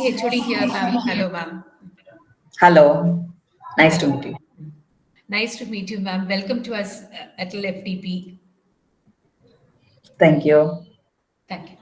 VLSI HOD here, ma'am. Hello, ma'am. Hello, nice to meet Hello. you. Nice to meet you, ma'am. Welcome to us at FDP. Thank you. Thank you.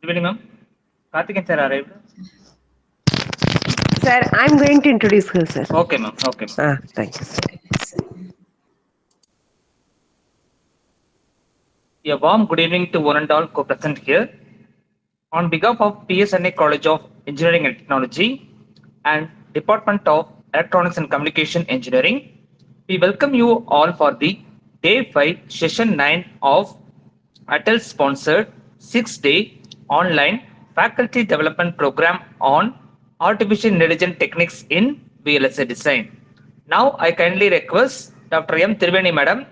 Good evening, ma'am. Karthikeyan sir arrived. Sir, I'm going to introduce her, sir. Okay, ma'am. Okay, ma'am. Thank you. Okay. A warm good evening to one and all co-present here. On behalf of PSNA College of Engineering and Technology and Department of Electronics and Communication Engineering, we welcome you all for the Day 5, Session 9 of ATAL sponsored 6-day online faculty development program on artificial intelligence techniques in VLSI design. Now I kindly request Dr. M. Triveni Madam,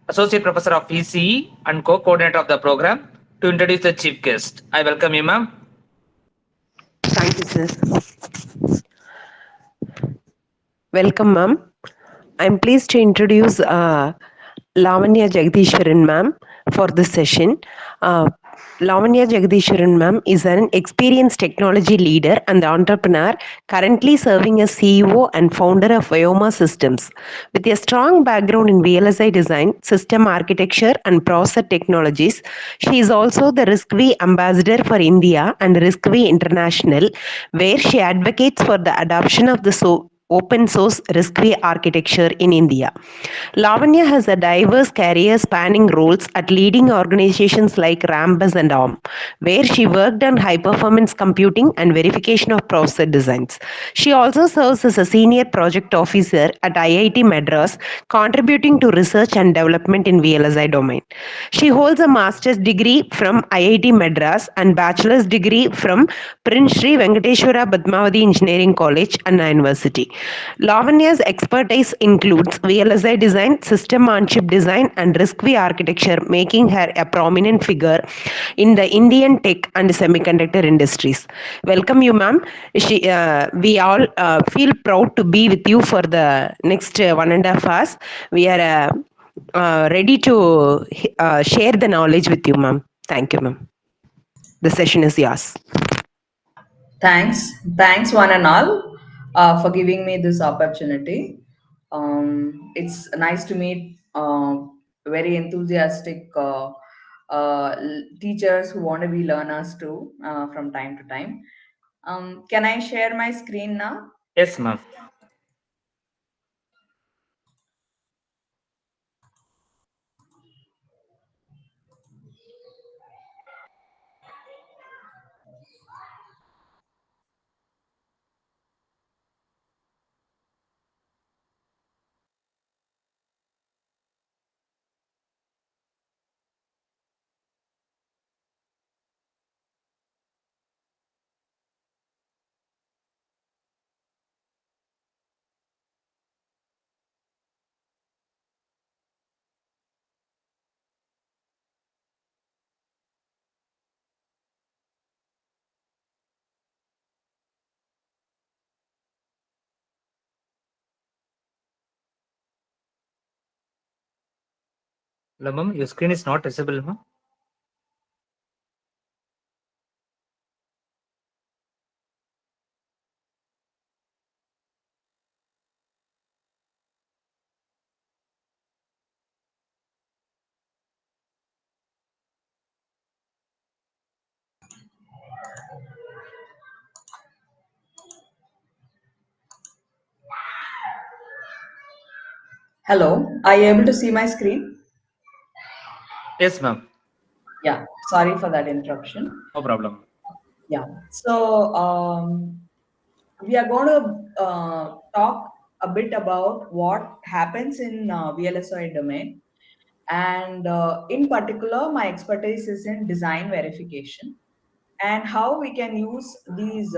Associate Professor of ECE and Co-Coordinator of the program, to introduce the chief guest. I welcome you, ma'am. Thank you, sir. Welcome, ma'am. I'm pleased to introduce Lavanya Jagdishwaran, ma'am, for this session. Lavanya Jagdishwaran, ma'am, is an experienced technology leader and entrepreneur currently serving as CEO and founder of Vyoma Systems. With a strong background in VLSI design, system architecture, and process technologies, she is also the RISC-V ambassador for India and RISC-V International, where she advocates for the adoption of the open source RISC-V architecture in India. Lavanya has a diverse career spanning roles at leading organizations like Rambus and ARM, where she worked on high performance computing and verification of processor designs. She also serves as a senior project officer at IIT Madras, contributing to research and development in VLSI domain. She holds a master's degree from IIT Madras and bachelor's degree from Prince Sri Venkateshwara Padmavati Engineering College, Anna University. Lavanya's expertise includes VLSI design, system on chip design, and RISC-V architecture, making her a prominent figure in the Indian tech and semiconductor industries. Welcome you, ma'am. We all feel proud to be with you for the next 1.5 hours. We are ready to share the knowledge with you, ma'am. Thank you, ma'am. The session is yours. Thanks one and all for giving me this opportunity. It's nice to meet very enthusiastic teachers who want to be learners too from time to time. Can I share my screen now? Yes, ma'am. Hello, ma'am. Your screen is not visible, ma'am. Hello, are you able to see my screen? Yes, ma'am. Yeah, sorry for that interruption. No problem. Yeah, so we are going to talk a bit about what happens in VLSI domain, and in particular, my expertise is in design verification and how we can use these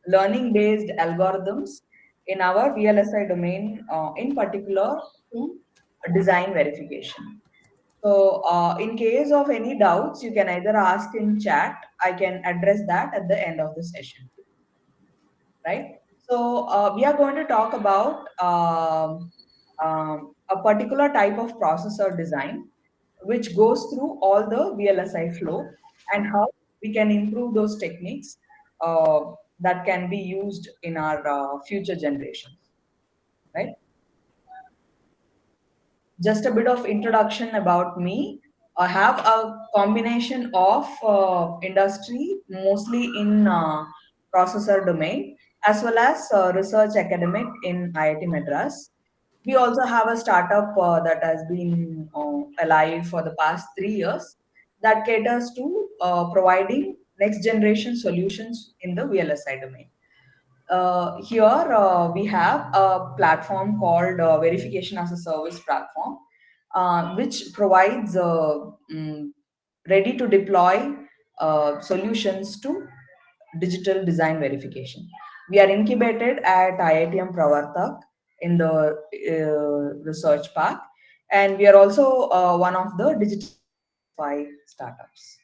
learning-based algorithms in our VLSI domain, in particular to design verification. So in case of any doubts, you can either ask in chat. I can address that at the end of the session, right? So we are going to talk about a particular type of processor design which goes through all the VLSI flow, and how we can improve those techniques uh, that can be used in our future generations, right? Just a bit of introduction about me. I have a combination of industry, mostly in processor domain, as well as research academic in IIT Madras. We also have a startup that has been alive for the past 3 years that caters to providing next generation solutions in the VLSI domain. Here we have a platform called Verification as a Service platform, which provides ready to deploy solutions to digital design verification. We are incubated at IITM Pravartak in the research park, and we are also one of the digital five startups.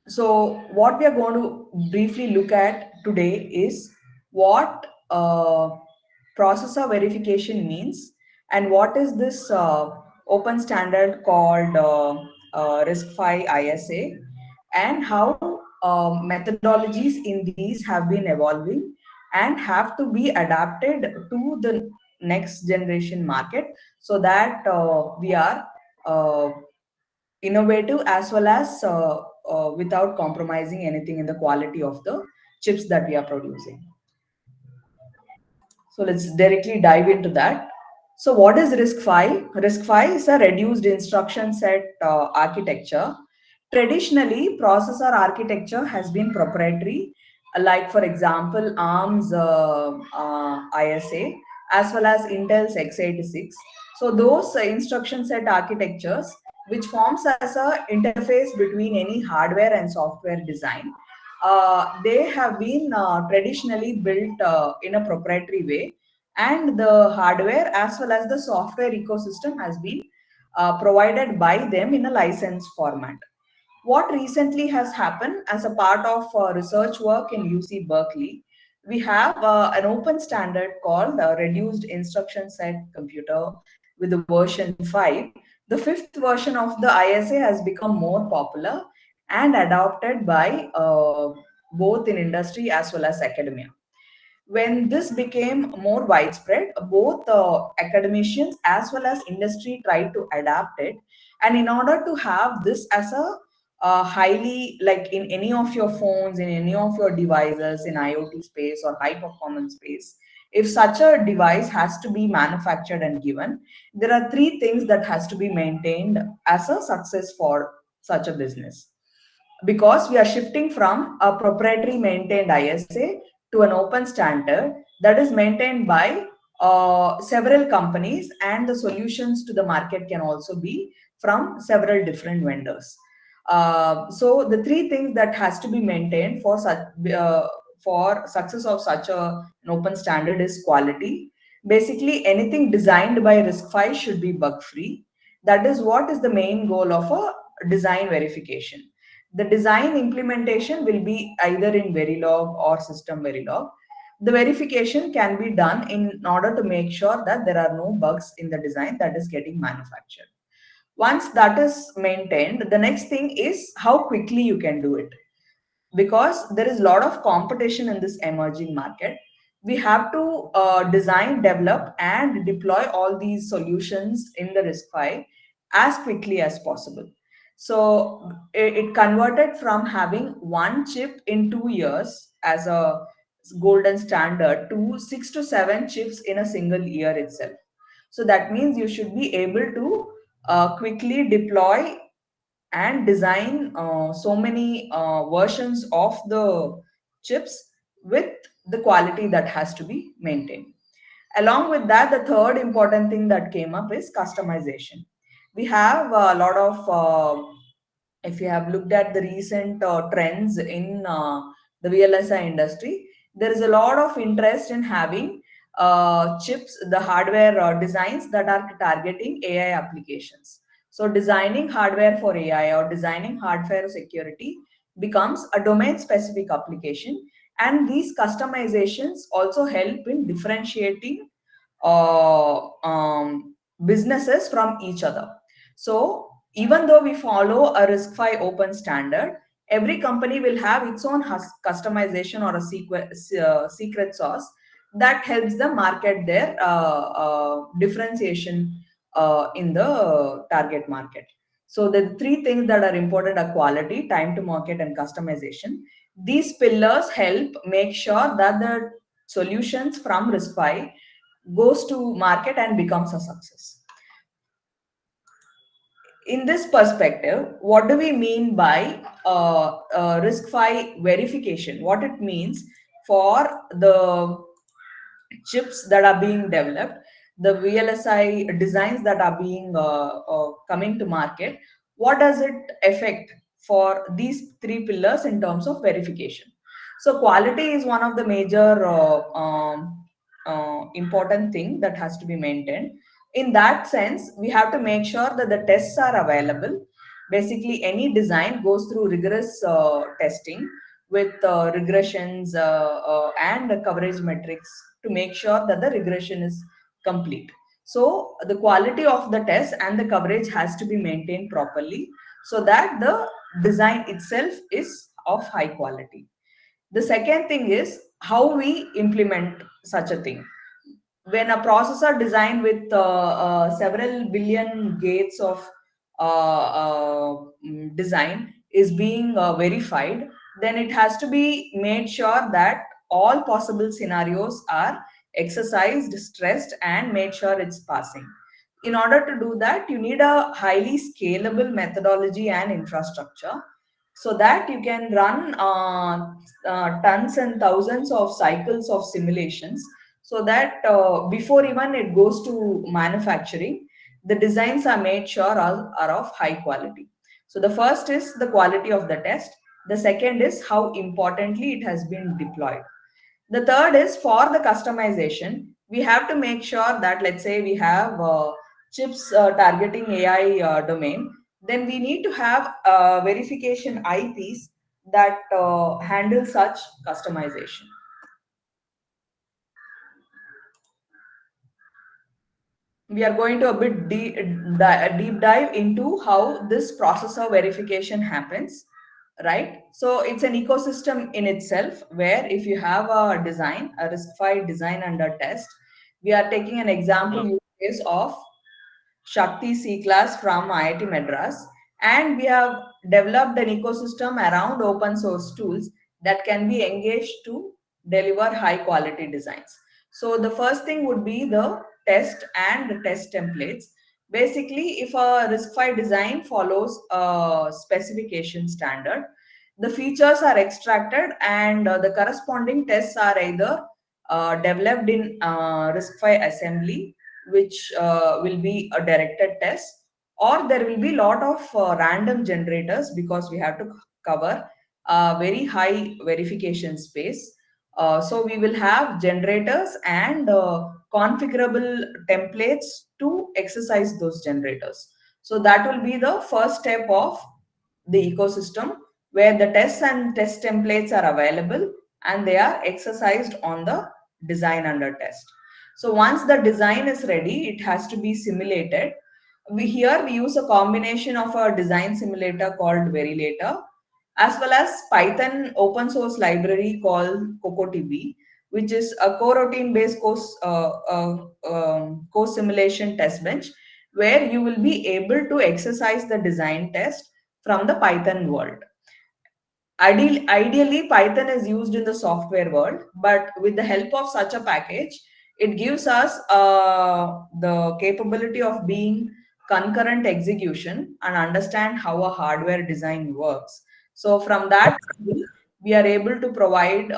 So, what we are going to briefly look at today is what processor verification means, and what is this open standard called RISC-V ISA, and how methodologies in these have been evolving and have to be adapted to the next generation market, so that we are uh, innovative as well as without compromising anything in the quality of the chips that we are producing. So let's directly dive into that. So what is RISC-V? RISC-V is a reduced instruction set architecture. Traditionally, processor architecture has been proprietary, like for example, ARM's ISA, as well as Intel's x86. So those instruction set architectures, which forms as a interface between any hardware and software design, they have been traditionally built in a proprietary way, and the hardware as well as the software ecosystem has been provided by them in a license format. What recently has happened as a part of research work in UC Berkeley, we have an open standard called Reduced Instruction Set Computer with the version 5. The fifth version of the ISA has become more popular and adopted by both in industry as well as academia. When this became more widespread, both academicians as well as industry tried to adapt it. And in order to have this as a highly, like in any of your phones, in any of your devices, in IoT space or high performance space, if such a device has to be manufactured and given, there are three things that has to be maintained as a success for such a business, because we are shifting from a proprietary maintained ISA to an open standard that is maintained by several companies, and the solutions to the market can also be from several different vendors. So the three things that has to be maintained for success of such an open standard is quality. Basically, anything designed by RISC-V should be bug free. That is what is the main goal of a design verification. The design implementation will be either in Verilog or system Verilog. The verification can be done in order to make sure that there are no bugs in the design that is getting manufactured. Once that is maintained, the next thing is how quickly you can do it, because there is a lot of competition in this emerging market. We have to design, develop, and deploy all these solutions in the RISC-V as quickly as possible. So it converted from having one chip in 2 years as a golden standard to 6 to 7 chips in a single year itself. So that means you should be able to quickly deploy and design so many versions of the chips with the quality that has to be maintained. Along with that, the third important thing that came up is customization. We have a lot of, if you have looked at the recent trends in the VLSI industry, there is a lot of interest in having chips, the hardware designs that are targeting AI applications. So designing hardware for AI or designing hardware security becomes a domain specific application, and these customizations also help in differentiating businesses from each other. So even though we follow a RISC-V open standard, every company will have its own customization or a secret sauce that helps them market their differentiation in the target market. So the three things that are important are quality, time to market, and customization. These pillars help make sure that the solutions from RISC-V goes to market and becomes a success. In this perspective, what do we mean by RISC-V verification? What it means for the chips that are being developed, the VLSI designs that are being coming to market, what does it affect for these three pillars in terms of verification? So quality is one of the major important thing that has to be maintained. In that sense, we have to make sure that the tests are available. Basically, any design goes through rigorous testing with regressions and coverage metrics to make sure that the regression is complete. So the quality of the test and the coverage has to be maintained properly so that the design itself is of high quality. The second thing is how we implement such a thing. When a processor designed with several billion gates of design is being verified, then it has to be made sure that all possible scenarios are exercised, stressed, and made sure it's passing. In order to do that, you need a highly scalable methodology and infrastructure so that you can run tons and thousands of cycles of simulations, so that before even it goes to manufacturing, the designs are made sure are of high quality. So the first is the quality of the test. The second is how importantly it has been deployed. The third is for the customization. We have to make sure that, let's say we have chips targeting AI domain, then we need to have verification IPs that handle such customization. We are going to a bit deep dive into how this processor verification happens, right? So it's an ecosystem in itself, where if you have a design, a RISC-V design under test, we are taking an example use case of Shakti C class from IIT Madras, and we have developed an ecosystem around open source tools that can be engaged to deliver high quality designs. So the first thing would be the test and the test templates. Basically, if a RISC-V design follows a specification standard, the features are extracted and the corresponding tests are either developed in RISC-V assembly, which will be a directed test, or there will be a lot of random generators, because we have to cover a very high verification space. So we will have generators and configurable templates to exercise those generators. So that will be the first step of the ecosystem, where the tests and test templates are available and they are exercised on the design under test. So once the design is ready, it has to be simulated. We use a combination of a design simulator called Verilator, as well as Python open source library called CocoaDB, which is a coroutine based course simulation test bench, where you will be able to exercise the design test from the Python world. Ideally, Python is used in the software world, but with the help of such a package, it gives us the capability of being concurrent execution and understand how a hardware design works. So from that, we are able to provide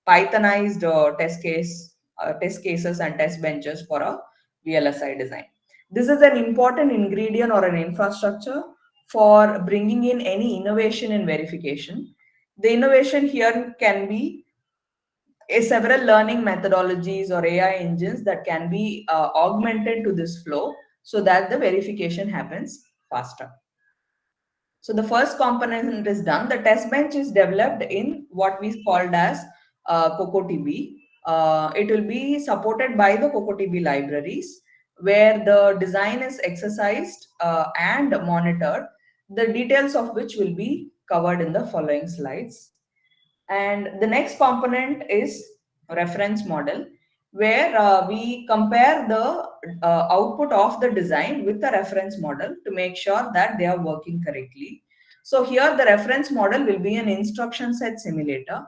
Pythonized test cases and test benches for a VLSI design. This is an important ingredient or an infrastructure for bringing in any innovation in verification. The innovation here can be several learning methodologies or AI engines that can be augmented to this flow so that the verification happens faster. So the first component is done. The test bench is developed in what we called as CocoaDB. It will be supported by the CocoaDB libraries, where the design is exercised and monitored, the details of which will be covered in the following slides. And the next component is reference model, where we compare the output of the design with the reference model to make sure that they are working correctly. So here the reference model will be an instruction set simulator,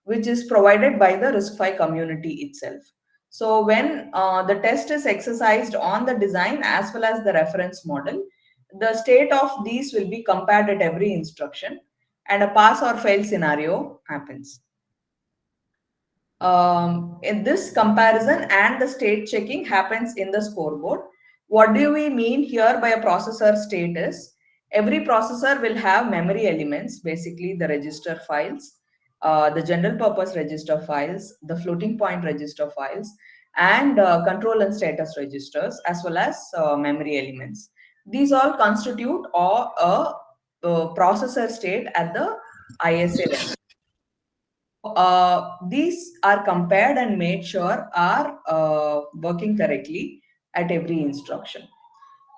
which is provided by the RISC-V community itself. So when the test is exercised on the design as well as the reference model, the state of these will be compared at every instruction and a pass or fail scenario happens. In this comparison and the state checking happens in the scoreboard. What do we mean here by a processor state is every processor will have memory elements, basically the register files, the general purpose register files, the floating point register files, and control and status registers, as well as memory elements. These all constitute a processor state at the ISA level. These are compared and made sure are working correctly at every instruction,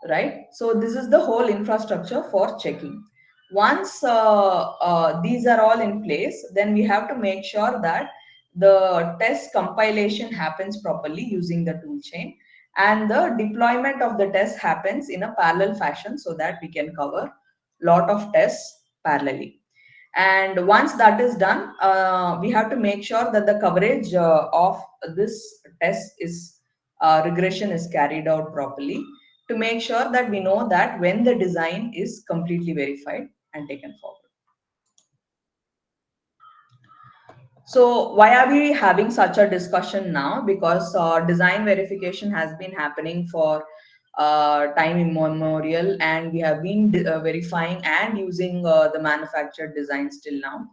right? So this is the whole infrastructure for checking. Once these are all in place, then we have to make sure that the test compilation happens properly using the tool chain, and the deployment of the test happens in a parallel fashion so that we can cover lot of tests parallelly. And once that is done, we have to make sure that the coverage of this test is regression is carried out properly, to make sure that we know that when the design is completely verified and taken forward. So why are we having such a discussion now? Because design verification has been happening for time immemorial, and we have been verifying and using the manufactured designs till now.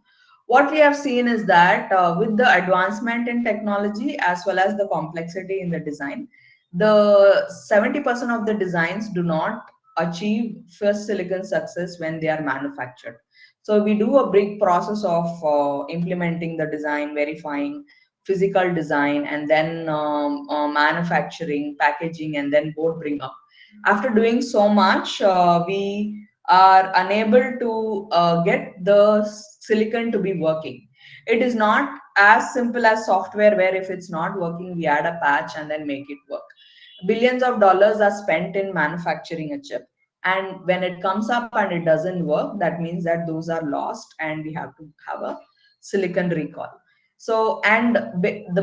What we have seen is that with the advancement in technology as well as the complexity in the design, the 70% of the designs do not achieve first silicon success when they are manufactured. So we do a big process of implementing the design, verifying physical design, and then manufacturing, packaging, and then board bring up. After doing so much, we are unable to get the silicon to be working. It is not as simple as software where if it's not working, we add a patch and then make it work. Billions of dollars are spent in manufacturing a chip, and when it comes up and it doesn't work, that means that those are lost and we have to have a silicon recall. So, and the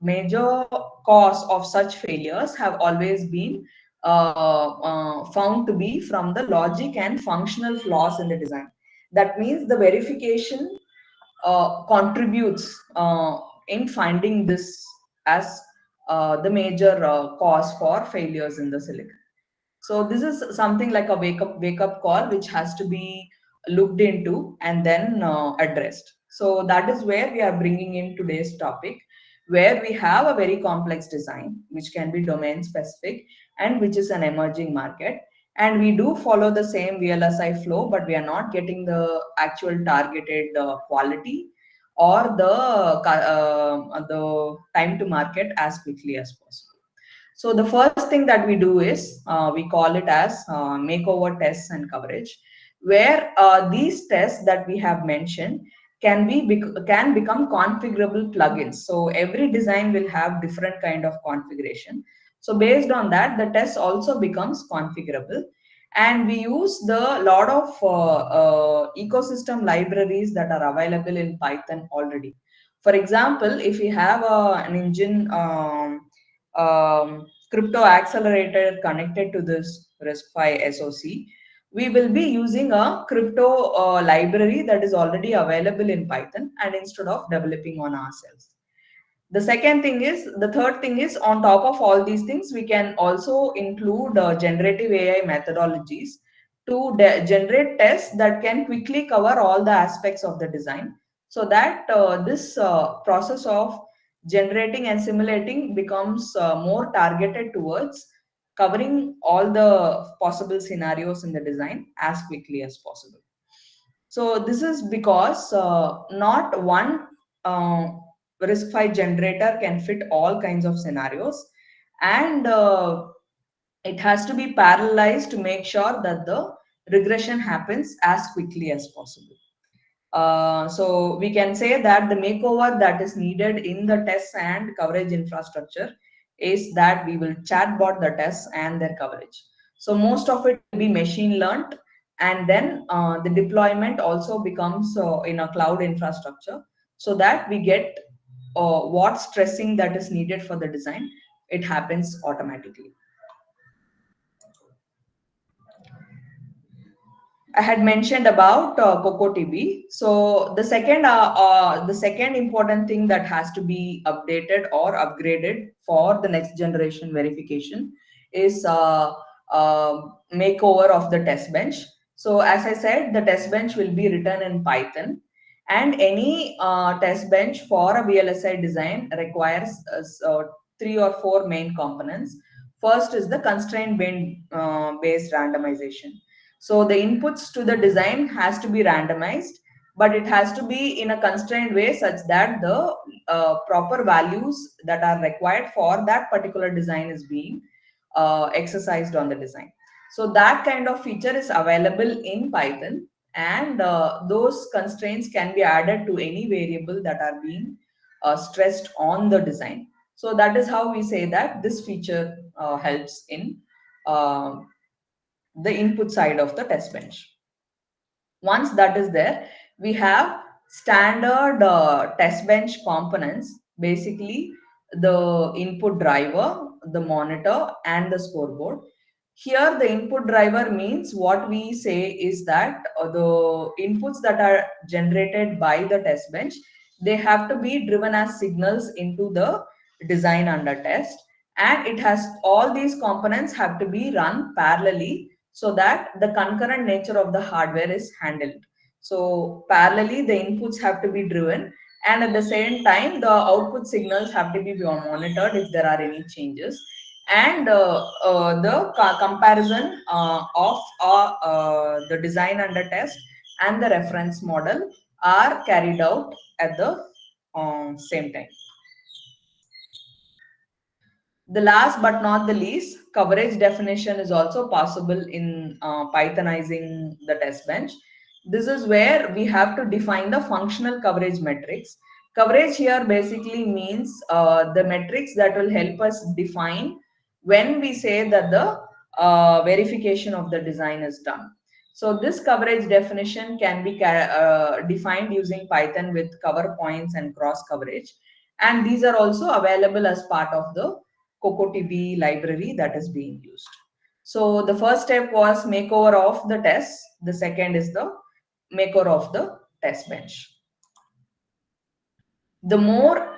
major cause of such failures have always been found to be from the logic and functional flaws in the design. That means the verification contributes in finding this as the major cause for failures in the silicon. So this is something like a wake up call which has to be looked into and then addressed. So that is where we are bringing in today's topic, where we have a very complex design which can be domain specific and which is an emerging market, and we do follow the same VLSI flow, but we are not getting the actual targeted quality or the time to market as quickly as possible. So the first thing that we do is we call it as makeover tests and coverage, where these tests that we have mentioned can become configurable plugins. So every design will have different kind of configuration. So based on that, the test also becomes configurable, and we use the lot of ecosystem libraries that are available in Python already. For example, if we have an engine. Crypto accelerator connected to this RISC-V SoC, we will be using a crypto library that is already available in Python, and instead of developing on ourselves. The third thing is, on top of all these things, we can also include generative AI methodologies to generate tests that can quickly cover all the aspects of the design, so that this process of generating and simulating becomes more targeted towards covering all the possible scenarios in the design as quickly as possible. So this is because not one uh, RISC-V generator can fit all kinds of scenarios, and it has to be parallelized to make sure that the regression happens as quickly as possible. So we can say that the makeover that is needed in the tests and coverage infrastructure is that we will chatbot the tests and their coverage. So most of it will be machine learned, and then the deployment also becomes in a cloud infrastructure, so that we get what stressing that is needed for the design. It happens automatically. I had mentioned about CocoTB. So the second important thing that has to be updated or upgraded for the next generation verification is makeover of the test bench. So as I said, the test bench will be written in Python, and any test bench for a VLSI design requires three or four main components. First is the constraint based randomization. So the inputs to the design has to be randomized, but it has to be in a constrained way such that the proper values that are required for that particular design is being exercised on the design. So that kind of feature is available in Python, and those constraints can be added to any variable that are being stressed on the design. So that is how we say that this feature helps in uh, the input side of the test bench. Once that is there, we have standard test bench components, basically the input driver, the monitor, and the scoreboard. Here the input driver means what we say is that the inputs that are generated by the test bench, they have to be driven as signals into the design under test, and it has all these components have to be run parallelly so that the concurrent nature of the hardware is handled. So parallelly the inputs have to be driven, and at the same time the output signals have to be monitored if there are any changes, and the comparison of the design under test and the reference model are carried out at the same time. The last but not the least, coverage definition is also possible in Pythonizing the test bench. This is where we have to define the functional coverage metrics. Coverage here basically means the metrics that will help us define when we say that the verification of the design is done. So this coverage definition can be defined using Python with cover points and cross coverage. And these are also available as part of the CocoTB library that is being used. So the first step was makeover of the test. The second is the makeover of the test bench. The more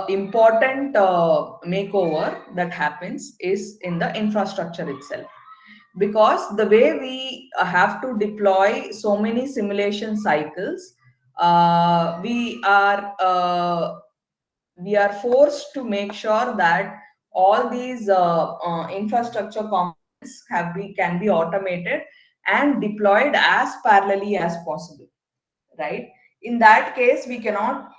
important makeover that happens is in the infrastructure itself, because the way we have to deploy so many simulation cycles, we are forced to make sure that all these infrastructure components can be automated and deployed as parallelly as possible, right? In that case, we cannot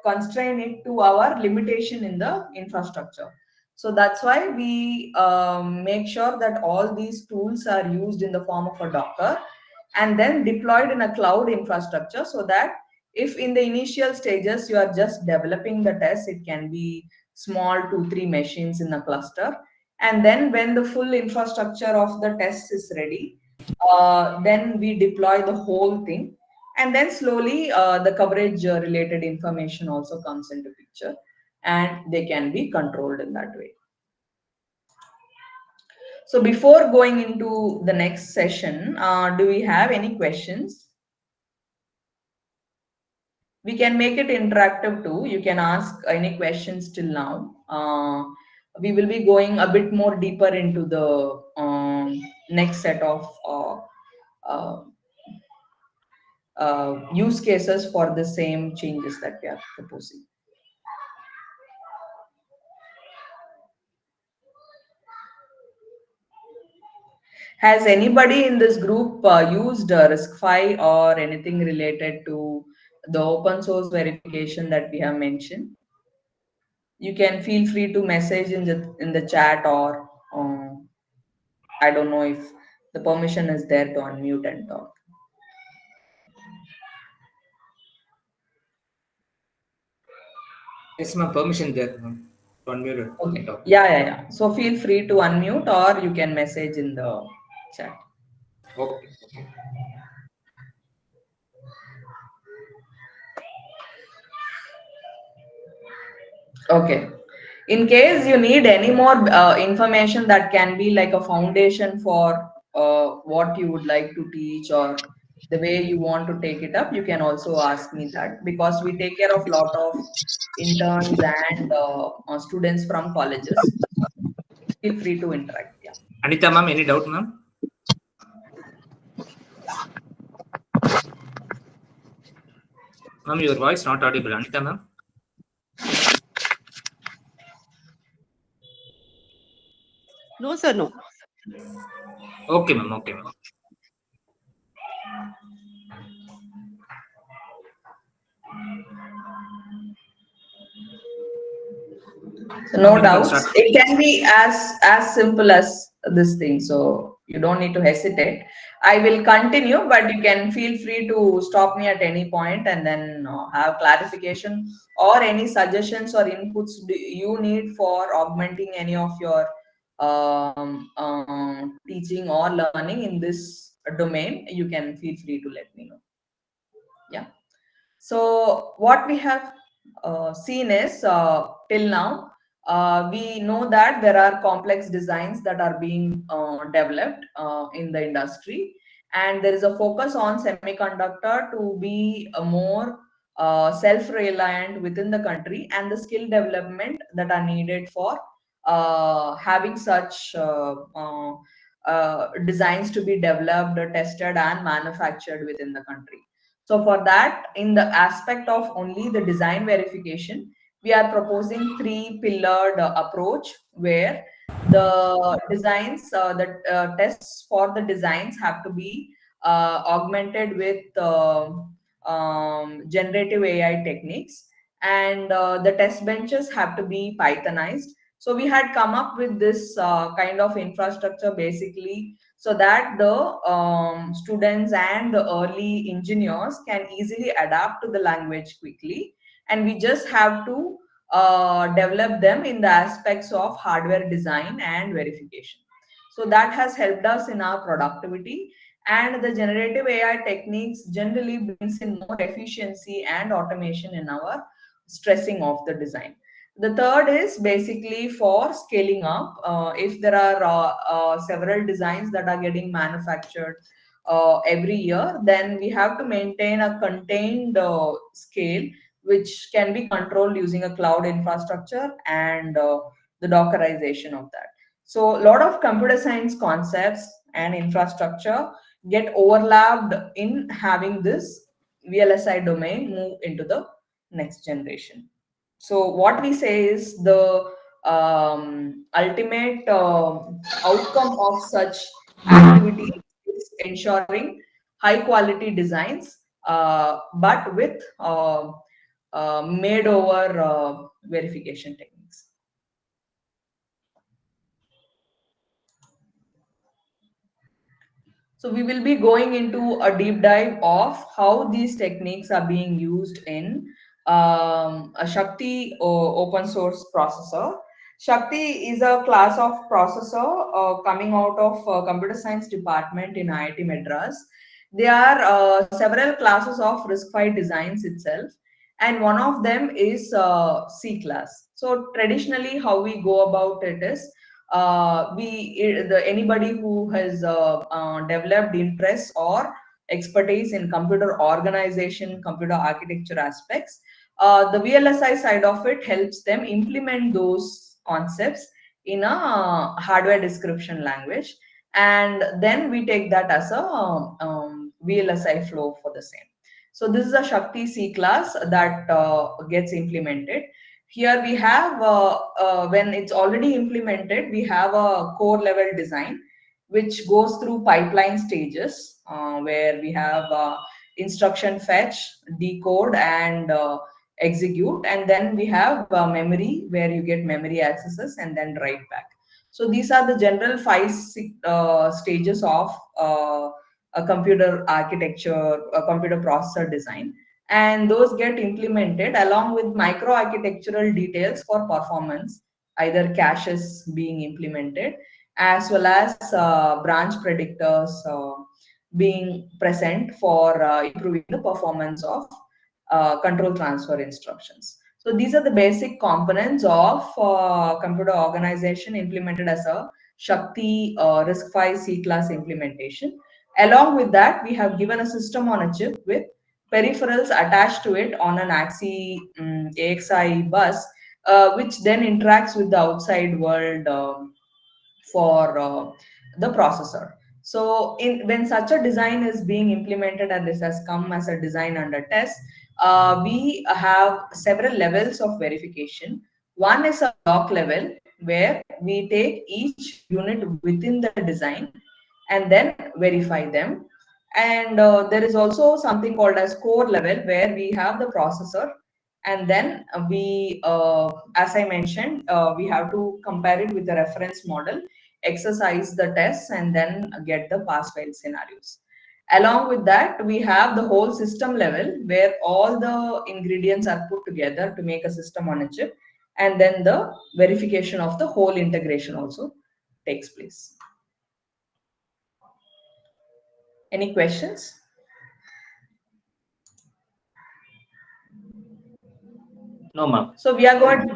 constrain it to our limitation in the infrastructure. So that's why we make sure that all these tools are used in the form of a Docker and then deployed in a cloud infrastructure, so that if in the initial stages you are just developing the test, it can be small 2-3 machines in a cluster, and then when the full infrastructure of the test is ready, then we deploy the whole thing, and then slowly the coverage related information also comes into picture, and they can be controlled in that way. So before going into the next session, do we have any questions? We can make it interactive too. You can ask any questions till now. We will be going a bit more deeper into the next set of uh, use cases for the same changes that we are proposing. Has anybody in this group used RISC-V or anything related to the open source verification that we have mentioned? You can feel free to message in the chat, or I don't know if the permission is there to unmute and talk. Yes, ma'am. Permission there, ma'am. To unmute it. Okay. Yeah. So feel free to unmute, or you can message in the chat. Okay. Okay. In case you need any more information that can be like a foundation for what you would like to teach, or the way you want to take it up, you can also ask me that, because we take care of a lot of interns and students from colleges. Feel free to interact. Yeah. Anita, ma'am, any doubt, ma'am? Ma'am, your voice not audible. Anita, ma'am. No, sir, no. Okay, ma'am. Okay, ma'am. So no Ma'am, you can doubts. start. It can be as simple as this thing. So you don't need to hesitate. I will continue, but you can feel free to stop me at any point and then have clarification or any suggestions or inputs you need for augmenting any of your teaching or learning in this domain. You can feel free to let me know. Yeah. So what we have seen is, till now, we know that there are complex designs that are being developed in the industry, and there is a focus on semiconductor to be a more self-reliant within the country, and the skill development that are needed for having such designs to be developed, tested, and manufactured within the country. So for that, in the aspect of only the design verification, we are proposing three pillared approach, where the designs, the tests for the designs have to be augmented with generative AI techniques, and the test benches have to be Pythonized. So we had come up with this kind of infrastructure basically, so that the students and the early engineers can easily adapt to the language quickly, and we just have to develop them in the aspects of hardware design and verification. So that has helped us in our productivity, and the generative AI techniques generally brings in more efficiency and automation in our stressing of the design. The third is basically for scaling up. If there are several designs that are getting manufactured every year, then we have to maintain a contained scale, which can be controlled using a cloud infrastructure and the dockerization of that. So a lot of computer science concepts and infrastructure get overlapped in having this VLSI domain move into the next generation. So what we say is the ultimate outcome of such activity is ensuring high quality designs, but with made over verification techniques. So we will be going into a deep dive of how these techniques are being used in a Shakti open source processor. Shakti is a class of processor coming out of computer science department in IIT Madras. There are several classes of RISC-V designs itself, and one of them is C class. So traditionally, how we go about it is, anybody who has developed interest or expertise in computer organization, computer architecture aspects, the VLSI side of it helps them implement those concepts in a hardware description language, and then we take that as a VLSI flow for the same. So this is a Shakti C class that gets implemented. Here we have, when it's already implemented, we have a core level design which goes through pipeline stages, where we have instruction fetch, decode, and execute, and then we have memory, where you get memory accesses and then write back. So these are the general five stages of a computer architecture, a computer processor design, and those get implemented along with micro architectural details for performance, either caches being implemented as well as branch predictors being present for improving the performance of control transfer instructions. So these are the basic components of computer organization implemented as a Shakti RISC-V C-class implementation. Along with that, we have given a system on a chip with peripherals attached to it on an AXI bus, which then interacts with the outside world for the processor. So when such a design is being implemented and this has come as a design under test, we have several levels of verification. One is a block level where we take each unit within the design and then verify them. And there is also something called as core level where we have the processor, and then we, as I mentioned, we have to compare it with the reference model, exercise the tests, and then get the pass fail scenarios. Along with that, we have the whole system level where all the ingredients are put together to make a system on a chip, and then the verification of the whole integration also takes place. Any questions? No, ma'am. So we are going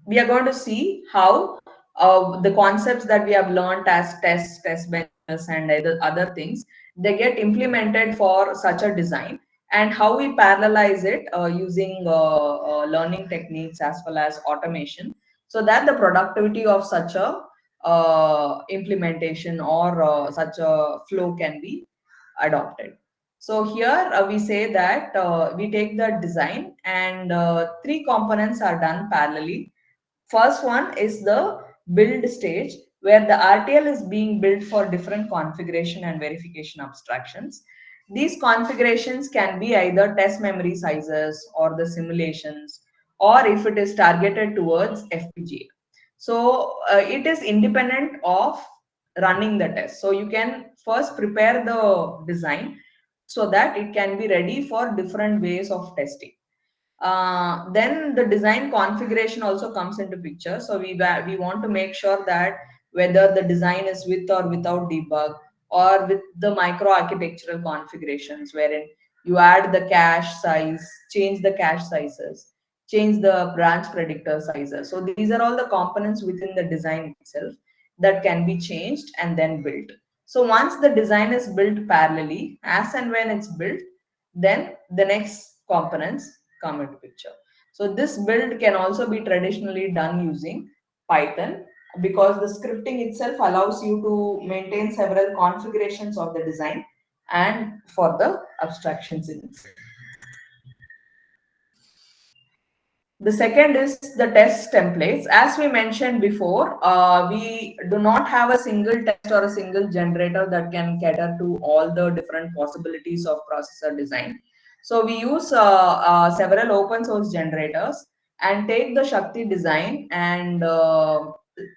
to see how the concepts that we have learned as test benches, and other things, they get implemented for such a design, and how we parallelize it using learning techniques as well as automation, so that the productivity of such a implementation or such a flow can be adopted. So here we say that we take the design, and three components are done parallelly. First one is the build stage, where the RTL is being built for different configuration and verification abstractions. These configurations can be either test memory sizes or the simulations, or if it is targeted towards FPGA. So it is independent of running the test. So you can first prepare the design so that it can be ready for different ways of testing. Then the design configuration also comes into picture. So we want to make sure that whether the design is with or without debug, or with the micro architectural configurations, wherein you add the cache size, change the cache sizes, change the branch predictor sizes. So these are all the components within the design itself that can be changed and then built. So once the design is built parallelly, as and when it's built, then the next components come into picture. So this build can also be traditionally done using Python, because the scripting itself allows you to maintain several configurations of the design and for the abstractions in itself. The second is the test templates. As we mentioned before, we do not have a single test or a single generator that can cater to all the different possibilities of processor design. So we use several open source generators and take the Shakti design and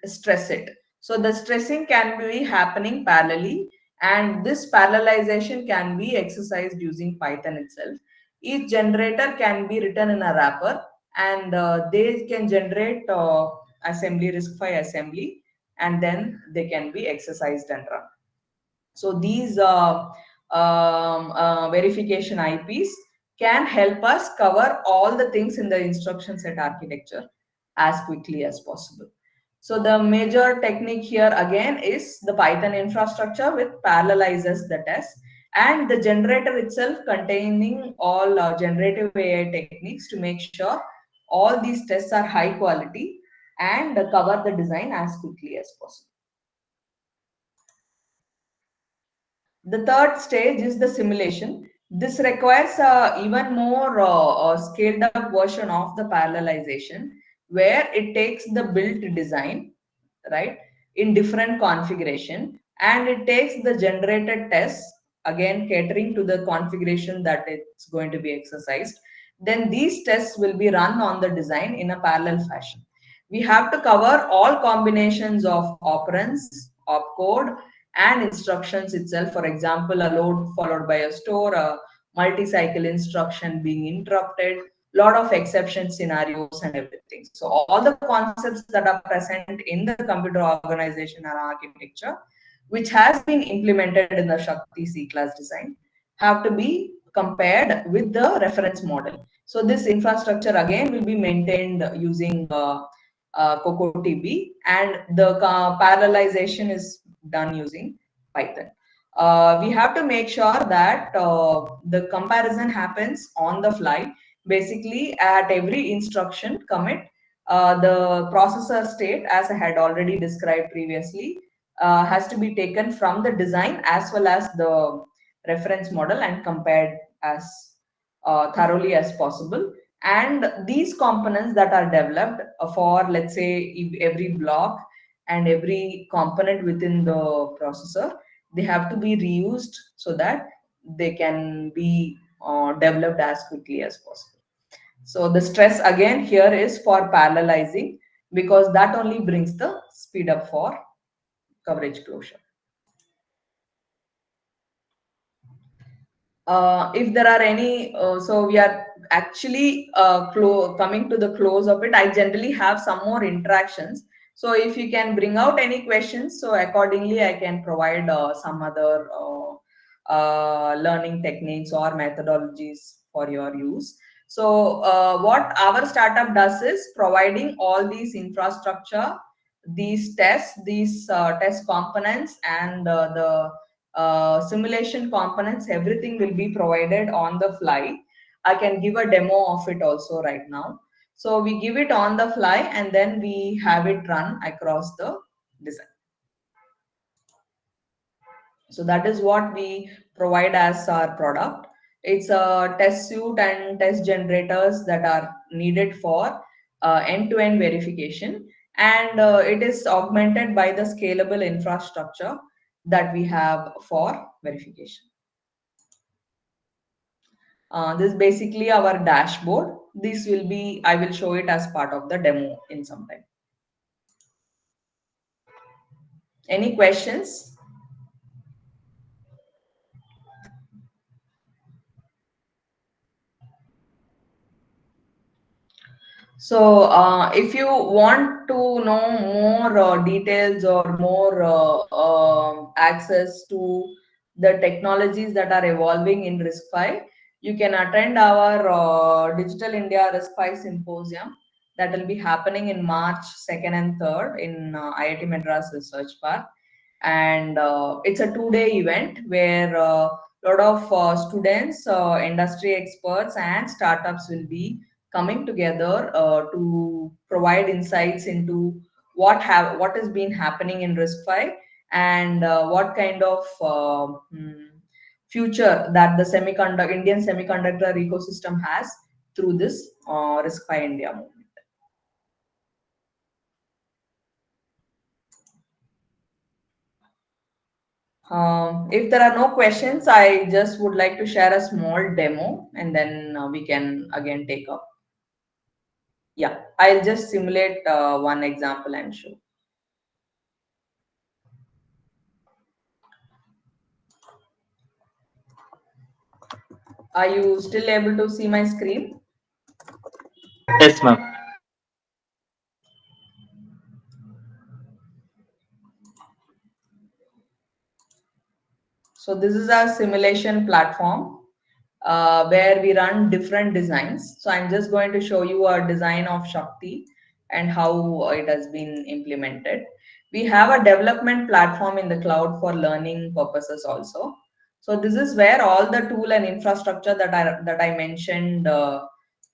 stress it. So the stressing can be happening parallelly, and this parallelization can be exercised using Python itself. Each generator can be written in a wrapper, and they can generate assembly, RISC-V assembly, and then they can be exercised and run. So these verification IPs can help us cover all the things in the instruction set architecture as quickly as possible. So the major technique here again is the Python infrastructure, with parallelizes the test, and the generator itself containing all generative AI techniques to make sure all these tests are high quality and cover the design as quickly as possible. The third stage is the simulation. This requires even more scaled up version of the parallelization, where it takes the built design, right, in different configuration, and it takes the generated tests, again catering to the configuration that it's going to be exercised. Then these tests will be run on the design in a parallel fashion. We have to cover all combinations of operands, opcode, and instructions itself. For example, a load followed by a store, a multi-cycle instruction being interrupted, lot of exception scenarios and everything. So all the concepts that are present in the computer organization and architecture, which has been implemented in the Shakti C class design, have to be compared with the reference model. So this infrastructure again will be maintained using CocoaDB, and the parallelization is done using Python. We have to make sure that the comparison happens on the fly. Basically, at every instruction commit, the processor state, as I had already described previously, has to be taken from the design as well as the reference model and compared as thoroughly as possible. And these components that are developed for, let's say, every block and every component within the processor, they have to be reused so that they can be developed as quickly as possible. So the stress again here is for parallelizing, because that only brings the speed up for coverage closure. If there are any, so we are actually coming to the close of it. I generally have some more interactions. So if you can bring out any questions, so accordingly I can provide some other learning techniques or methodologies for your use. So what our startup does is providing all these infrastructure, these tests, these test components, and the simulation components, everything will be provided on the fly. I can give a demo of it also right now. So we give it on the fly and then we have it run across the design. So that is what we provide as our product. It's a test suite and test generators that are needed for end-to-end verification, and it is augmented by the scalable infrastructure that we have for verification. This is basically our dashboard. This will be, I will show it as part of the demo in some time. Any questions? So if you want to know more details or more access to the technologies that are evolving in RISC-V, you can attend our Digital India RISC-V Symposium that will be happening in March 2nd and 3rd in IIT Madras Research Park. And it's a 2-day event where a lot of students, industry experts, and startups will be coming together to provide insights into what has been happening in RISC-V, and what kind of future that the Indian semiconductor ecosystem has through this RISC-V India movement. If there are no questions, I just would like to share a small demo and then we can again take up. Yeah, I'll just simulate one example and show. Are you still able to see my screen? Yes, ma'am. So this is our simulation platform where we run different designs. So I'm just going to show you a design of Shakti and how it has been implemented. We have a development platform in the cloud for learning purposes also. So this is where all the tool and infrastructure that I mentioned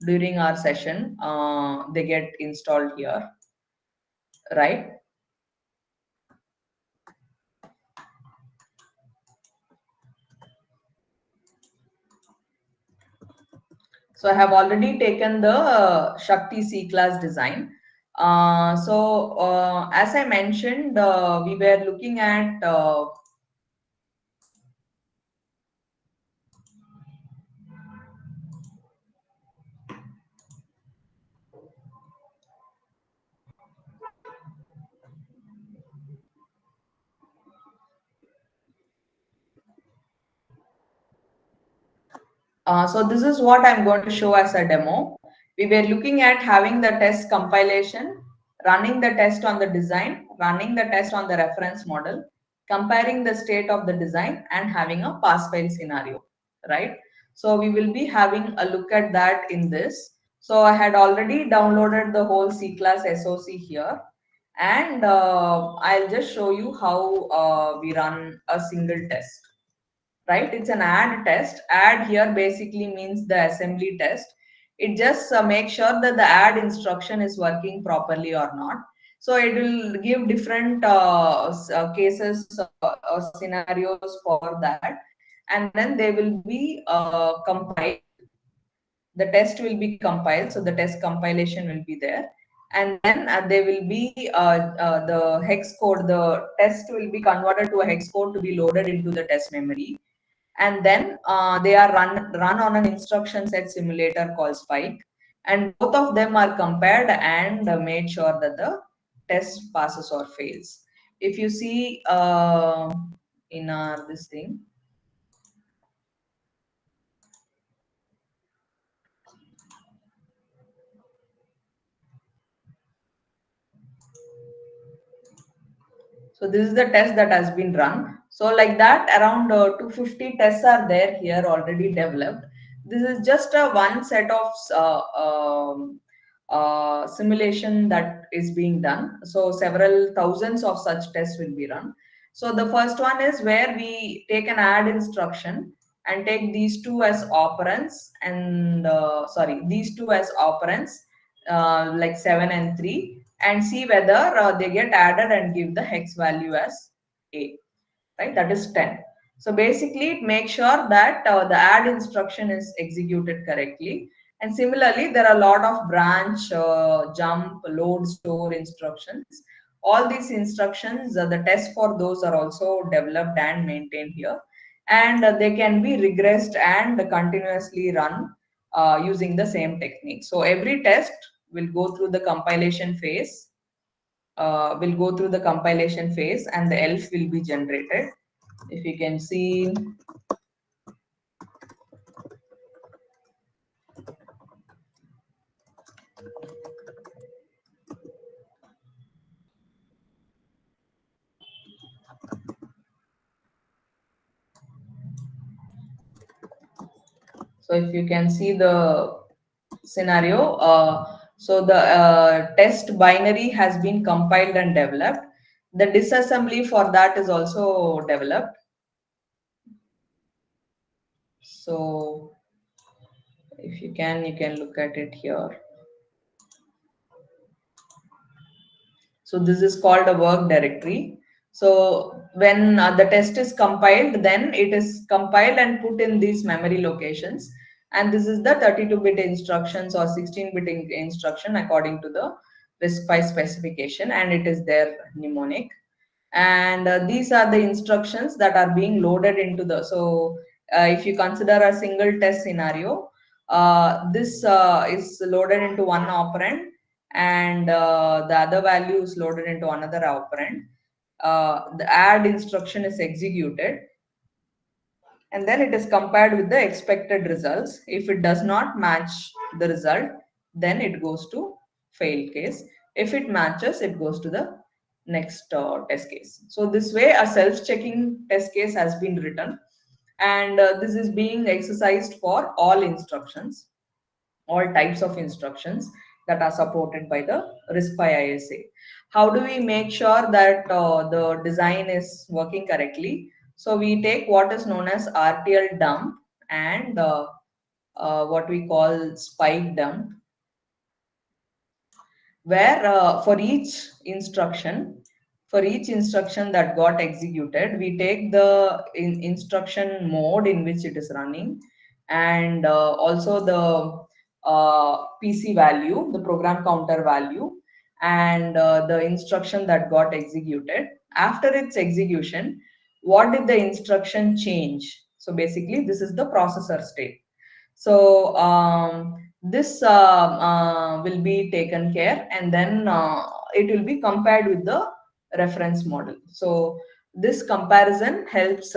during our session, they get installed here, right? So I have already taken the Shakti C class design. As I mentioned, we were looking at so this is what I'm going to show as a demo. We were looking at having the test compilation, running the test on the design, running the test on the reference model, comparing the state of the design and having a pass fail scenario, right? So we will be having a look at that in this. So I had already downloaded the whole C class SOC here, and I'll just show you how we run a single test, right? It's an add test. Add here basically means the assembly test. It just makes sure that the add instruction is working properly or not. So it will give different cases or scenarios for that, and then they will be compiled. The test will be compiled, so the test compilation will be there, and then there will be the hex code. The test will be converted to a hex code to be loaded into the test memory, and then they are run on an instruction set simulator called Spike, and both of them are compared and made sure that the test passes or fails. If you see in our this thing, so this is the test that has been run. So like that, around 250 tests are there here already developed. This is just a one set of simulation that is being done. So several thousands of such tests will be run. So the first one is where we take an add instruction and take these two as operands, and these two as operands, like 7 and 3, and see whether they get added and give the hex value as A, right? That is 10. So basically it makes sure that the add instruction is executed correctly. And similarly, there are a lot of branch, jump, load, store instructions. All these instructions, the tests for those are also developed and maintained here. And they can be regressed and continuously run using the same technique. So every test will go through the compilation phase, and the ELF will be generated. If you can see, so if you can see the scenario, so the test binary has been compiled and developed. The disassembly for that is also developed. So if you can look at it here. So this is called a work directory. So when the test is compiled, then it is compiled and put in these memory locations. And this is the 32-bit instructions or 16-bit instruction according to the RISC-V specification, and it is there mnemonic. And these are the instructions that are being loaded into the, so if you consider a single test scenario, this is loaded into one operand, and the other value is loaded into another operand. The add instruction is executed, and then it is compared with the expected results. If it does not match the result, then it goes to fail case. If it matches, it goes to the next test case. So this way a self-checking test case has been written, and this is being exercised for all instructions, all types of instructions that are supported by the RISC-V ISA. How do we make sure that the design is working correctly? So we take what is known as RTL dump and what we call spike dump, where for each instruction that got executed, we take the instruction mode in which it is running, and also the PC value, the program counter value, and the instruction that got executed. After its execution, what did the instruction change? So basically, this is the processor state. So this will be taken care, and then it will be compared with the reference model. So this comparison helps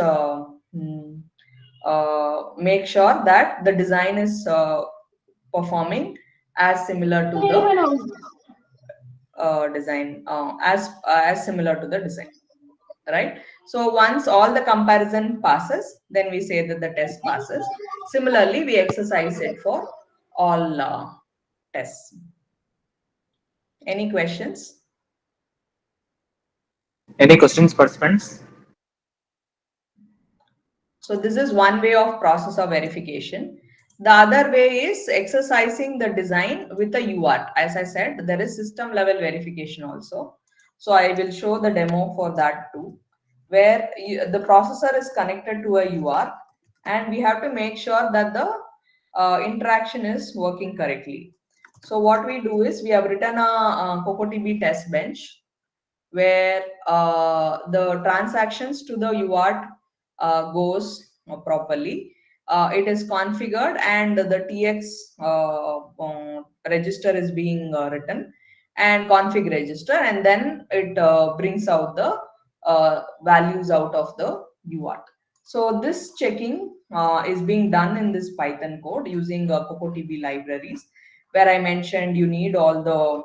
make sure that the design is performing as similar to the design, as similar to the design, right? So once all the comparison passes, then we say that the test passes. Similarly, we exercise it for all tests. Any questions? Any questions, participants? So this is one way of processor verification. The other way is exercising the design with a UART. As I said, there is system level verification also. So I will show the demo for that too, where the processor is connected to a UART, and we have to make sure that the interaction is working correctly. So what we do is we have written a CocoDB test bench where the transactions to the UART goes properly. It is configured and the TX register is being written, and config register, and then it brings out the values out of the UART. So this checking is being done in this Python code using CocoDB libraries, where I mentioned you need all the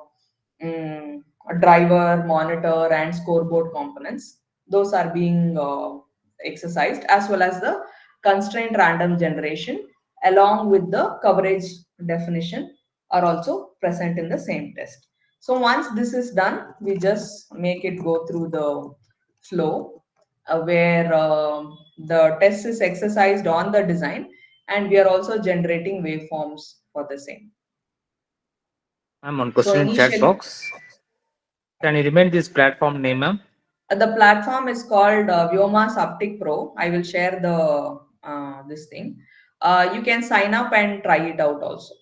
driver, monitor, and scoreboard components. Those are being exercised, as well as the constraint random generation along with the coverage definition are also present in the same test. So once this is done, we just make it go through the flow where the test is exercised on the design, and we are also generating waveforms for the same. I'm on So question in chat initially, box. Can you remind this platform name, ma'am? the platform is called Vyomas Uptick Pro. I will share the this thing. You can sign up and try it out also.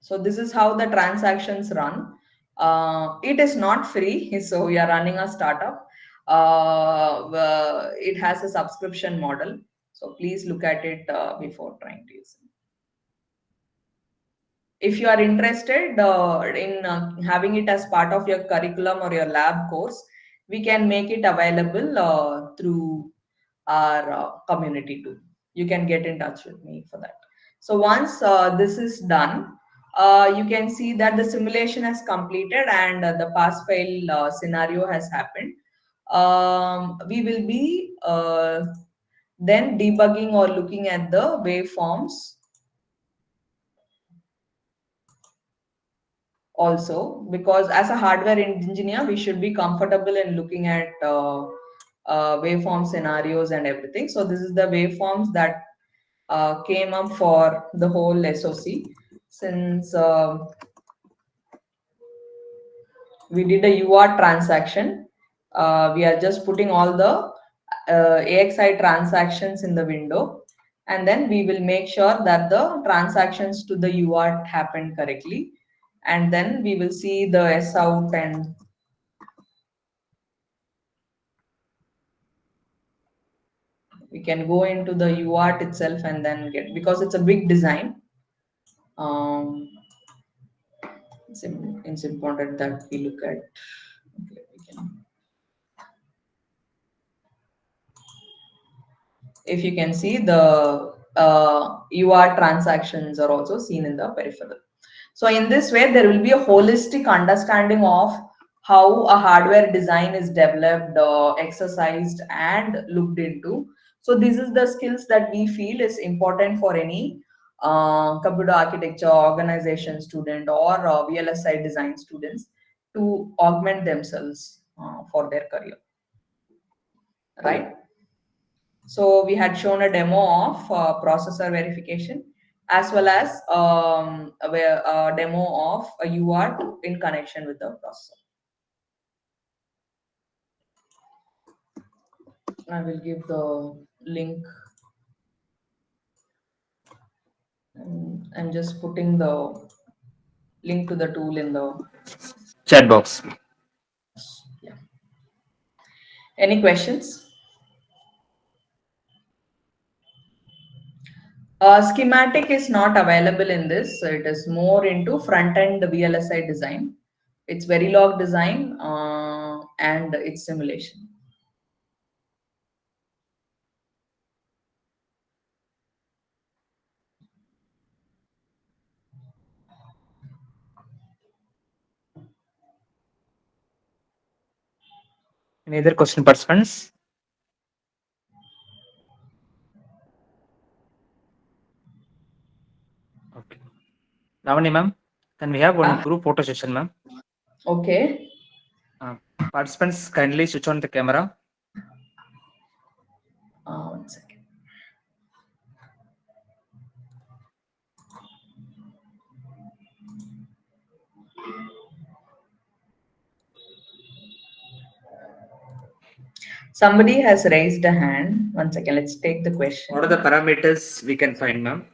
So this is how the transactions run. It is not free, so we are running a startup. It has a subscription model, so please look at it before trying to use it. If you are interested in having it as part of your curriculum or your lab course, we can make it available through our community too. You can get in touch with me for that. So once this is done, you can see that the simulation has completed and the pass fail scenario has happened. We will be then debugging or looking at the waveforms also, because as a hardware engineer we should be comfortable in looking at waveform scenarios and everything. So this is the waveforms that came up for the whole SOC. Since we did a UART transaction, we are just putting all the AXI transactions in the window, and then we will make sure that the transactions to the UART happened correctly, and then we will see the S out, and we can go into the UART itself and then get, because it's a big design. It's important that we look at. Okay, we can. If you can see, the UART transactions are also seen in the peripheral. So in this way, there will be a holistic understanding of how a hardware design is developed, exercised, and looked into. So this is the skills that we feel is important for any computer architecture organization student or VLSI design students to augment themselves for their career, right? So we had shown a demo of processor verification, as well as a demo of a UART in connection with the processor. I will give the link. I'm just putting the link to the tool in the Chat box. yeah. Any questions? Schematic is not available in this. It is more into front end VLSI design. It's Verilog design and it's simulation. Any other question, participants? Okay. Lavani ma'am, can we have one group photo session, ma'am? Okay. Participants, kindly switch on the camera. 1 second. Somebody has raised a hand. 1 second. Let's take the question. What are the parameters we can find, ma'am?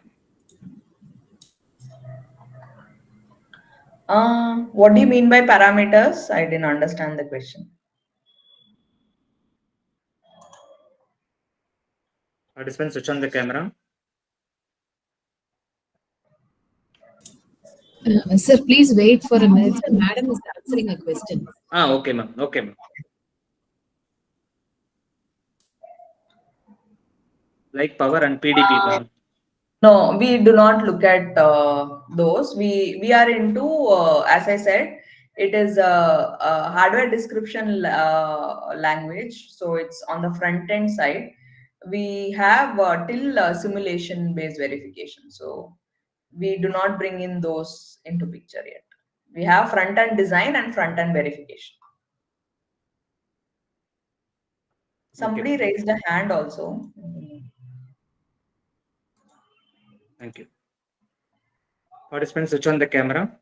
What do you mean by parameters? I didn't understand the question. Participants, switch on the camera. Sir, please wait for a minute. The madam is answering a question. Okay, ma'am. Okay, ma'am. Like power and PDP, ma'am. No, we do not look at those. We are into, as I said, it is a hardware description language. So it's on the front end side. We have till simulation based verification. So we do not bring in those into picture yet. We have front end design and front end verification. Somebody raised a hand also. Thank you. Participants, switch on the camera.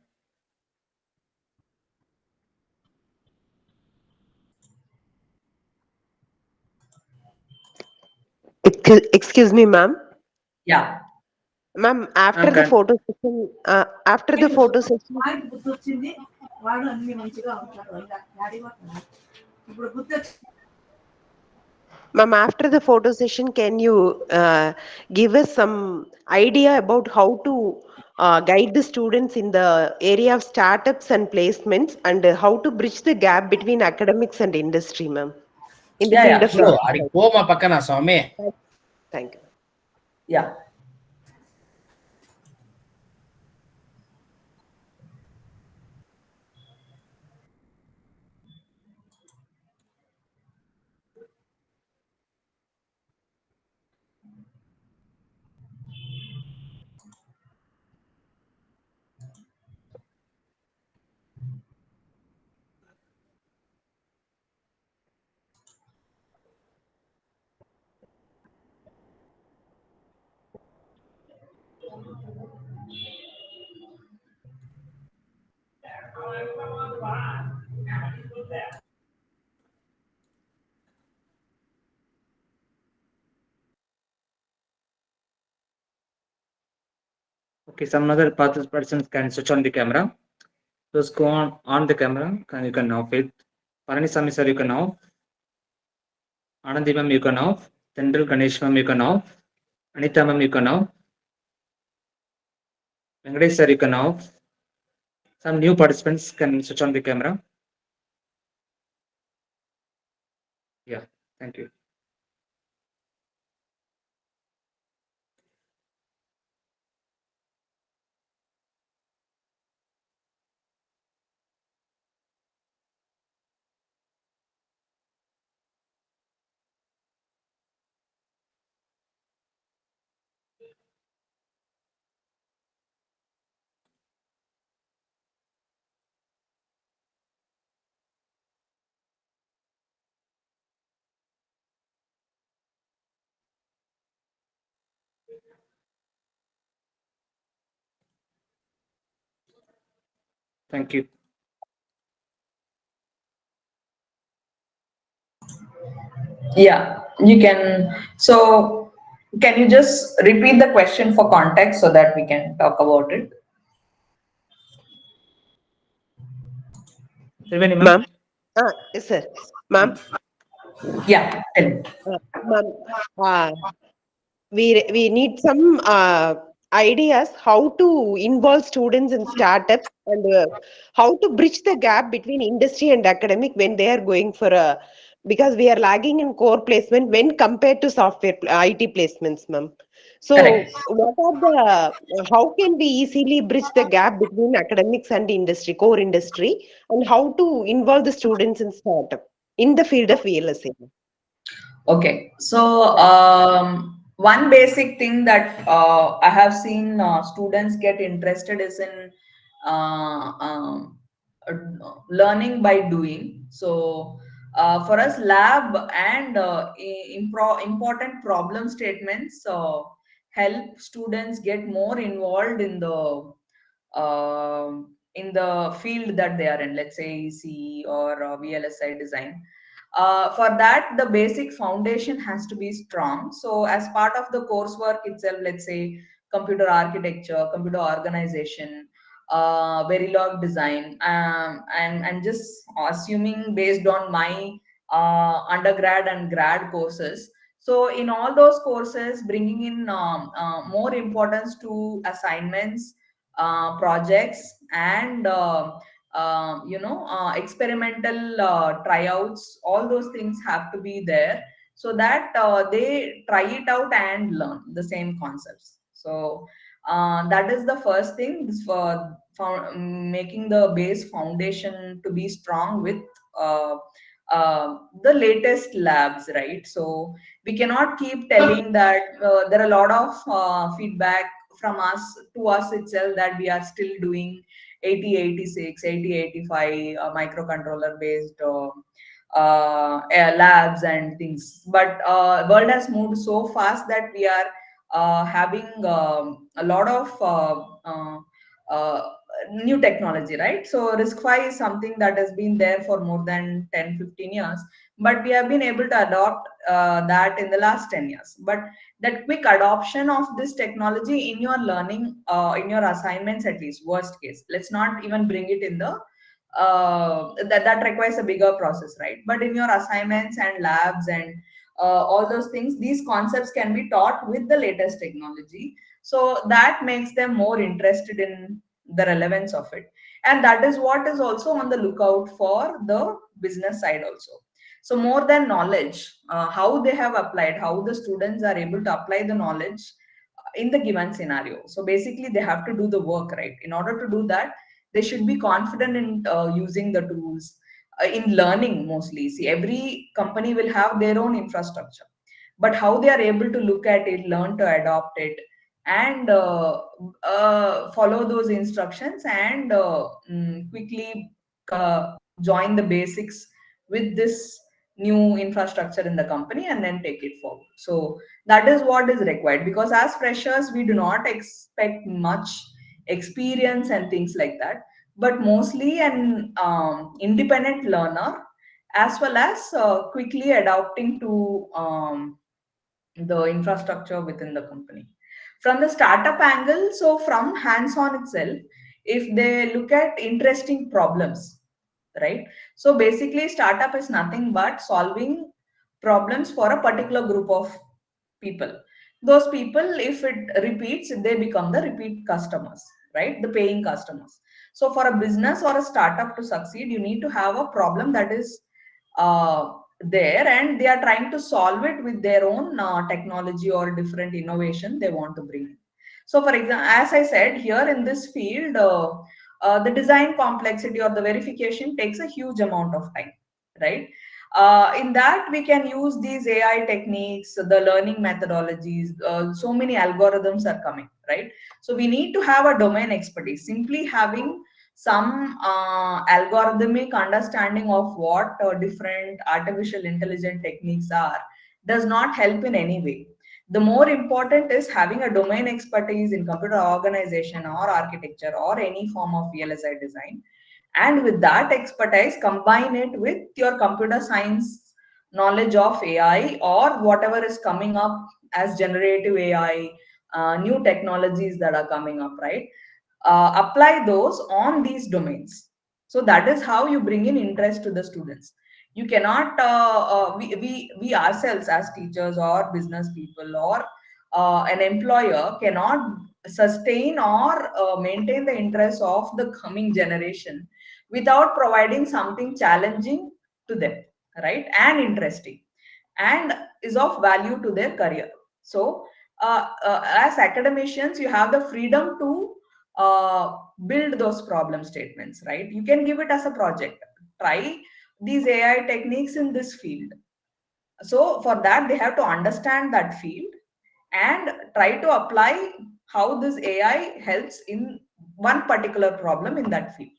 Excuse me, ma'am. Yeah. Ma'am, after the photo session, ma'am, after the photo session, can you give us some idea about how to guide the students in the area of startups and placements, and how to bridge the gap between academics and industry, ma'am, in the field of sure. Thank you. Yeah. Okay, some other participants can switch on the camera. Just go on the camera. You can off it. Paranisamy sir, you can off. Anandi ma'am, you can off. Tendril Ganesh ma'am, you can off. Anita ma'am, you can off. Venkatesh sir, you can off. Some new participants can switch on the camera. Yeah, thank you. Thank you. Yeah. You can, so can you just repeat the question for context so that we can talk about it? Triveni, ma'am. Ma'am? Yes, sir. Ma'am? Yeah, tell me. Ma'am, uh, we need some ideas how to involve students in startups and how to bridge the gap between industry and academic when they are going for a because we are lagging in core placement when compared to software IT placements, ma'am. So, Correct. what are the how can we easily bridge the gap between academics and industry, core industry, and how to involve the students in startup in the field of VLSI? Okay, so one basic thing that I have seen students get interested is in uh, um, learning by doing. So for us, lab and important problem statements help students get more involved in the field that they are in, let's say EC or VLSI design. For that, the basic foundation has to be strong. So as part of the coursework itself, let's say computer architecture, computer organization, Verilog design, and just assuming based on my undergrad and grad courses. So in all those courses, bringing in more importance to assignments, projects, and experimental tryouts. All those things have to be there so that they try it out and learn the same concepts. So that is the first thing, this for making the base foundation to be strong with uh, the latest labs, right? So we cannot keep telling that there are a lot of feedback from us to us itself that we are still doing 8086, 8085 microcontroller based labs and things. But world has moved so fast that we are having a lot of new technology, right? So RISC-V is something that has been there for more than 10-15 years, but we have been able to adopt that in the last 10 years. But that quick adoption of this technology in your learning, in your assignments, at least worst case, let's not even bring it in the that requires a bigger process, right? But in your assignments and labs and all those things, these concepts can be taught with the latest technology, so that makes them more interested in the relevance of it. And that is what is also on the lookout for the business side also. So more than knowledge, how they have applied, how the students are able to apply the knowledge in the given scenario. So basically they have to do the work, right? In order to do that, they should be confident in using the tools, in learning mostly. See, every company will have their own infrastructure, but how they are able to look at it, learn to adopt it, and follow those instructions, and quickly join the basics with this new infrastructure in the company and then take it forward. So that is what is required, because as freshers we do not expect much experience and things like that, but mostly an independent learner, as well as quickly adapting to the infrastructure within the company. From the startup angle, so from hands on itself, if they look at interesting problems, right? So basically startup is nothing but solving problems for a particular group of people. Those people, if it repeats, they become the repeat customers, right? The paying customers. So for a business or a startup to succeed, you need to have a problem that is there, and they are trying to solve it with their own technology or different innovation they want to bring in. So for example, as I said, here in this field, the design complexity or the verification takes a huge amount of time, right? In that we can use these AI techniques, the learning methodologies, so many algorithms are coming, right? So we need to have a domain expertise. Simply having some algorithmic understanding of what different artificial intelligence techniques are does not help in any way. The more important is having a domain expertise in computer organization or architecture or any form of VLSI design, and with that expertise combine it with your computer science knowledge of AI or whatever is coming up as generative AI, new technologies that are coming up, right? Apply those on these domains. So that is how you bring in interest to the students. You cannot, we ourselves as teachers or business people or an employer cannot sustain or maintain the interest of the coming generation without providing something challenging to them, right, and interesting, and is of value to their career. So as academicians you have the freedom to build those problem statements, right? You can give it as a project, try these AI techniques in this field. So for that they have to understand that field and try to apply how this AI helps in one particular problem in that field.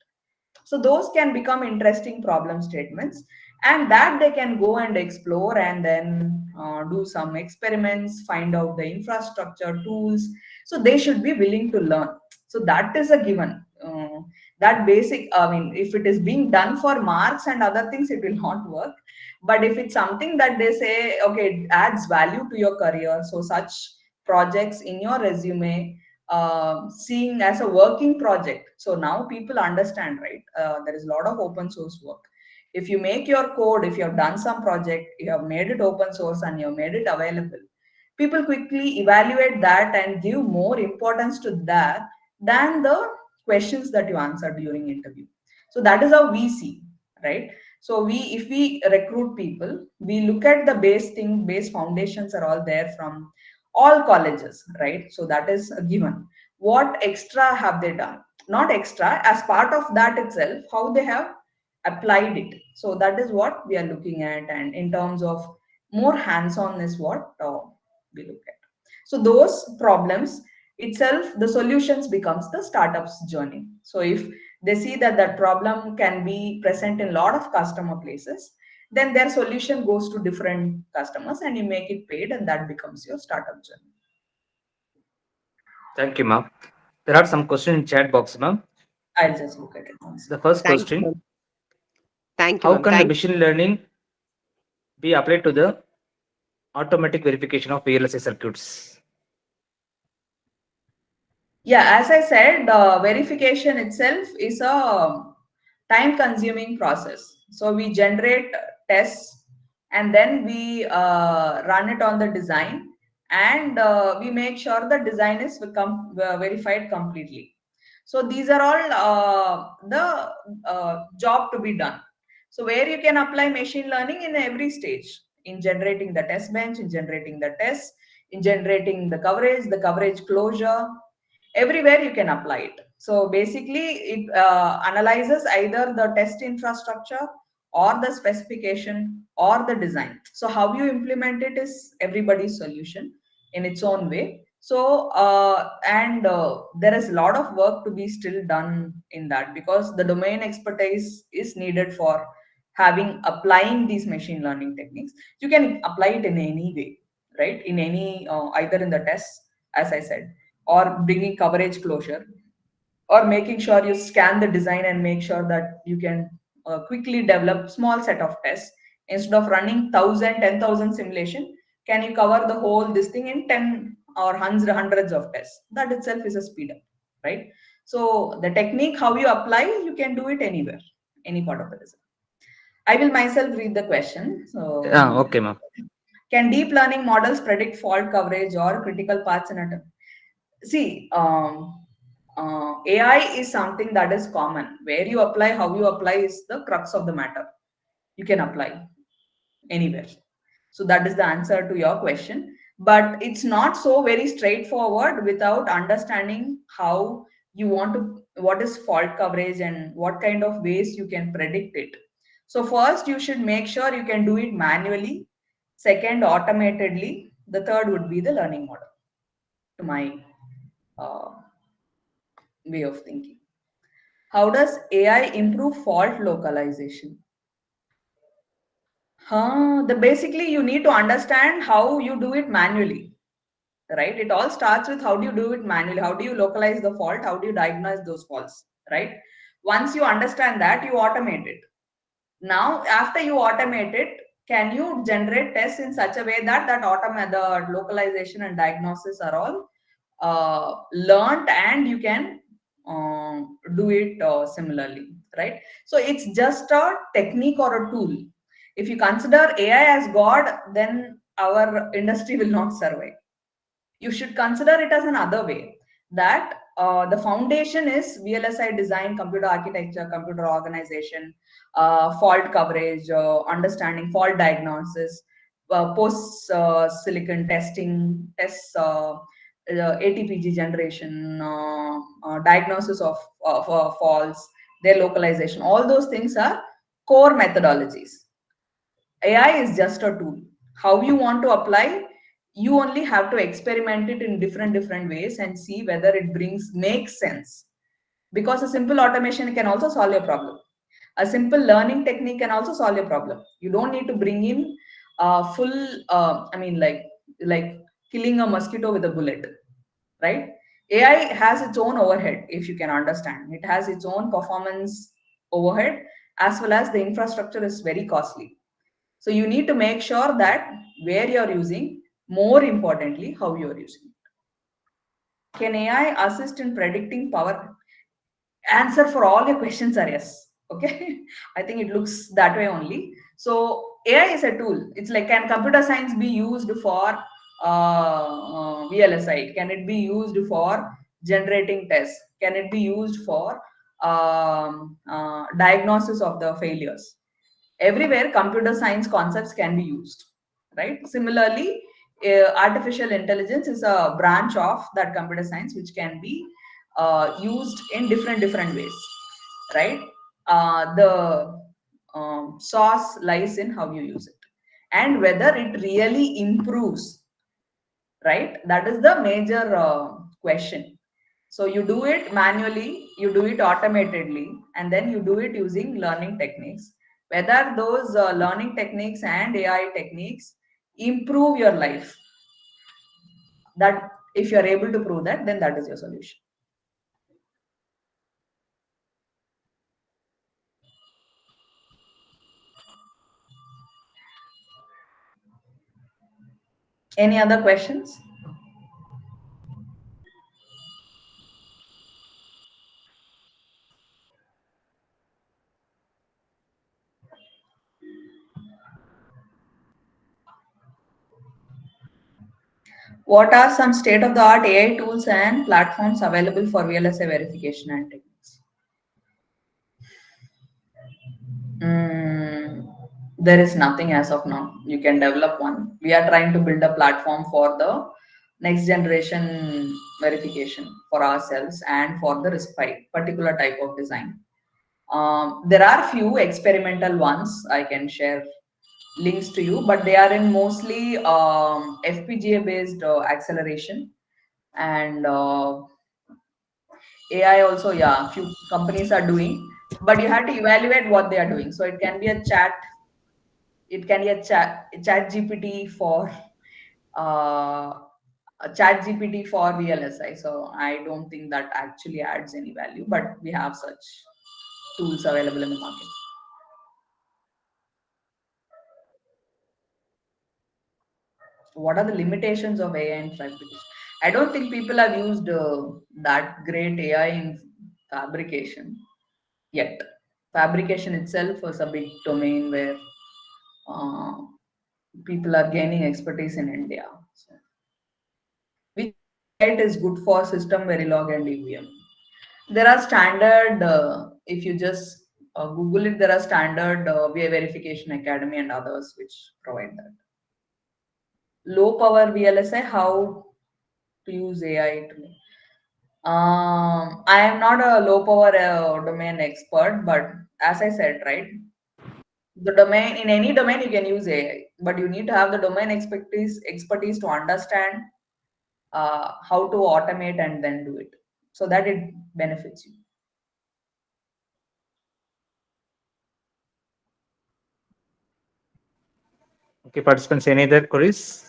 So those can become interesting problem statements, and that they can go and explore and then do some experiments, find out the infrastructure tools. So they should be willing to learn. So that is a given. That basic, I mean, if it is being done for marks and other things, it will not work. But if it's something that they say, okay, it adds value to your career, so such projects in your resume, seeing as a working project. So now people understand, right? There is a lot of open source work. If you make your code, if you have done some project, you have made it open source and you have made it available, people quickly evaluate that and give more importance to that than the questions that you answer during interview. So that is how we see, right? So we, if we recruit people, we look at the base foundations are all there from all colleges, right? So that is a given. What extra have they done? Not extra, as part of that itself, how they have applied it. So that is what we are looking at, and in terms of more hands-on is what we look at. So those problems itself, the solutions becomes the startup's journey. So if they see that that problem can be present in a lot of customer places, then their solution goes to different customers and you make it paid, and that becomes your startup journey. Thank you, ma'am. There are some questions in chat box, ma'am. I'll just look at it once. The first Thank you, question: ma'am. Thank you, how ma'am. can the Thank machine learning be applied to the automatic verification of VLSI circuits? Yeah, as I said, verification itself is a time consuming process. So we generate tests and then we run it on the design, and we make sure the design is verified completely. So these are all the job to be done. So where you can apply machine learning in every stage, in generating the test bench, in generating the tests, in generating the coverage closure, everywhere you can apply it. So basically it analyzes either the test infrastructure or the specification or the design. So how you implement it is everybody's solution in its own way. So and there is a lot of work to be still done in that, because the domain expertise is needed for having applying these machine learning techniques. You can apply it in any way, right? In any either in the tests, as I said, or bringing coverage closure, or making sure you scan the design and make sure that you can quickly develop small set of tests instead of running 1000 simulation. Can you cover the whole this thing in 10 or hundreds of tests? That itself is a speed up, right? So the technique, how you apply, you can do it anywhere, any part of the design. I will myself read the question. Yeah, So okay, ma'am. can deep learning models predict fault coverage or critical paths in a see, AI is something that is common. Where you apply, how you apply is the crux of the matter. You can apply anywhere. So that is the answer to your question. But it's not so very straightforward without understanding how you want to, what is fault coverage and what kind of ways you can predict it. So first, you should make sure you can do it manually. Second, automatedly. The third would be the learning model, to my uh, way of thinking. How does AI improve fault localization? Basically you need to understand how you do it manually, right? It all starts with how do you do it manually? How do you localize the fault? How do you diagnose those faults, right? Once you understand that, you automate it. Now, after you automate it, can you generate tests in such a way that the localization and diagnosis are all learned, and you can do it similarly, right? So it's just a technique or a tool. If you consider AI as God, then our industry will not survive. You should consider it as another way, that the foundation is VLSI design, computer architecture, computer organization, fault coverage, understanding fault diagnosis, post silicon testing, tests, ATPG generation, diagnosis of faults, their localization. All those things are core methodologies. AI is just a tool. How you want to apply, you only have to experiment it in different ways and see whether it makes sense. Because a simple automation can also solve your problem. A simple learning technique can also solve your problem. You don't need to bring in full, like killing a mosquito with a bullet, right? AI has its own overhead, if you can understand. It has its own performance overhead, as well as the infrastructure is very costly. So you need to make sure that where you're using, more importantly, how you're using it. Can AI assist in predicting power? Answer for all your questions are yes. Okay. I think it looks that way only. So AI is a tool. It's like, can computer science be used for VLSI? Can it be used for generating tests? Can it be used for diagnosis of the failures? Everywhere computer science concepts can be used, right? Similarly, artificial intelligence is a branch of that computer science which can be used in different ways, right? The source lies in how you use it and whether it really improves, right? That is the major question. So you do it manually, you do it automatedly, and then you do it using learning techniques. Whether those learning techniques and AI techniques improve your life, that if you're able to prove that, then that is your solution. Any other questions? What are some state-of-the-art AI tools and platforms available for VLSI verification and techniques? There is nothing as of now. You can develop one. We are trying to build a platform for the next generation verification for ourselves and for the RISC-V particular type of design. There are few experimental ones. I can share links to you, but they are in mostly FPGA based acceleration, and AI also. Yeah, few companies are doing, but you have to evaluate what they are doing. So it can be a chat, it can be a chat GPT for uh, a chat GPT for VLSI. So I don't think that actually adds any value, but we have such tools available in the market. What are the limitations of AI in fabrication? I don't think people have used that great AI in fabrication yet. Fabrication itself is a big domain where uh, people are gaining expertise in India. So, which site is good for system Verilog and EVM? There are standard, if you just Google it, there are standard VA Verification Academy and others which provide that. Low power VLSI, how to use AI to. I am not a low power domain expert, but as I said, right, the domain, in any domain you can use AI, but you need to have the domain expertise to understand how to automate and then do it so that it benefits you. Okay, participants, any other queries?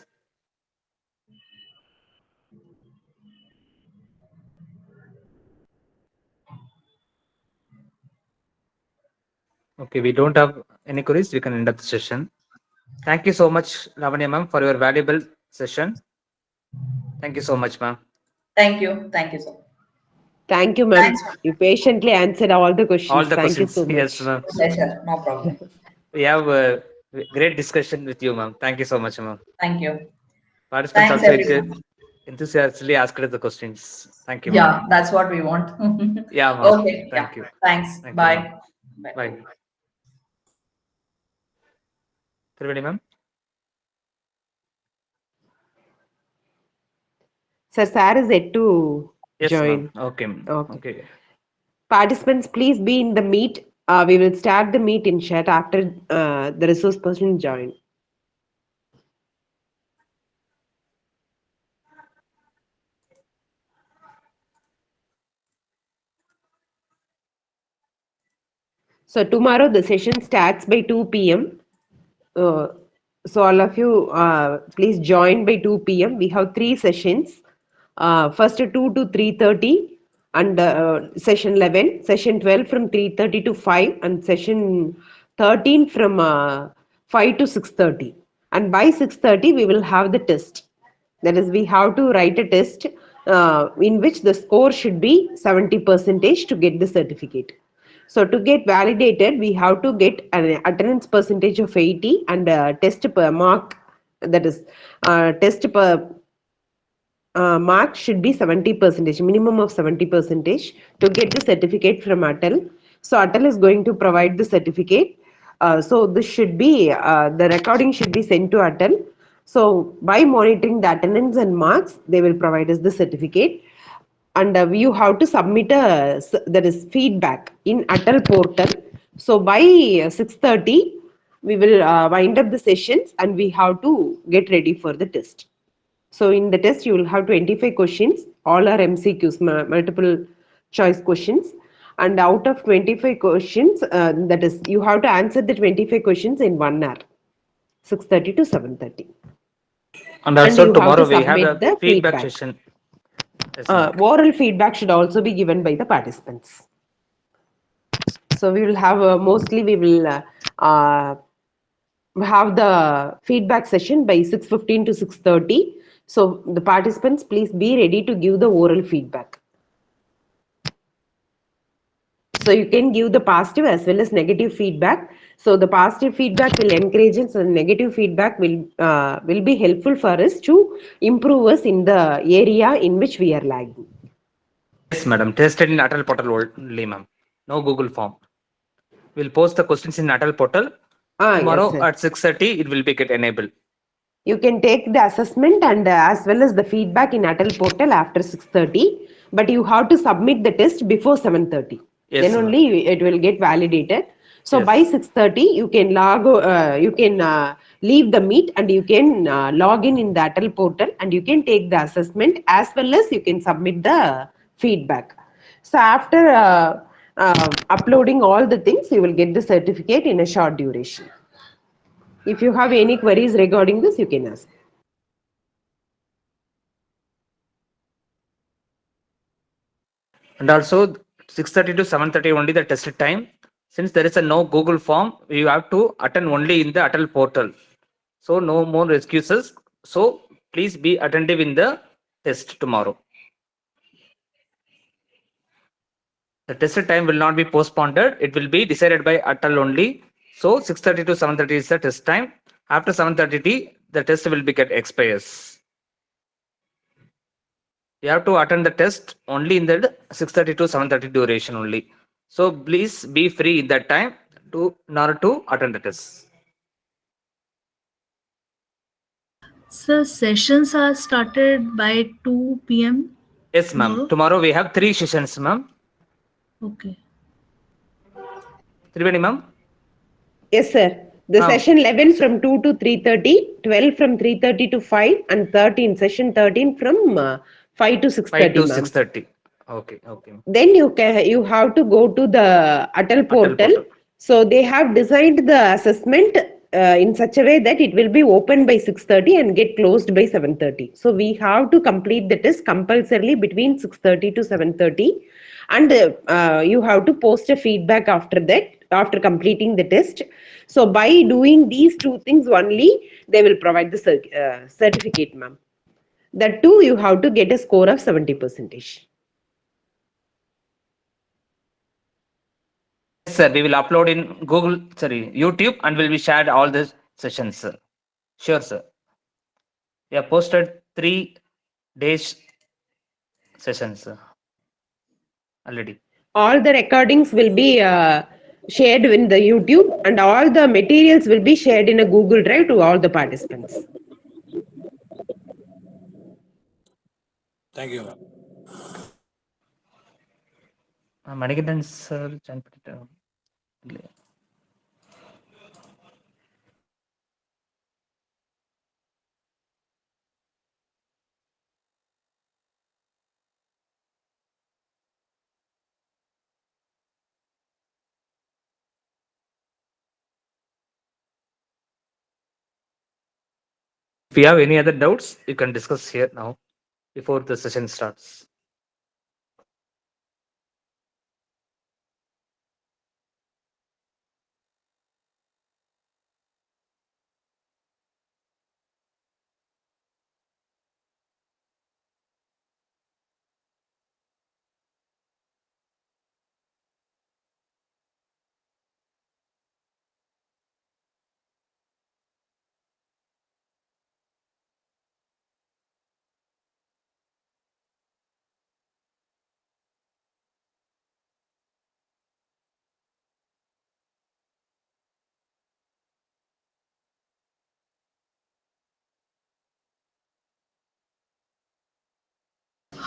Okay, we don't have any queries. We can end up the session. Thank you so much, Lavanya ma'am, for your valuable session. Thank you so much, ma'am. Thank you. Thank you, sir. Thank you, ma'am. Thanks. You patiently answered all the All questions. the Thank you questions. so Yes, much. ma'am. Pleasure. No problem. We have a great discussion with you, ma'am. Thank you so much, ma'am. Thank you. Participants Thanks, also everyone. enthusiastically asked the questions. Thank you, ma'am. Yeah, that's what we want. Yeah, ma'am. Okay. Yeah. Thank you. Thanks. Thank you, ma'am. Bye. Bye. Bye. Trivedi, ma'am. Sir, Sir is yet to Yes, ma'am. join. Okay. Ma'am. Okay. Okay. Participants, please be in the meet. We will start the meet in chat after the resource person join. So tomorrow the session starts by 2 p.m. Uh, so all of you, please join by 2 p.m. We have three sessions. First 2 to 3:30 and session 11, session 12 from 3:30 to 5 and session 13 from 5 to 6:30. And by 6:30 we will have the test. That is, we have to write a test in which the score should be 70 percentage to get the certificate. So to get validated, we have to get an attendance percentage of 80 and test per mark, that is test per mark should be 70 percentage, minimum of 70 percentage to get the certificate from ATAL. So ATAL is going to provide the certificate. So this should be, the recording should be sent to ATAL. So by monitoring the attendance and marks, they will provide us the certificate. And you have to submit there is feedback in ATAL portal. So by 6:30, we will wind up the sessions and we have to get ready for the test. So in the test, you will have 25 questions. All are MCQs, multiple choice questions. And out of 25 questions, that is, you have to answer the 25 questions in 1 hour, 6:30 to 7:30. And And also you have to tomorrow we have submit a the feedback feedback. session. Yes, ma'am. Oral feedback should also be given by the participants. So we will have mostly we will have the feedback session by 6:15 to 6:30. So the participants, please be ready to give the oral feedback. So you can give the positive as well as negative feedback. So the positive feedback will encourage us, and negative feedback will be helpful for us to improve us in the area in which we are lagging. Yes, madam. Tested in ATAL portal only, ma'am. No Google form. We'll post the questions in ATAL portal. Yes, Tomorrow sir. at 6:30, it will be get enabled. You can take the assessment and as well as the feedback in ATAL portal after 6:30, but you have to submit the test before 7:30. Yes, Then ma'am. only it will get validated. So by Yes. 6:30, you can you can leave the meet and you can log in the ATAL portal and you can take the assessment as well as you can submit the feedback. So after uploading all the things, you will get the certificate in a short duration. If you have any queries regarding this, you can ask. And also 6:30 to 7:30 only the test time. Since there is a no Google form, you have to attend only in the ATAL portal. So no more excuses. So please be attentive in the test tomorrow. The test time will not be postponed. It will be decided by ATAL only. So 6:30 to 7:30 is the test time. After 7:30, the test will be get expires. You have to attend the test only in the 6:30 to 7:30 duration only. So please be free in that time in order to attend the test. So sessions are started by 2 p.m. Yes, ma'am. Tomorrow we have 3 sessions, ma'am. Okay. Triveni, ma'am. Yes, sir. The Ma'am, session 11 from 2 to 3:30, 12 from 3:30 to 5, and 13, session 13 from 5 to 5 6:30, to ma'am. 6:30. Okay, okay. Then you have to go to the ATAL ATAL portal. portal. So they have designed the assessment in such a way that it will be open by 6:30 and get closed by 7:30. So we have to complete the test compulsorily between 6:30 to 7:30, and you have to post a feedback after that after completing the test. So by doing these two things only, they will provide the certificate, ma'am. That too, you have to get a score of 70%. Yes, sir. We will upload in YouTube, and will be shared all the sessions, sir. Sure, sir. We have posted 3 days sessions, sir, already. All the recordings will be shared in the YouTube, and all the materials will be shared in a Google Drive to all the participants. Thank you, ma'am. Manikandan, sir, join it. If you have any other doubts, you can discuss here now before the session starts.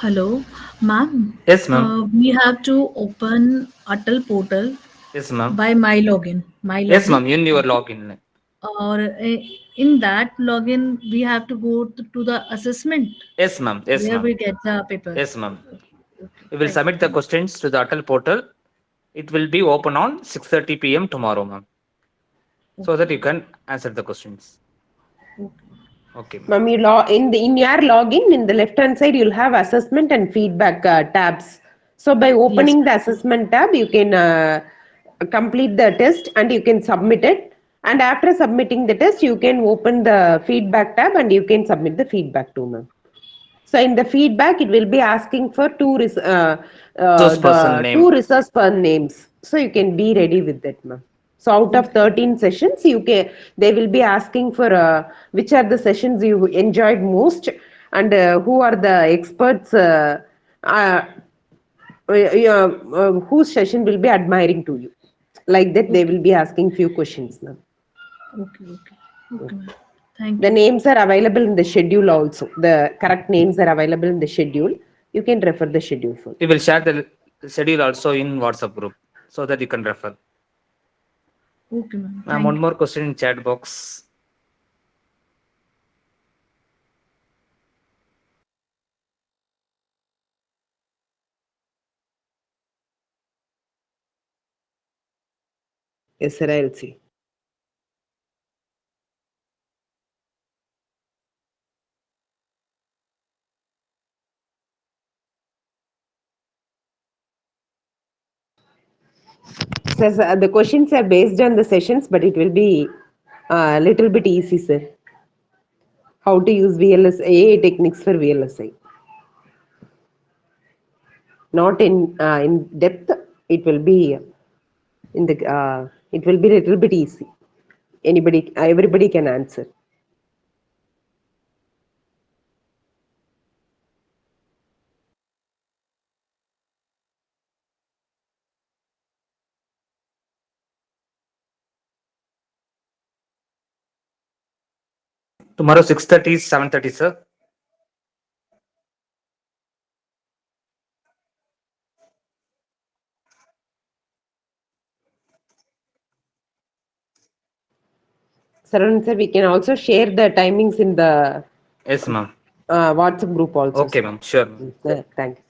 Hello, ma'am. Yes, ma'am. We have to open ATAL portal Yes, ma'am. by my login. My Yes, login. ma'am. In your login. Or in that login, we have to go to the assessment Yes, ma'am. Yes, where ma'am. we get the paper. Yes, ma'am. Okay, We will right. submit the questions to the ATAL portal. It will be open on 6:30 p.m. tomorrow, ma'am, so that you can answer the questions. Okay, ma'am. Ma'am, in your login, in the left hand side, you'll have assessment and feedback tabs. So by Yes. opening the assessment tab, you can complete the test and you can submit it. And after submitting the test, you can open the feedback tab and you can submit the feedback to ma'am. So in the feedback, it will be asking for Source person the name. two resource per names. So you can be ready with that, ma'am. So out of Okay. 13 sessions, they will be asking for which are the sessions you enjoyed most and who are the experts uh, whose session will be admiring to you. Like that, they Okay. will be asking few questions, ma'am. Okay. Okay. Okay, ma'am. Thank The you. names are available in the schedule also. The correct names are available in the schedule. You can refer the schedule for. We will share the schedule also in WhatsApp group so that you can refer. Okay, ma'am. Ma'am, Thank one you. more question in chat box. Yes, sir, I'll see. Sir, the questions are based on the sessions, but it will be a little bit easy, sir. How to use AI techniques for VLSI. Not in depth. It will be in the. It will be a little bit easy. Everybody can answer. Tomorrow 6:30, 7:30, sir. Sir, we can also share the timings in the Yes, ma'am. WhatsApp group also, Okay, sir. ma'am. Sure, ma'am. Thank you.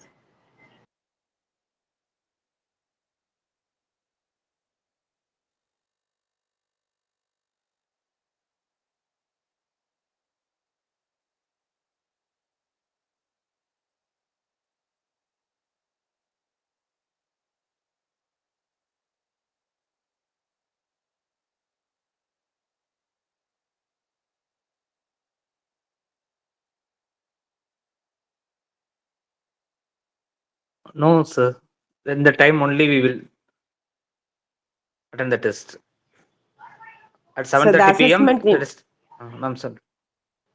No, sir. Then the time only we will attend the test. At So the 7:30 p.m. assessment, That is, ma'am, sir.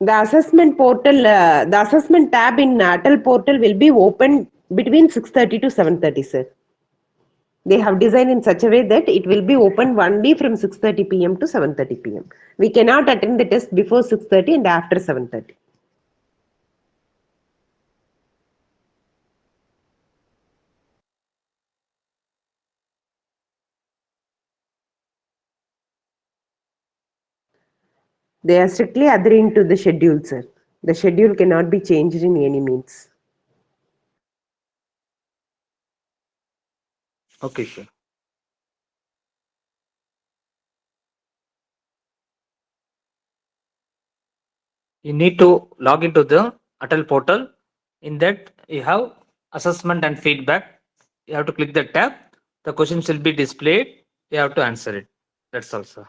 the assessment portal, the assessment tab in ATAL portal will be open between 6:30 to 7:30, sir. They have designed in such a way that it will be open only from 6:30 p.m. to 7:30 p.m. We cannot attend the test before 6:30 and after 7:30. They are strictly adhering to the schedule, sir. The schedule cannot be changed in any means. Okay, sir. You need to log into the ATAL portal. In that, you have assessment and feedback. You have to click the tab. The questions will be displayed. You have to answer it. That's all, sir.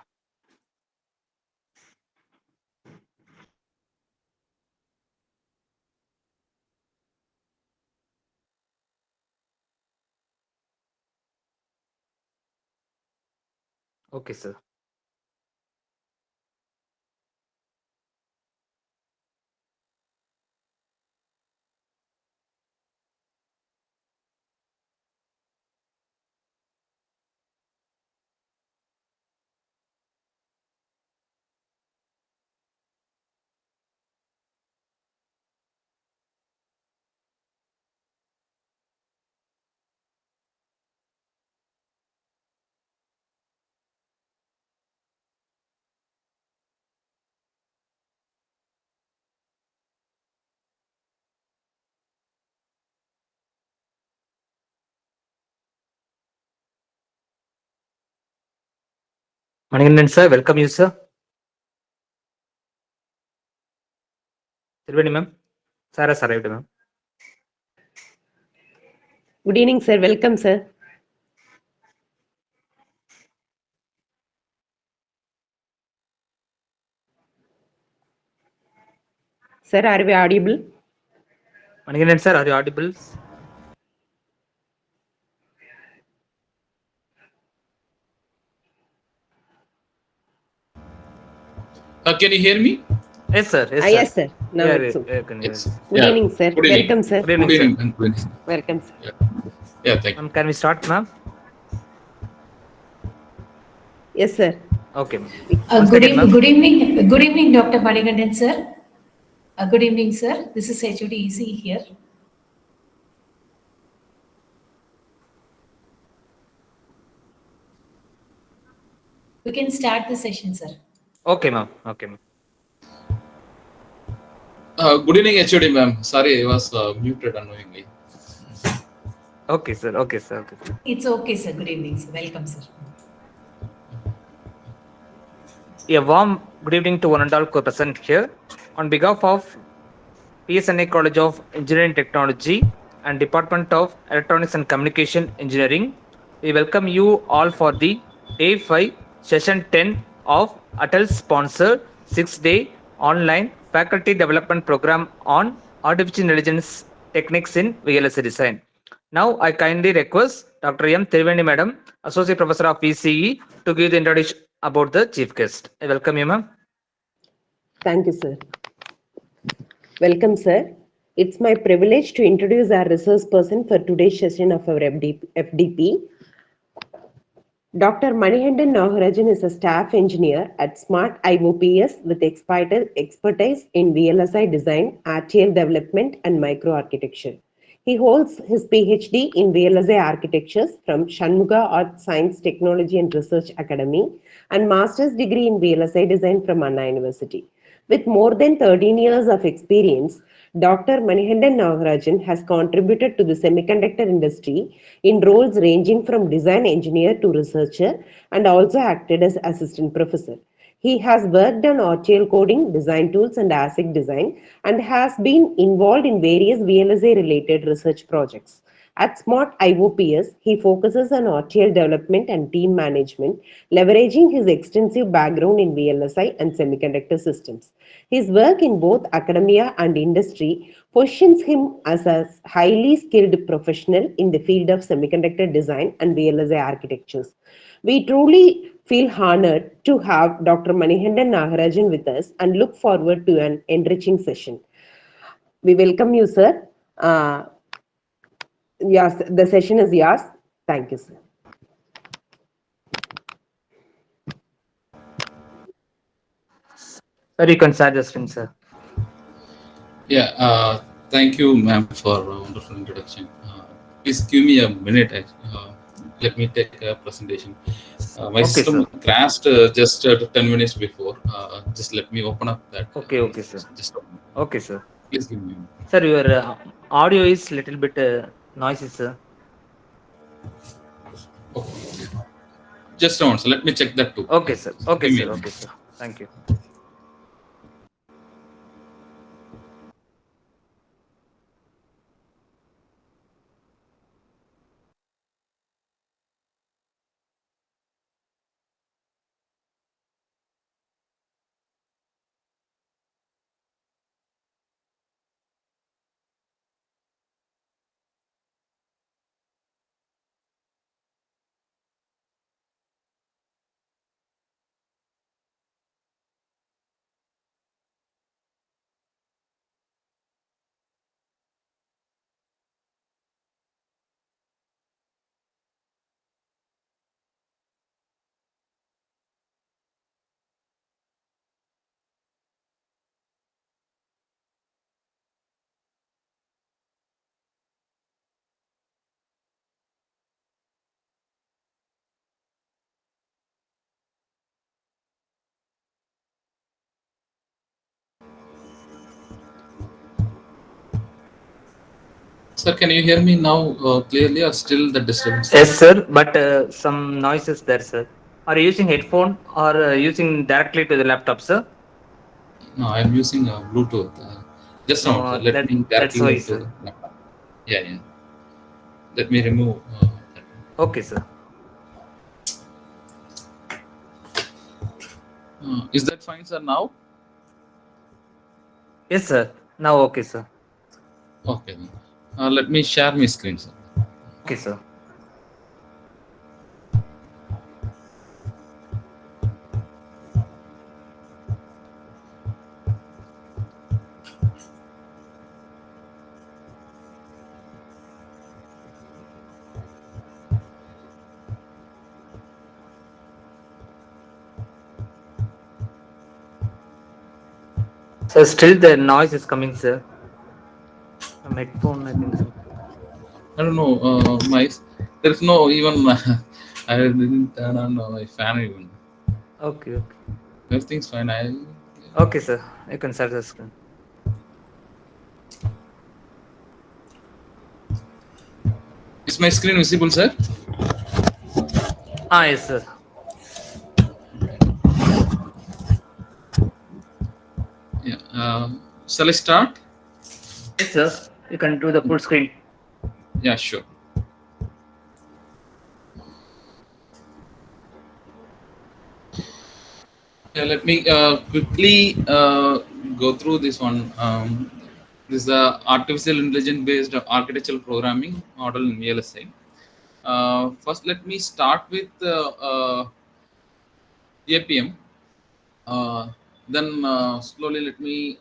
Okay, sir. Manigandan, sir, welcome you, sir. Sirvani, ma'am. Sir has arrived, ma'am. Good evening, sir. Welcome, sir. Sir, are we audible? Manigandan, sir, are you audible? Can you hear me? Yes, sir. Yes, Ah, sir. yes, sir. Now Yeah, it's okay. yeah, can hear. Yes. Good evening, sir. Good evening. Welcome, sir. Good evening, Good sir. evening. ma'am. Good evening. Welcome, sir. Yeah, thank you. Ma'am, can we start, ma'am? Yes, sir. Okay, ma'am. One Good, second, ma'am. good evening, Dr. Manigandan, sir. Good evening, sir. This is HOD EC here. We can start the session, sir. Okay, ma'am. Okay, ma'am. Good evening, HOD ma'am. Sorry, I was muted unknowingly. Okay, sir. Okay, sir. Okay, sir. It's okay, sir. Good evening, sir. Welcome, sir. A warm good evening to one and all co-present here. On behalf of PSNA College of Engineering Technology and Department of Electronics and Communication Engineering, we welcome you all for the Day 5, Session 10 of ATAL's sponsored 6-day online faculty development program on artificial intelligence techniques in VLSI design. Now, I kindly request Dr. M. Triveni Madam, Associate Professor of VCE, to give the introduction about the chief guest. I welcome you, ma'am. Thank you, sir. Welcome, sir. It's my privilege to introduce our resource person for today's session of our FDP. Dr. Manihandan Nagarajan is a staff engineer at Smart IOPS with expertise in VLSI design, RTL development, and microarchitecture. He holds his PhD in VLSI architectures from Shanmuga Art Science Technology and Research Academy and master's degree in VLSI design from Anna University. With more than 13 years of experience, Dr. Manihandan Nagarajan has contributed to the semiconductor industry in roles ranging from design engineer to researcher and also acted as assistant professor. He has worked on RTL coding, design tools, and ASIC design and has been involved in various VLSI related research projects. At Smart IOPS, he focuses on RTL development and team management, leveraging his extensive background in VLSI and semiconductor systems. His work in both academia and industry positions him as a highly skilled professional in the field of semiconductor design and VLSI architectures. We truly feel honored to have Dr. Manikandan Nagarajan with us and look forward to an enriching session. We welcome you, sir. Yes, the session is yours. Thank you, sir. Sir, you can start the screen, sir. Yeah, thank you, ma'am, for a wonderful introduction. Please give me a minute. Let me take a presentation. My Okay, system sir. crashed just 10 minutes before. Just let me open up that. Okay, sir. Just a moment. Okay, sir. Please give me a minute. Sir, your audio is little bit noisy, sir. Okay. Just a moment. So let me check that too. Okay, sir. Okay, Give me sir. a Okay, minute. sir. Thank you. Sir, can you hear me now clearly, or still the disturbance? Yes, sir. But some noises there, sir. Are you using headphone or using directly to the laptop, sir? No, I'm using Bluetooth. Just a moment, sir. Let me That's directly why, move to sir. the laptop. Yeah. Let me remove that. Okay, sir. Is that fine, sir, now? Yes, sir. Now, okay, sir. Okay. Let me share my screen, sir. Okay, sir. So still the noise is coming, sir. From headphone, I think so. I don't know. There's no even. I didn't turn on my fan even. Okay. Everything's fine. Okay, sir. You can start the screen. Is my screen visible, sir? Yes, sir. Yeah. Shall I start? Yes, sir. You can do the full screen. Yeah, sure. Yeah, let me quickly go through this one. This is the artificial intelligence based architectural programming model in VLSI. First, let me start with APM. Then slowly let me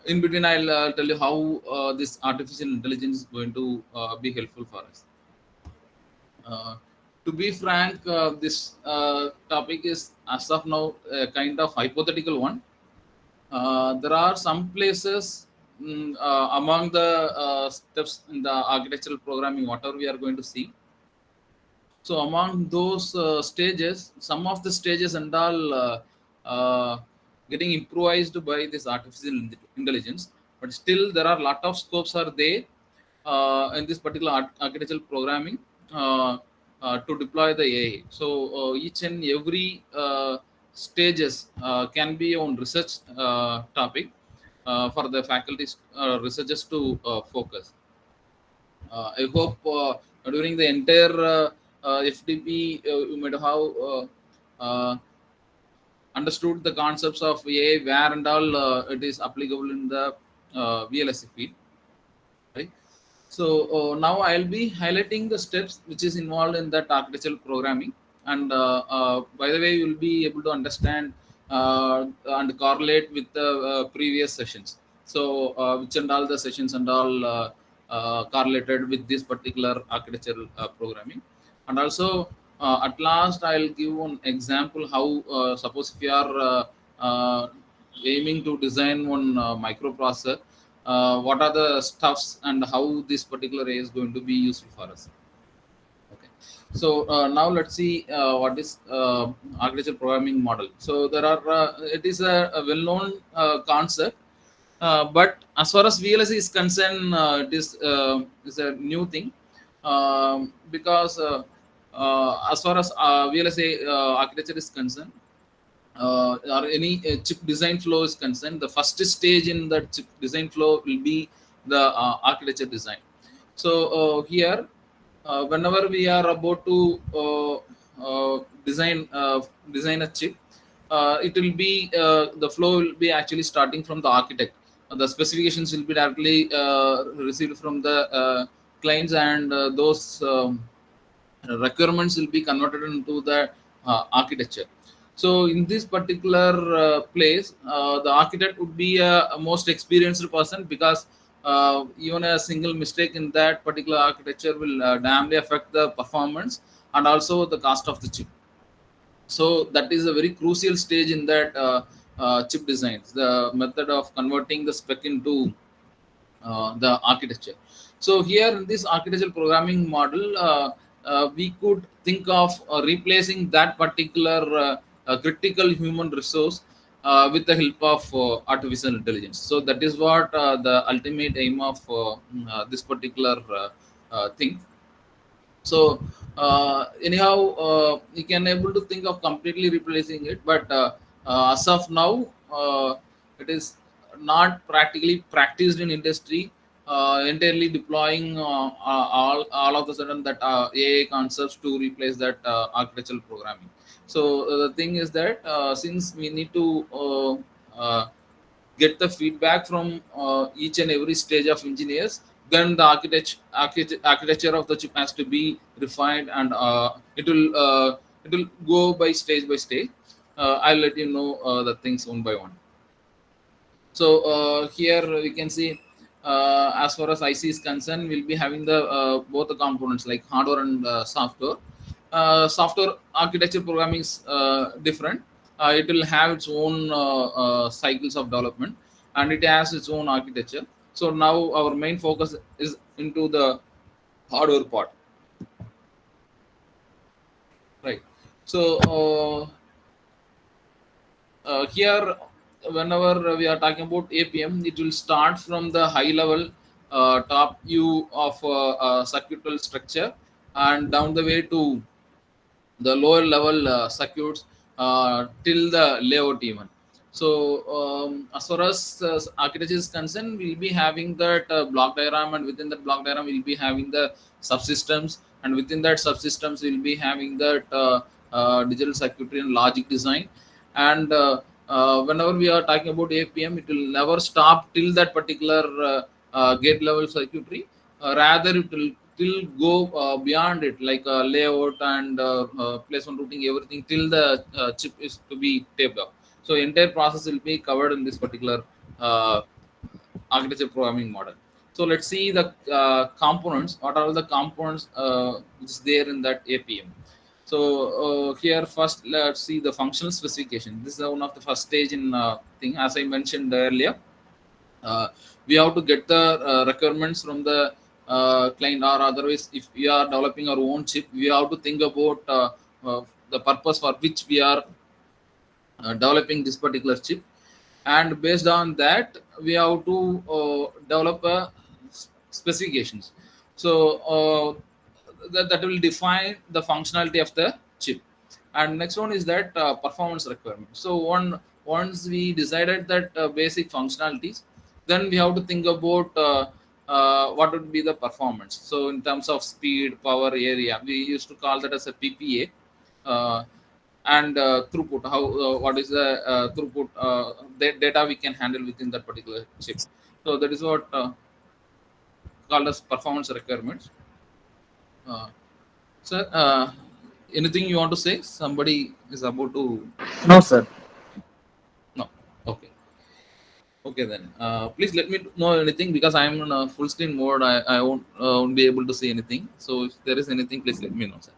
in between I'll tell you how this artificial intelligence is going to be helpful for us. To be frank, this topic is as of now a kind of hypothetical one. There are some places among the steps in the architectural programming, whatever we are going to see. So among those stages, some of the stages and all getting improvised by this artificial intelligence, but still there are a lot of scopes are there in this particular architectural programming to deploy the AI. So each and every stages can be on research topic for the faculties researchers to focus. I hope during the entire FDP, you might have understood the concepts of AI, where and all it is applicable in the VLSI field, right? So now I'll be highlighting the steps which is involved in that architectural programming, and by the way, you'll be able to understand and correlate with the previous sessions. So which and all the sessions and all correlated with this particular architectural programming, and also at last I'll give one example how suppose if you are aiming to design one microprocessor, what are the stuffs and how this particular AI is going to be useful for us. Okay, so now let's see what is architecture programming model. So there are it is a well-known concept, but as far as VLSI is concerned, it is a new thing, because as far as VLSI architecture is concerned, or any chip design flow is concerned, the first stage in that chip design flow will be the architecture design. So here, whenever we are about to design a chip, it will be the flow will be actually starting from the architect. The specifications will be directly received from the clients, and those requirements will be converted into the architecture. So in this particular place, the architect would be a most experienced person, because even a single mistake in that particular architecture will damnably affect the performance and also the cost of the chip. So that is a very crucial stage in that chip designs, the method of converting the spec into the architecture. So here in this architectural programming model, we could think of replacing that particular critical human resource with the help of artificial intelligence. So that is what the ultimate aim of this particular thing. So anyhow, you can able to think of completely replacing it, but as of now, it is not practically practiced in industry, entirely deploying all of a sudden that AI concepts to replace that architectural programming. So the thing is that since we need to get the feedback from each and every stage of engineers, then the architecture of the chip has to be refined, and it will go by stage. I'll let you know the things one by one. So here we can see, as far as IC is concerned, we'll be having the both the components like hardware and software. Software architecture programming is different. It will have its own cycles of development, and it has its own architecture. So now our main focus is into the hardware part, right? So here, whenever we are talking about APM, it will start from the high level top view of circuitral structure, and down the way to the lower level circuits till the layout even. So as far as architecture is concerned, we'll be having that block diagram, and within that block diagram we'll be having the subsystems, and within that subsystems we'll be having that digital circuitry and logic design. And whenever we are talking about APM, it will never stop till that particular gate level circuitry. Rather, it will go beyond it, like layout and placement routing, everything till the chip is to be taped up. So entire process will be covered in this particular architecture programming model. So let's see the components. What are the components which is there in that APM? So here first let's see the functional specification. This is one of the first stage in thing. As I mentioned earlier, we have to get the requirements from the client, or otherwise if we are developing our own chip, we have to think about the purpose for which we are developing this particular chip, and based on that we have to develop specifications. So that will define the functionality of the chip. And next one is that performance requirement. So once we decided that basic functionalities, then we have to think about what would be the performance. So in terms of speed, power, area, we used to call that as a PPA. And throughput, how what is the throughput data we can handle within that particular chip. So that is what called as performance requirements. Sir, anything you want to say? Somebody is about to. No, sir. No. Okay. Okay then. Please let me know anything, because I am in a full screen mode. I won't be able to see anything. So if there is anything, please let me know, sir.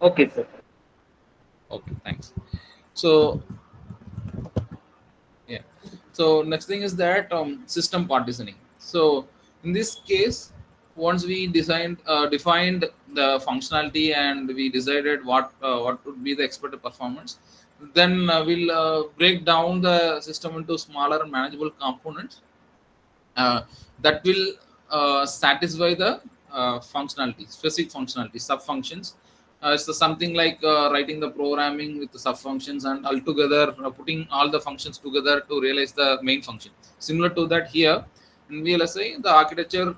Okay, sir. Okay. Thanks. So yeah. So next thing is that system partitioning. So in this case, once we defined the functionality and we decided what would be the expected performance, then we'll break down the system into smaller manageable components that will satisfy the functionality, specific functionality, sub functions. It's something like writing the programming with the sub functions and altogether putting all the functions together to realize the main function. Similar to that here in VLSI, the architecture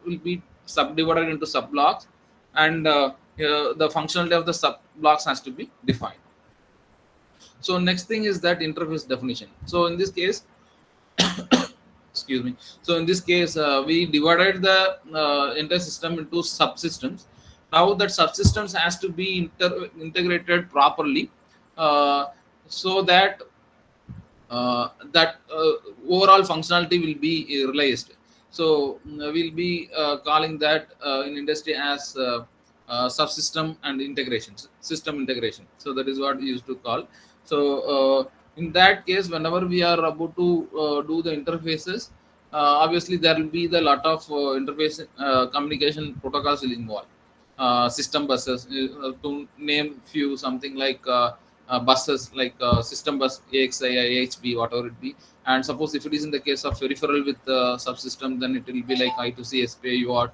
will be subdivided into sub blocks, and the functionality of the sub blocks has to be defined. So next thing is that interface definition. So in this case, excuse me. So in this case, we divided the entire system into subsystems. Now that subsystems has to be integrated properly, so that overall functionality will be realized. So we'll be calling that in industry as subsystem and integration, system integration. So that is what we used to call. So in that case, whenever we are about to do the interfaces, obviously there will be the lot of interface communication protocols will involve. System buses, to name few, something like buses like system bus AXI, AHB, whatever it be. And suppose if it is in the case of peripheral with subsystem, then it will be like I2C, SPI, UART,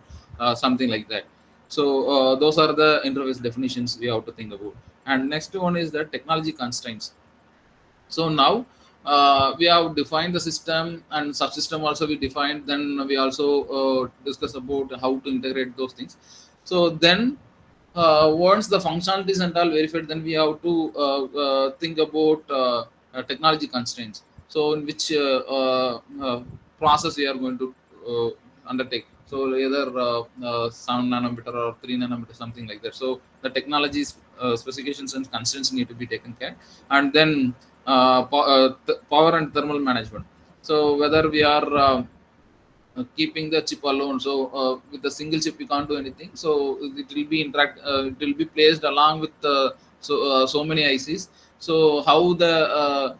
something like that. So those are the interface definitions we have to think about. And next one is the technology constraints. So now we have defined the system and subsystem also we defined. Then we also discuss about how to integrate those things. So then once the functionalities and all verified, then we have to think about technology constraints. So in which process we are going to undertake. So either 7 nanometer or 3 nanometer, something like that. So the technologies specifications and constraints need to be taken care. And then power and thermal management. So whether we are keeping the chip alone, so with a single chip you can't do anything, so it will be it will be placed along with so many ICs. So how the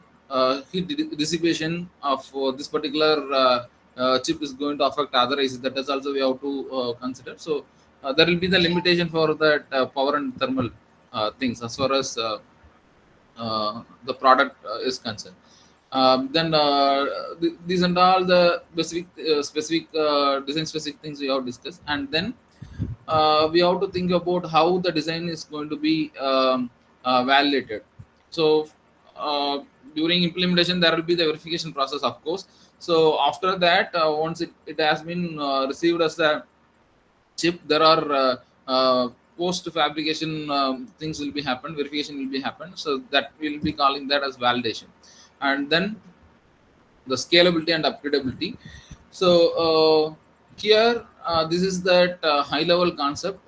heat dissipation of this particular chip is going to affect other ICs, that is also we have to consider. So there will be the limitation for that power and thermal things as far as the product is concerned. Then these and all the specific design specific things we have discussed. And then we have to think about how the design is going to be validated. So during implementation there will be the verification process, of course. So after that, once it has been received as a chip, there are post fabrication things will be happen, verification will be happen. So that will be calling that as validation. And then the scalability and upgradability. So here this is that high level concept.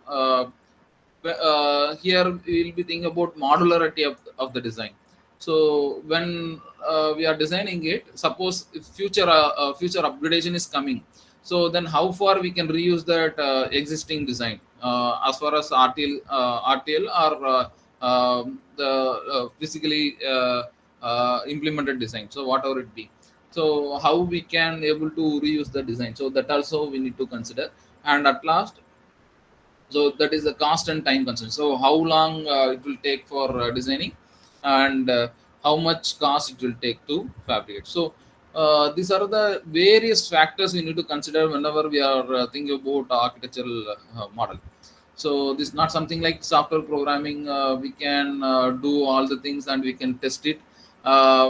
Here we will be thinking about modularity of the design. So when we are designing it, suppose if future upgradation is coming, so then how far we can reuse that existing design as far as RTL or the physically implemented design. So whatever it be. So how we can able to reuse the design. So that also we need to consider. And at last, so that is the cost and time concern. So how long it will take for designing, and how much cost it will take to fabricate. So these are the various factors we need to consider whenever we are thinking about architectural model. So this is not something like software programming. We can do all the things and we can test it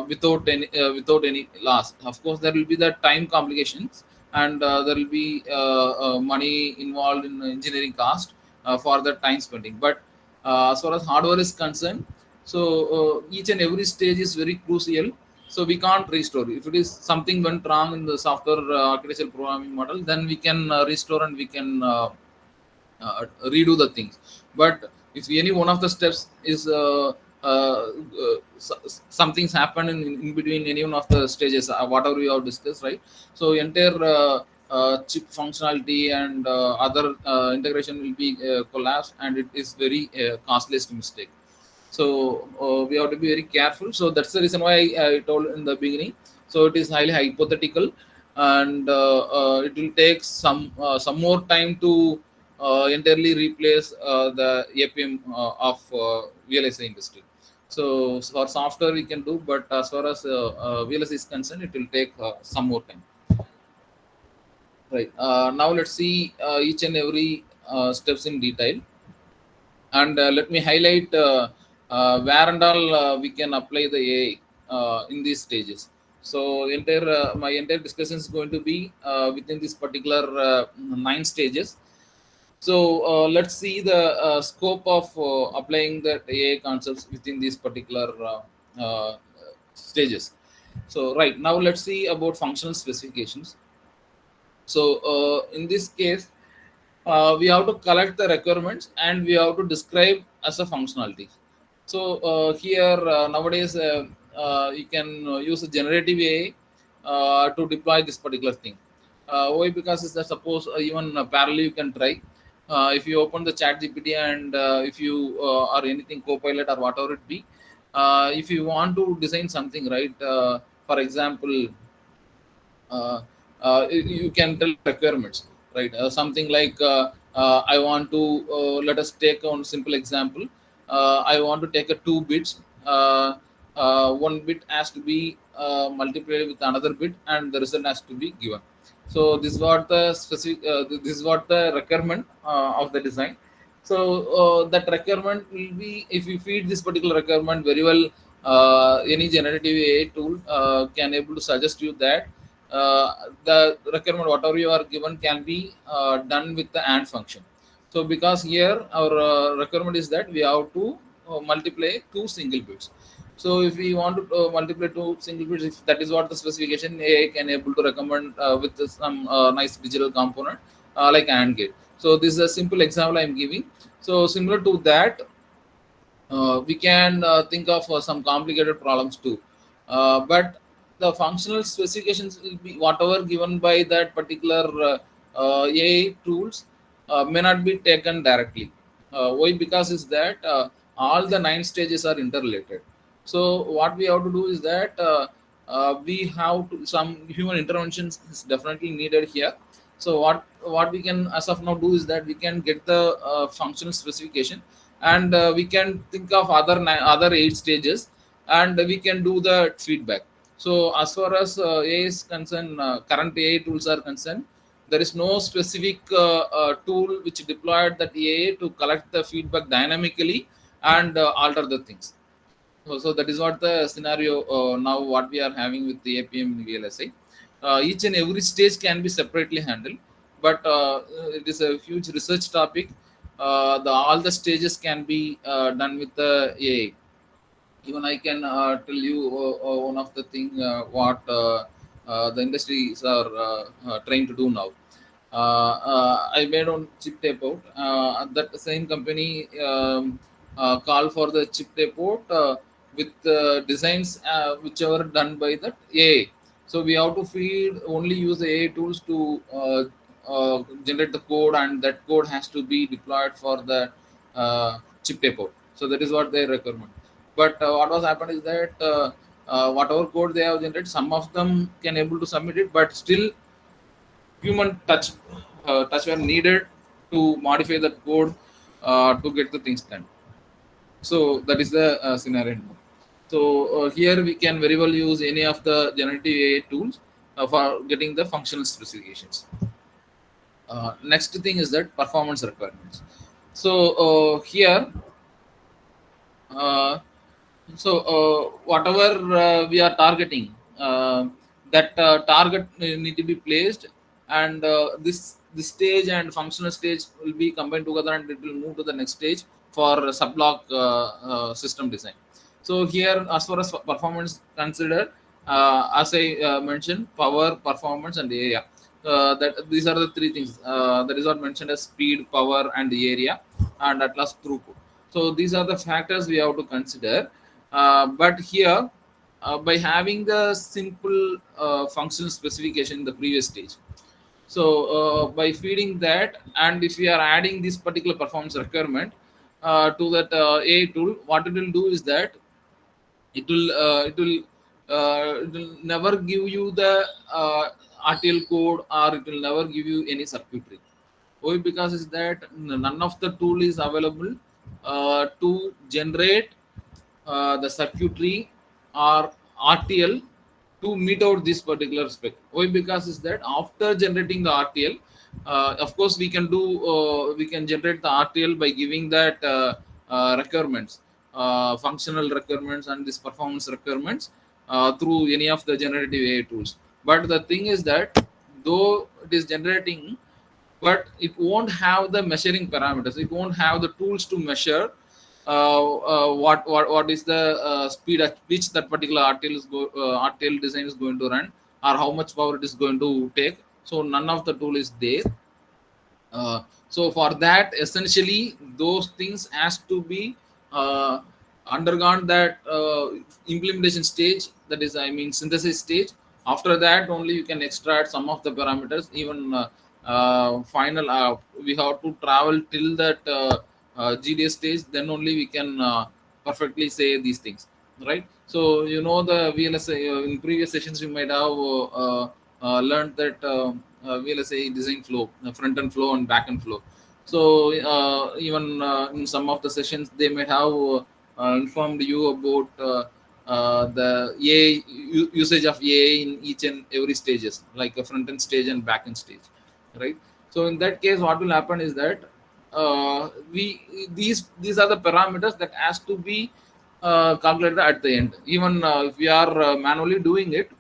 without any loss. Of course, there will be the time complications, and there will be money involved in engineering cost for the time spending. But as far as hardware is concerned, so each and every stage is very crucial. So we can't restore. If it is something went wrong in the software architectural programming model, then we can restore and we can redo the things. But if any one of the steps is something's happened in between any one of the stages, whatever we have discussed, right? So entire chip functionality and other integration will be collapsed, and it is very costliest mistake. So we have to be very careful. So that's the reason why I told in the beginning. So it is highly hypothetical, and it will take some more time to entirely replace the APM of VLSI industry. So for software we can do, but as far as VLSI is concerned, it will take some more time. Right. Now let's see each and every steps in detail, and let me highlight where and all we can apply the AI in these stages. So my entire discussion is going to be within this particular 9 stages. So let's see the scope of applying the AI concepts within these particular stages. So right now, let's see about functional specifications. So in this case, we have to collect the requirements and we have to describe as a functionality. So here nowadays you can use a generative AI to deploy this particular thing. Why? Because it's suppose even parallel you can try. If you open the chat GPT and if you or anything copilot or whatever it be, if you want to design something, right? For example, you can tell requirements, right? Something like I want to let us take on simple example. I want to take a 2 bits. One bit has to be multiplied with another bit, and the result has to be given. So this is what the specific. This is what the requirement of the design. So that requirement will be, if you feed this particular requirement very well, any generative AI tool can able to suggest you that the requirement whatever you are given can be done with the AND function. So because here our requirement is that we have to multiply 2 single bits. So if we want to multiply 2 single bits, if that is what the specification, AI can able to recommend with some nice digital component like AND gate. So this is a simple example I am giving. So similar to that, we can think of some complicated problems too. But the functional specifications will be whatever given by that particular AI tools may not be taken directly. Why? Because is that all the 9 stages are interrelated. So what we have to do is that we have to, some human interventions is definitely needed here. So what we can as of now do is that we can get the functional specification, and we can think of other 8 stages, and we can do the feedback. So as far as AI is concerned, current AI tools are concerned, there is no specific tool which deployed that AI to collect the feedback dynamically and alter the things. So that is what the scenario now what we are having with the APM in VLSI. Each and every stage can be separately handled, but it is a huge research topic. All the stages can be done with the AI. Even I can tell you one of the thing what the industries are trying to do now. I made on chip tape out. That same company call for the chip tape out with designs whichever done by that AI. So we have to feed only use the AI tools to generate the code, and that code has to be deployed for the chip tape out. So that is what they recommend. But what was happened is that whatever code they have generated, some of them can able to submit it, but still human touch were needed to modify the code to get the things done. So that is the scenario. So here we can very well use any of the generative AI tools for getting the functional specifications. Next thing is that performance requirements. So here whatever we are targeting, that target need to be placed and this stage and functional stage will be combined together, and it will move to the next stage for subblock system design. So here, as far as performance considered, as I mentioned, power, performance, and area. That these are the three things that is what mentioned as speed, power, and the area, and at last throughput. So these are the factors we have to consider. But here, by having the simple functional specification in the previous stage, so by feeding that, and if we are adding this particular performance requirement to that AI tool, what it will do is that it will never give you the RTL code, or it will never give you any circuitry. Why? Because is that none of the tool is available to generate the circuitry or RTL to meet out this particular spec. Why? Because is that after generating the RTL, of course we can generate the RTL by giving that requirements, functional requirements, and this performance requirements through any of the generative AI tools. But the thing is that though it is generating, but it won't have the measuring parameters. It won't have the tools to measure what is the speed at which that particular RTL design is going to run, or how much power it is going to take. So none of the tool is there. So for that, essentially those things has to be undergone that implementation stage, that is, I mean, synthesis stage. After that only you can extract some of the parameters. Even final we have to travel till that GDS stage, then only we can perfectly say these things, right? So the VLSI, in previous sessions you might have learned that VLSI design flow, front end flow and back end flow. So even in some of the sessions they might have informed you about the AI usage of AI in each and every stages, like a front end stage and back end stage, right? So in that case, what will happen is that these are the parameters that has to be calculated at the end. Even if we are manually doing it,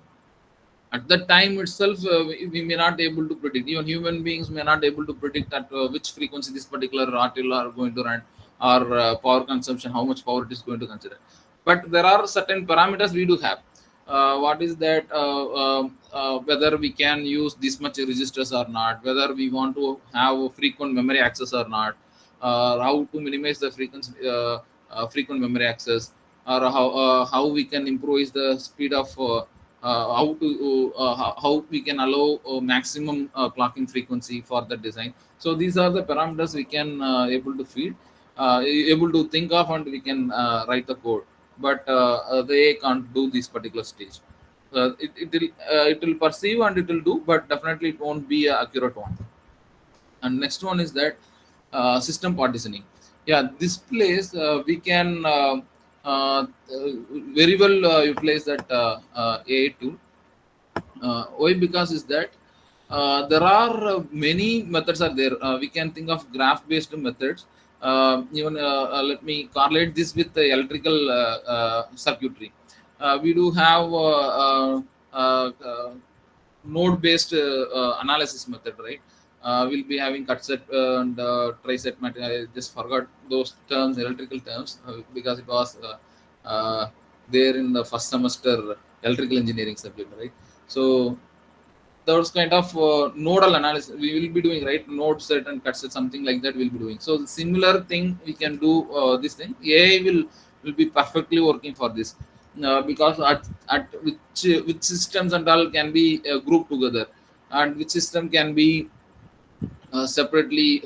at that time itself we may not able to predict. Even human beings may not able to predict at which frequency this particular RTL are going to run, or power consumption, how much power it is going to consider. But there are certain parameters we do have. What is that? Whether we can use this much registers or not, whether we want to have frequent memory access or not, how to minimize the frequent memory access, or how we can improve the speed of how we can allow maximum clocking frequency for the design. So these are the parameters we can able to feed, able to think of, and we can write the code. But they can't do this particular stage. It will perceive and it will do, but definitely it won't be an accurate one. And next one is that system partitioning. Yeah, this place we can very well utilize that AI tool. Why? Because is that there are many methods are there. We can think of graph based methods. Even let me correlate this with the electrical circuitry. We do have node based analysis method, right? We'll be having cut set and try set method. I just forgot those terms, electrical terms, because it was there in the first semester electrical engineering subject, right? So those kind of nodal analysis we will be doing, right? Node set and cut set, something like that we'll be doing. So the similar thing we can do this thing. AI will be perfectly working for this, because at which systems and all can be grouped together, and which system can be separately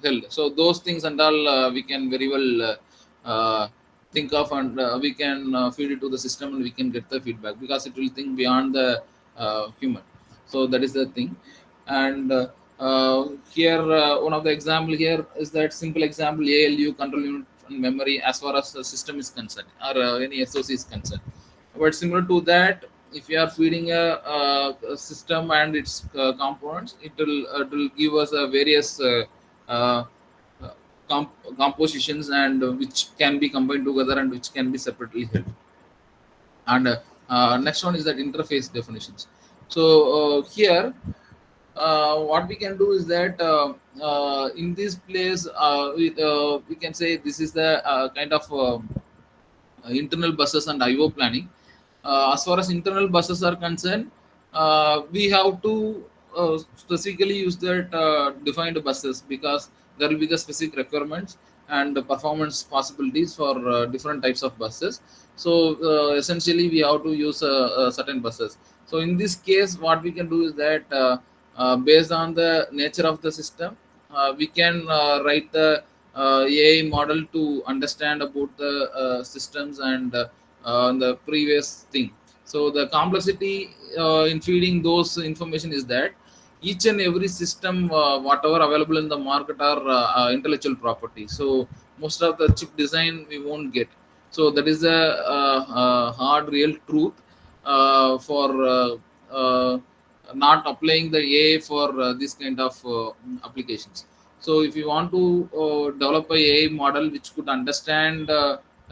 held. So those things and all we can very well think of, and we can feed it to the system, and we can get the feedback, because it will think beyond the human. So that is the thing. And here one of the example here is that simple example, ALU, control unit and memory, as far as the system is concerned, or any SOC is concerned. But similar to that, if you are feeding a system and its components, it will give us various uh, compositions, and which can be combined together and which can be separately held. And next one is that interface definitions. So here what we can do is that in this place we can say this is the kind of internal buses and IO planning. As far as internal buses are concerned, we have to specifically use that defined buses because there will be the specific requirements and the performance possibilities for different types of buses. So essentially, we have to use certain buses. So in this case, what we can do is that based on the nature of the system, we can write the AI model to understand about the systems and the previous thing. So the complexity in feeding those information is that each and every system, whatever available in the market, are intellectual property. So most of the chip design we won't get. So that is a hard real truth for not applying the AI for this kind of applications. So if you want to develop a AI model which could understand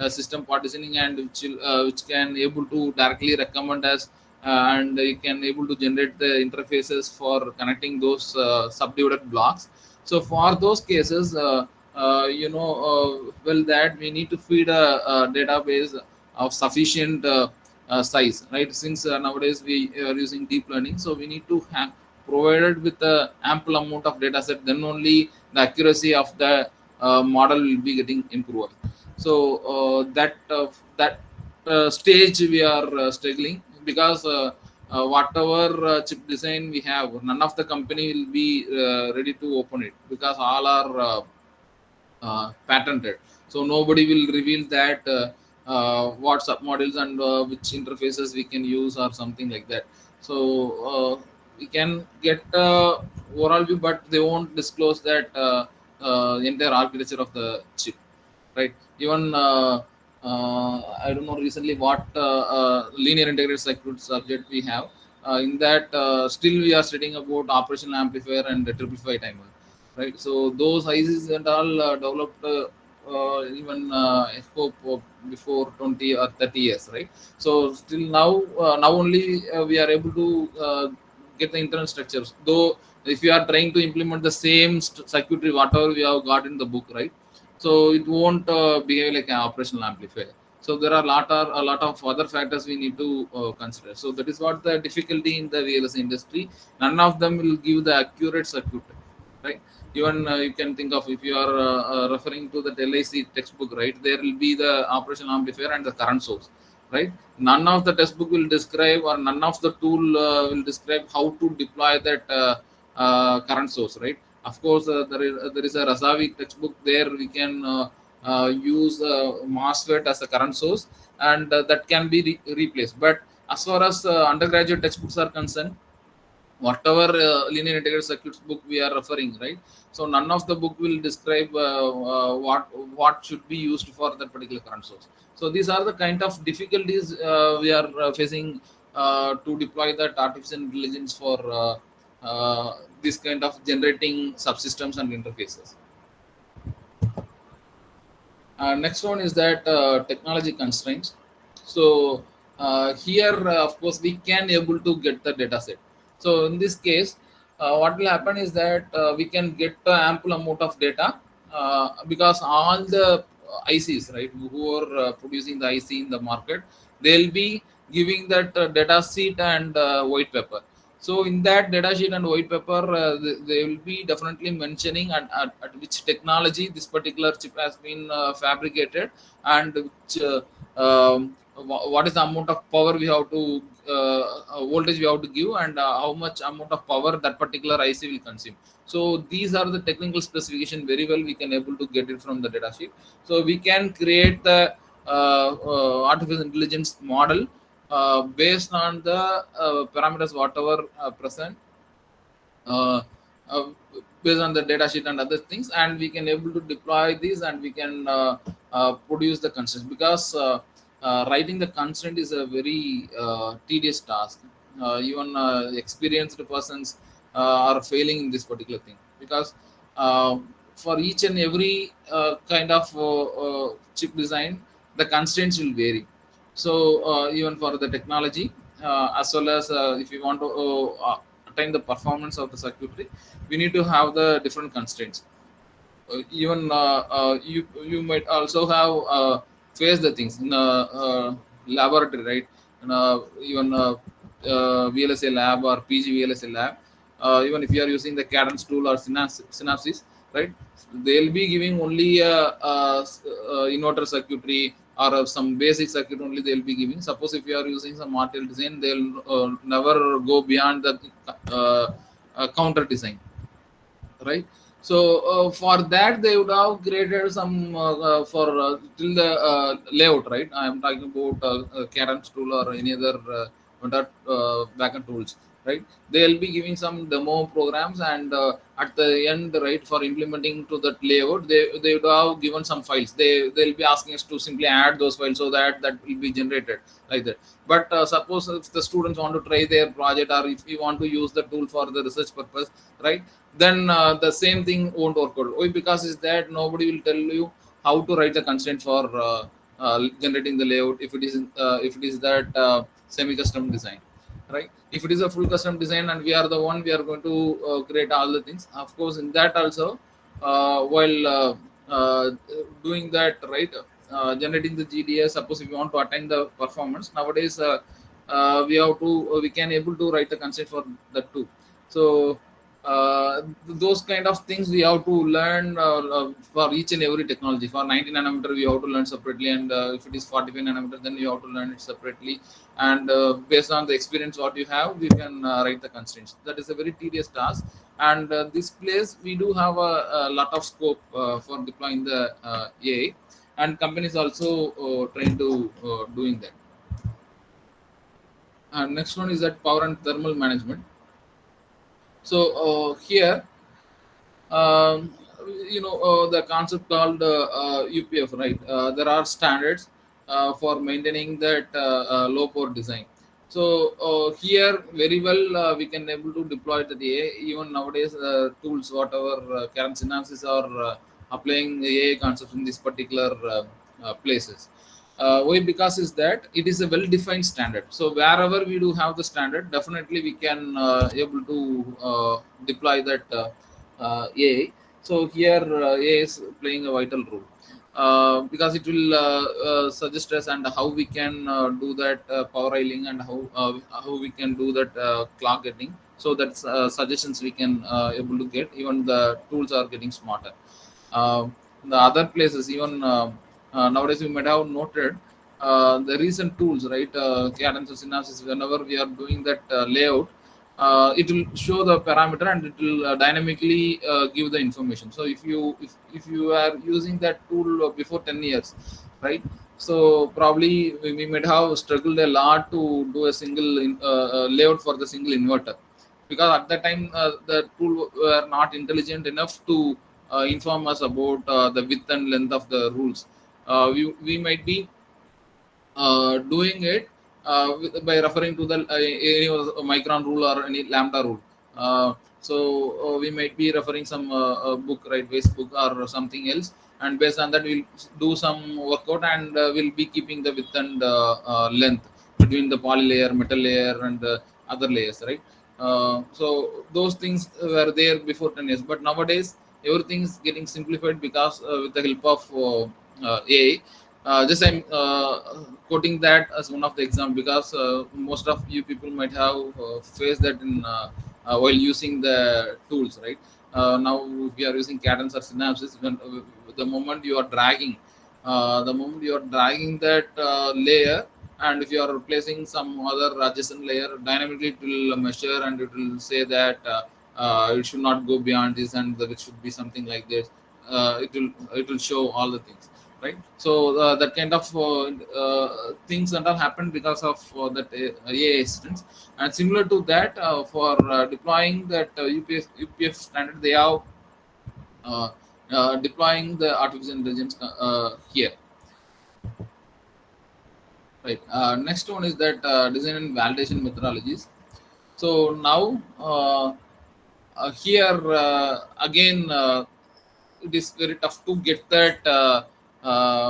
system partitioning and which can able to directly recommend us and you can able to generate the interfaces for connecting those subdivided blocks. So for those cases, well, that we need to feed a database of sufficient size, right? Since nowadays we are using deep learning, so we need to have provided with the ample amount of data set, then only the accuracy of the model will be getting improved. So that stage we are struggling because whatever chip design we have, none of the company will be ready to open it because all are patented. So nobody will reveal that what submodules and which interfaces we can use or something like that. So we can get overall view, but they won't disclose that entire architecture of the chip, right? Even I don't know recently what linear integrated circuit subject we have. In that, still we are studying about operational amplifier and the triple five timer, right? So those ICs and all developed even scope before 20 or 30 years, right? So still now only we are able to get the internal structures. Though if you are trying to implement the same circuitry whatever we have got in the book, right? So it won't behave like an operational amplifier. So there are a lot of other factors we need to consider. So that is what the difficulty in the VLSI industry. None of them will give the accurate circuit, right? Even you can think of, if you are referring to the LIC textbook, right? There will be the operational amplifier and the current source, right? None of the textbook will describe, or none of the tool will describe how to deploy that current source, right? Of course, there is a Razavi textbook. There we can use MOSFET as a current source, and that can be replaced. But as far as undergraduate textbooks are concerned, whatever linear integrated circuits book we are referring, right? So none of the book will describe what should be used for that particular current source. So these are the kind of difficulties we are facing to deploy that artificial intelligence for this kind of generating subsystems and interfaces. Next one is that technology constraints. So here, of course, we can able to get the data set. So in this case, what will happen is that we can get ample amount of data because all the ICs, right, who are producing the IC in the market, they'll be giving that data sheet and white paper. So in that data sheet and white paper, they will be definitely mentioning at which technology this particular chip has been fabricated, and which what is the amount of power we have to voltage we have to give, and how much amount of power that particular IC will consume. So these are the technical specification very well we can able to get it from the data sheet. So we can create the artificial intelligence model based on the parameters whatever present uh, uh, based on the data sheet and other things, and we can able to deploy these, and we can produce the constraints, because writing the constraint is a very tedious task. Even experienced persons are failing in this particular thing, because for each and every kind of chip design, the constraints will vary. So even for the technology, as well as if you want to attain the performance of the circuitry, we need to have the different constraints. Even you might also have faced the things in laboratory, right? In, even VLSI lab or PG VLSI lab, even if you are using the cadence tool or synapses, right? They'll be giving only inverter circuitry or some basic circuit only they'll be giving. Suppose if you are using some RTL design, they'll never go beyond the counter design, right? So for that they would have created some for till the layout, right? I am talking about cadence tool or any other backend tools, right? They'll be giving some demo programs, and at the end, right, for implementing to that layout, they would have given some files. They'll be asking us to simply add those files so that will be generated like that. But suppose if the students want to try their project, or if you want to use the tool for the research purpose, right, then the same thing won't work out. Why? Because is that nobody will tell you how to write the constraint for generating the layout if it is that semi-custom design, right? If it is a full custom design and we are going to create all the things, of course in that also while doing that, right, generating the GDS, suppose if you want to attain the performance nowadays, we can able to write the constraint for that too. So those kind of things we have to learn for each and every technology. For 90 nanometer we have to learn separately, and if it is 45 nanometer then you have to learn it separately, and based on the experience what you have, we can write the constraints. That is a very tedious task, and this place we do have a lot of scope for deploying the AI, and companies also trying to doing that. And next one is that power and thermal management. So here, the concept called UPF, right? There are standards for maintaining that low power design. So here, very well, we can able to deploy the AI. Even nowadays, tools, whatever current synapses are applying the AI concepts in these particular places. Why? Because is that it is a well-defined standard. So wherever we do have the standard, definitely we can able to deploy that AI. So here AI is playing a vital role because it will suggest us and how we can do that power railing, and how we can do that clock getting. So that suggestions we can able to get. Even the tools are getting smarter. The other places, even nowadays we might have noted the recent tools, right? Cadence or synapses, whenever we are doing that layout, it will show the parameter and it will dynamically give the information. So if you are using that tool before 10 years, right? So probably we might have struggled a lot to do a single layout for the single inverter, because at that time the tool were not intelligent enough to inform us about the width and length of the rules. We might be doing it by referring to the any micron rule or any lambda rule. We might be referring some book, right, waste book or something else, and based on that we'll do some workout, and we'll be keeping the width and length between the poly layer, metal layer, and other layers, right? So those things were there before 10 years, but nowadays everything is getting simplified because with the help of AI. Just I'm quoting that as one of the examples, because most of you people might have faced that in while using the tools, right? Now we are using cadence or synapses. When the moment you are dragging that layer, and if you are replacing some other adjacent layer, dynamically it will measure and it will say that it should not go beyond this, and it should be something like this. It will show all the things, right? So that kind of things that have happened because of that AI assistance. And similar to that, for deploying that UPF standard, they are deploying the artificial intelligence here. Right. Next one is that design and validation methodologies. So now here again, it is very tough to get that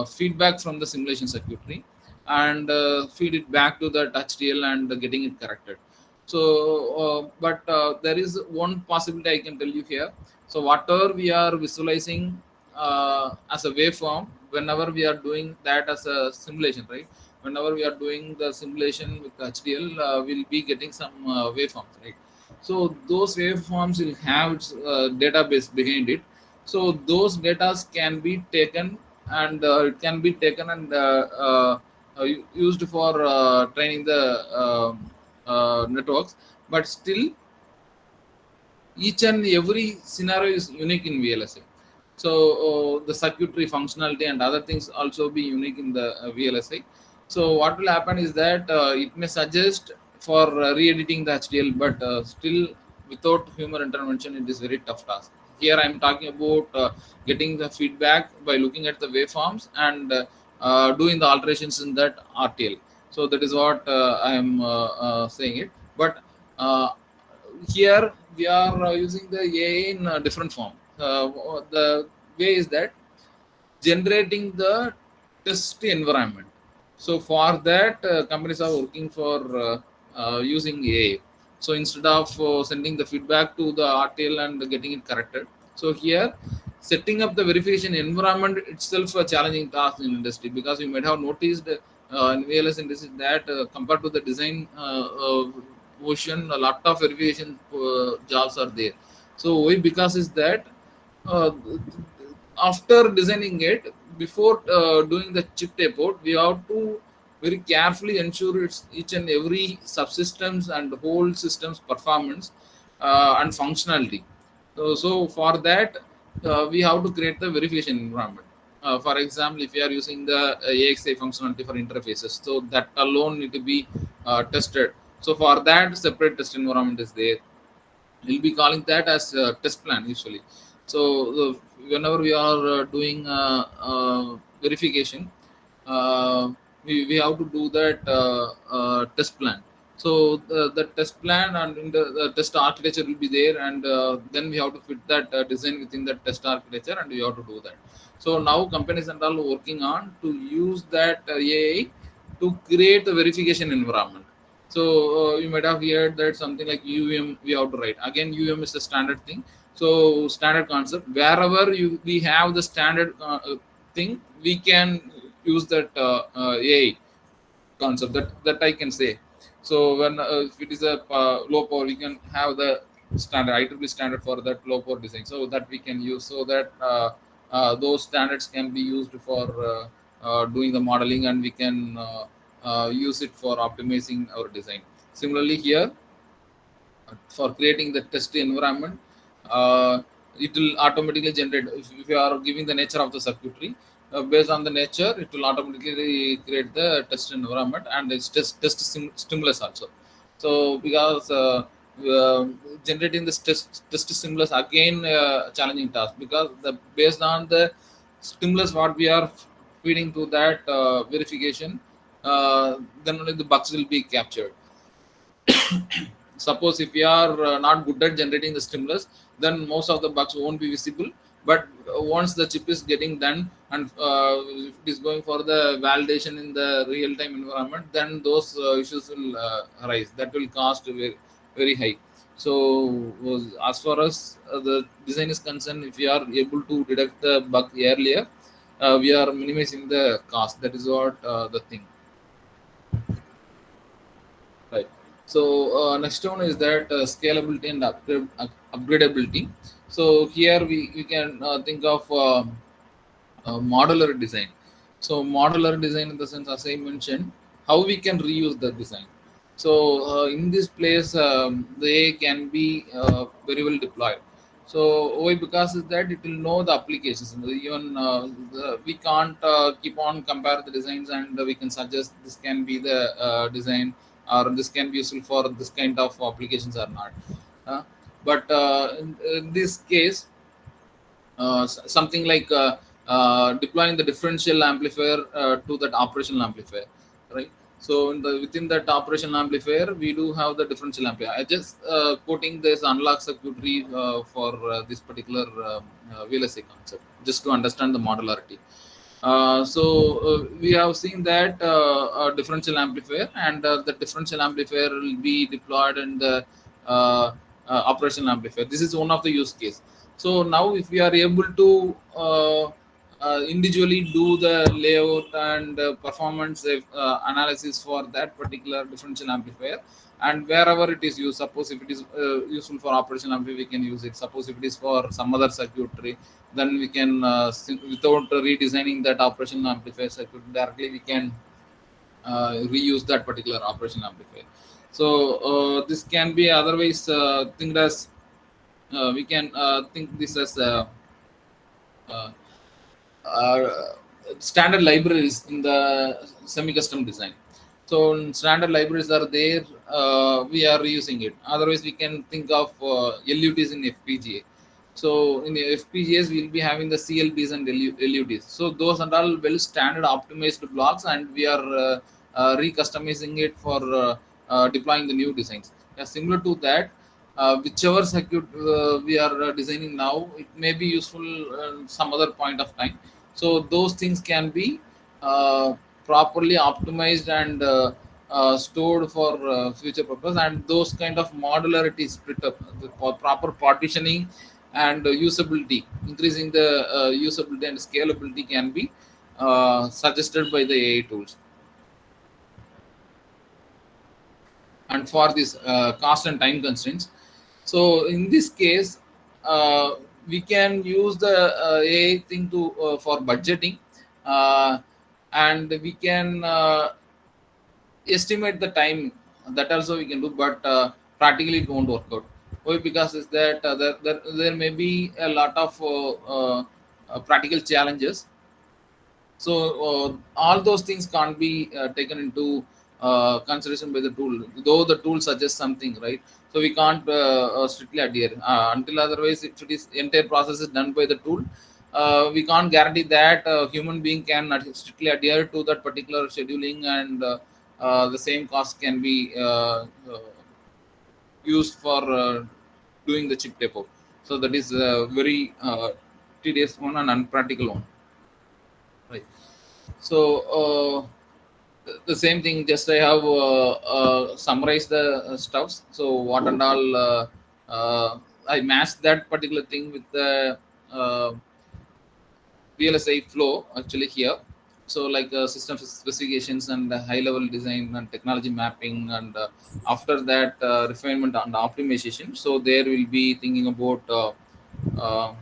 feedback from the simulation circuitry and feed it back to the HDL and getting it corrected. So, but there is one possibility I can tell you here. So, whatever we are visualizing as a waveform, whenever we are doing that as a simulation, right? Whenever we are doing the simulation with HDL, we'll be getting some waveforms, right? So, those waveforms will have its database behind it. So, those data can be taken and it can be taken and used for training the networks, but still each and every scenario is unique in VLSI. So the circuitry functionality and other things also be unique in the VLSI. So what will happen is that it may suggest for re-editing the HDL, but still without human intervention, it is very tough task. Here I am talking about getting the feedback by looking at the waveforms and doing the alterations in that RTL. So that is what I am saying it. But here we are using the AI in a different form. The way is that generating the test environment. So for that, companies are working for using AI. So instead of sending the feedback to the RTL and getting it corrected, so here setting up the verification environment itself a challenging task in industry, because you might have noticed in VLS industry that compared to the design portion, a lot of verification jobs are there. So why? Because is that uh, after designing it, before doing the chip tape out, we have to very carefully ensure it's each and every subsystems and whole system's performance and functionality. So for that, we have to create the verification environment. For example, if you are using the AXI functionality for interfaces, so that alone need to be tested. So for that, separate test environment is there. We'll be calling that as a test plan usually. So whenever we are doing verification, we have to do that test plan. So the test plan and in the test architecture will be there, and then we have to fit that design within the test architecture, and we have to do that. So now companies and all working on to use that AI to create the verification environment. So you might have heard that something like UVM we have to write. Again, UVM is a standard thing. So standard concept. Wherever we have the standard thing, we can use that AI concept. That I can say. So when if it is a low power, we can have the standard IEEE standard for that low power design. So that we can use, so that those standards can be used for doing the modeling, and we can use it for optimizing our design. Similarly here, for creating the test environment, it will automatically generate. If you are giving the nature of the circuitry, based on the nature, it will automatically create the test environment, and it's test stimulus also. So because generating this test stimulus again challenging task, because based on the stimulus what we are feeding to that verification, then only the bugs will be captured. Suppose if we are not good at generating the stimulus, then most of the bugs won't be visible. But once the chip is getting done, and if it is going for the validation in the real-time environment, then those issues will arise. That will cost very, very high. So as far as the design is concerned, if we are able to detect the bug earlier, we are minimizing the cost. That is what the thing. Right. So next one is that scalability and upgradability. So here we can think of modular design. So modular design in the sense, as I mentioned, how we can reuse the design. So in this place, the AI can be very well deployed. So why? Because is that it will know the applications. Even we can't keep on compare the designs, and we can suggest this can be the design, or this can be useful for this kind of applications or not. But in this case, something like deploying the differential amplifier to that operational amplifier, right? So within that operational amplifier, we do have the differential amplifier. I just quoting this unlock circuitry for this particular VLSI concept, just to understand the modularity. We have seen that a differential amplifier, and the differential amplifier will be deployed in the operational amplifier. This is one of the use case. So now if we are able to individually do the layout and performance analysis for that particular differential amplifier, and wherever it is used, suppose if it is useful for operational amplifier, we can use it. Suppose if it is for some other circuitry, then we can without redesigning that operational amplifier circuit, directly we can reuse that particular operational amplifier. So this can be otherwise think as we can think this as uh, standard libraries in the semi-custom design. So standard libraries are there, we are reusing it. Otherwise, we can think of LUTs in FPGA. So in the FPGAs, we'll be having the CLBs and LUTs. So those are all well standard optimized blocks, and we are recustomizing it for deploying the new designs. Yeah, similar to that, whichever circuit we are designing now, it may be useful some other point of time. So those things can be properly optimized and stored for future purpose, and those kind of modularity split up, the proper partitioning and usability, increasing the usability and scalability can be suggested by the AI tools. And for this cost and time constraints, so in this case we can use the AI thing to for budgeting, and we can estimate the time. That also we can do, but practically it won't work out. Why? Because is that there may be a lot of practical challenges. So all those things can't be taken into consideration by the tool, though the tool suggests something, right? So we can't strictly adhere until otherwise, if it is entire process is done by the tool, we can't guarantee that a human being can strictly adhere to that particular scheduling, and the same cost can be used for doing the chip tape out. So that is a very tedious one and unpractical one, right? So the same thing, just I have summarized the stuffs. So what and all I matched that particular thing with the VLSI flow actually here. So like system specifications and high level design and technology mapping, and after that refinement and optimization. So there will be thinking about uh,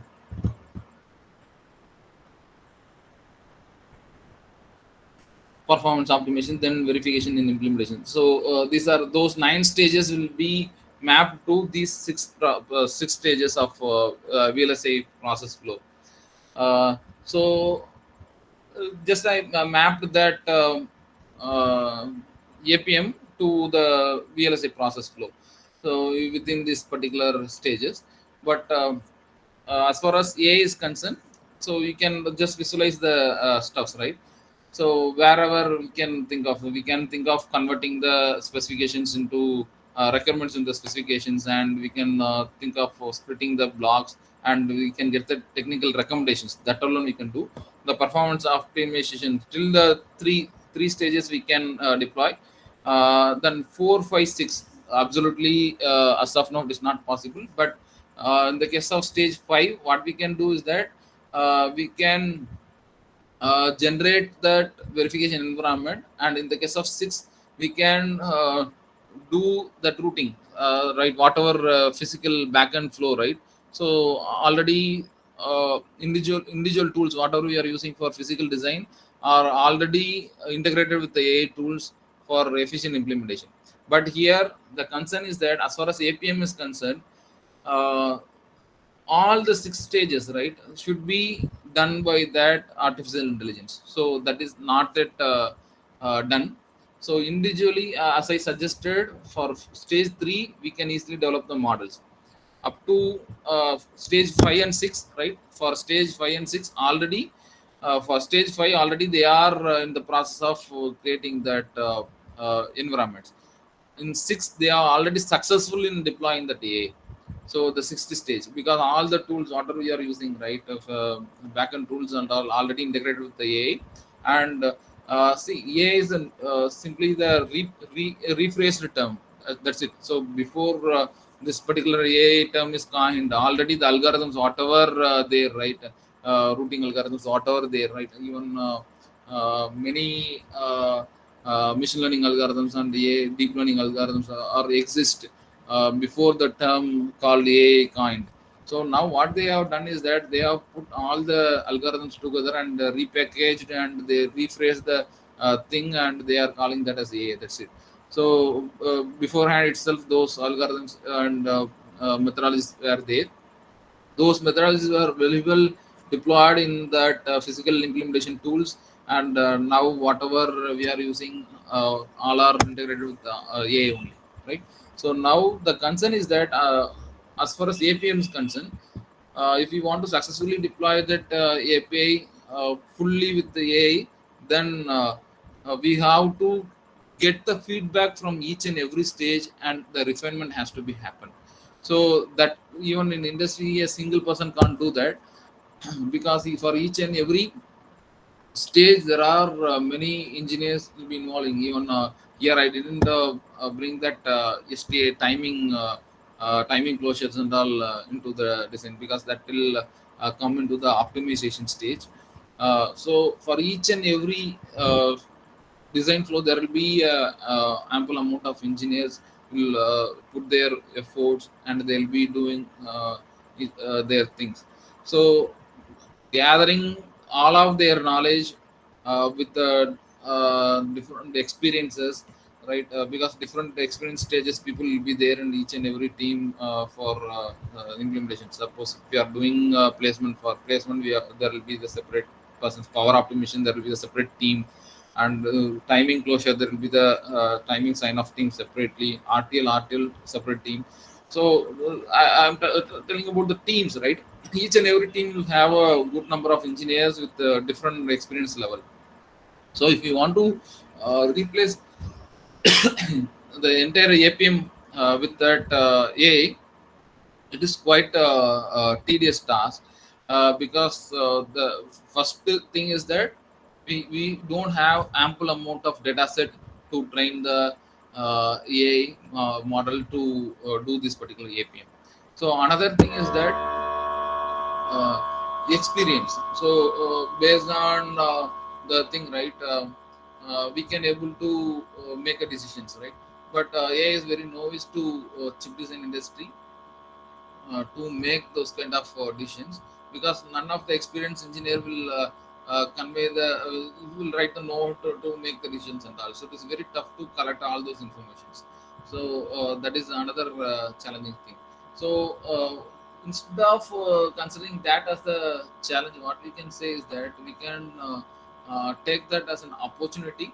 performance optimization, then verification and implementation. So these are those 9 stages will be mapped to these 6 stages of VLSI process flow. So just I mapped that APM to the VLSI process flow. So within this particular stages, but as far as AI is concerned, so you can just visualize the stuffs, right? So wherever we can think of converting the specifications into requirements in the specifications, and we can think of splitting the blocks, and we can get the technical recommendations. That alone we can do. The performance optimization till the three stages we can deploy. Then 4, 5, 6 absolutely as of now it is not possible. But in the case of stage 5, what we can do is that we can generate that verification environment, and in the case of 6 we can do that routing, right? Whatever physical backend flow, right? So already individual tools whatever we are using for physical design are already integrated with the AI tools for efficient implementation. But here the concern is that as far as APM is concerned, uh, all the 6 stages, right, should be done by that artificial intelligence. So that is not yet done. So individually, as I suggested, for stage 3 we can easily develop the models up to stage 5 and 6, right? For stage 5 and 6 already, for stage 5 already they are in the process of creating that environments. In 6 they are already successful in deploying the AI. So the sixth stage, because all the tools whatever we are using, right, of backend tools and all already integrated with the AI. And see, AI is simply the rephrased term. That's it. So before this particular AI term is coined, already the algorithms whatever they write, routing algorithms whatever they write, even many machine learning algorithms and AI, deep learning algorithms are exist before the term called AI coined. So now what they have done is that they have put all the algorithms together and repackaged and they rephrase the thing and they are calling that as AI. That's it. So beforehand itself, those algorithms and methodologies were there. Those methodologies were available deployed in that physical implementation tools, and now whatever we are using all are integrated with AI only, right? So now the concern is that as far as APM is concerned, if we want to successfully deploy that API fully with the AI, then we have to get the feedback from each and every stage, and the refinement has to be happen. So that even in industry, a single person can't do that because for each and every stage there are many engineers will be involving. Even here I didn't bring that STA timing closures and all into the design, because that will come into the optimization stage. So for each and every design flow there will be ample amount of engineers will put their efforts and they'll be doing their things. So gathering all of their knowledge with different experiences, right? Because different experience stages people will be there in each and every team for implementation. Suppose if we are doing placement, for placement there will be the separate persons. Power optimization there will be the separate team, and timing closure there will be the timing sign off team separately. RTL separate team. So I'm telling about the teams, right? Each and every team will have a good number of engineers with different experience level. So if you want to replace the entire APM with that AI, it is quite a tedious task, because the first thing is that we don't have ample amount of data set to train the AI model to do this particular APM. So another thing is that experience. So based on the thing, right, we can able to make a decisions, right? But AI is very novice to chip design industry to make those kind of decisions, because none of the experienced engineer will convey the will write the note to make the decisions and all. So it is very tough to collect all those informations. So that is another challenging thing. So instead of considering that as the challenge, what we can say is that we can take that as an opportunity.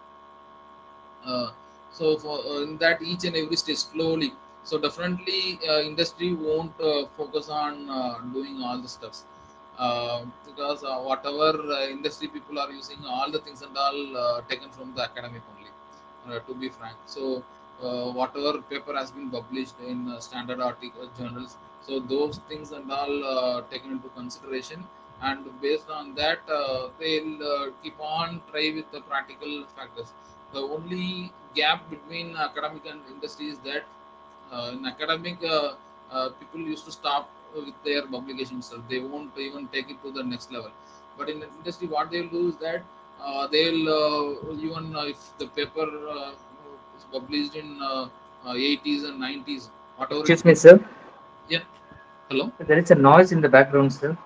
uh, so for in that each and every stage slowly, so definitely industry won't focus on doing all the stuffs, because whatever industry people are using, all the things and all taken from the academic only, to be frank. So whatever paper has been published in standard article journals, so those things and all taken into consideration, and based on that they'll keep on try with the practical factors. The only gap between academic and industry is that in academic people used to stop with their publications, so they won't even take it to the next level. But in the industry what they'll do is that they'll even if the paper is published in 80s and 90s, whatever it Excuse me, is. sir. Yeah, hello. There is a noise in the background, sir.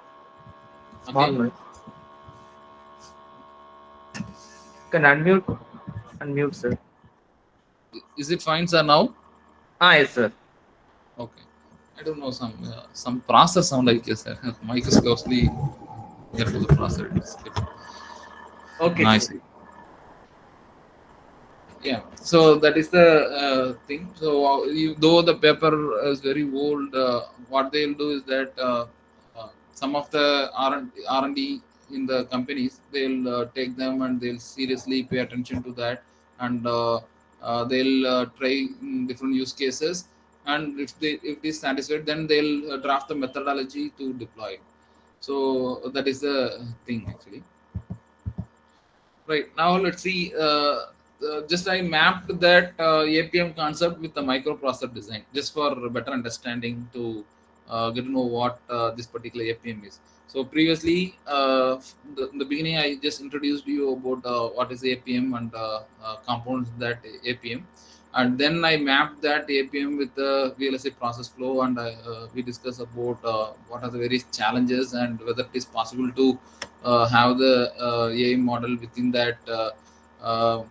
Small Okay, noise. You can unmute, sir. is it fine, sir, now? Yes, sir. Okay, I don't know, some process sound like yes, sir. Mic is closely near to the processor. It's Okay, nice. sir. Yeah, so that is the thing. So though the paper is very old, what they'll do is that some of the R&D in the companies, they'll take them and they'll seriously pay attention to that, and they'll try different use cases, and if it is satisfied, then they'll draft the methodology to deploy it. So that is the thing actually. Right, now let's see. Just I mapped that APM concept with the microprocessor design, just for better understanding, to get to know what this particular APM is. So previously, in the beginning, I just introduced you about what is APM and components that APM, and then I mapped that APM with the VLSI process flow, and we discussed about what are the various challenges and whether it is possible to have the AI model within that uh,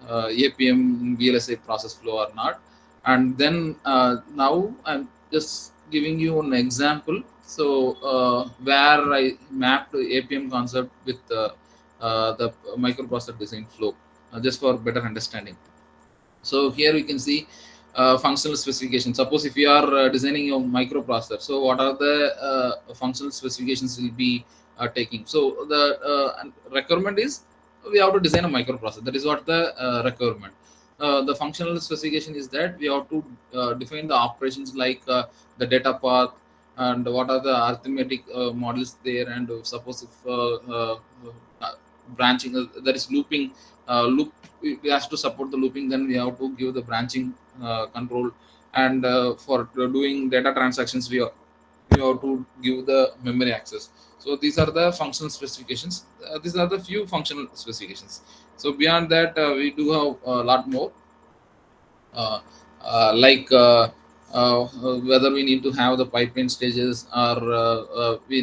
APM VLSI process flow or not. And then now I'm just giving you an example. So where I mapped APM concept with the microprocessor design flow, just for better understanding. So here we can see functional specifications. Suppose if you are designing your microprocessor, so what are the functional specifications will be taking? So the requirement is we have to design a microprocessor. That is what the requirement. The functional specification is that we have to define the operations, like the data path and what are the arithmetic models there, and suppose if branching, there is looping, loop we has to support the looping, then we have to give the branching control, and for doing data transactions we have to give the memory access. So these are the functional specifications. These are the few functional specifications. So beyond that, we do have a lot more, uh, like whether we need to have the pipeline stages, or we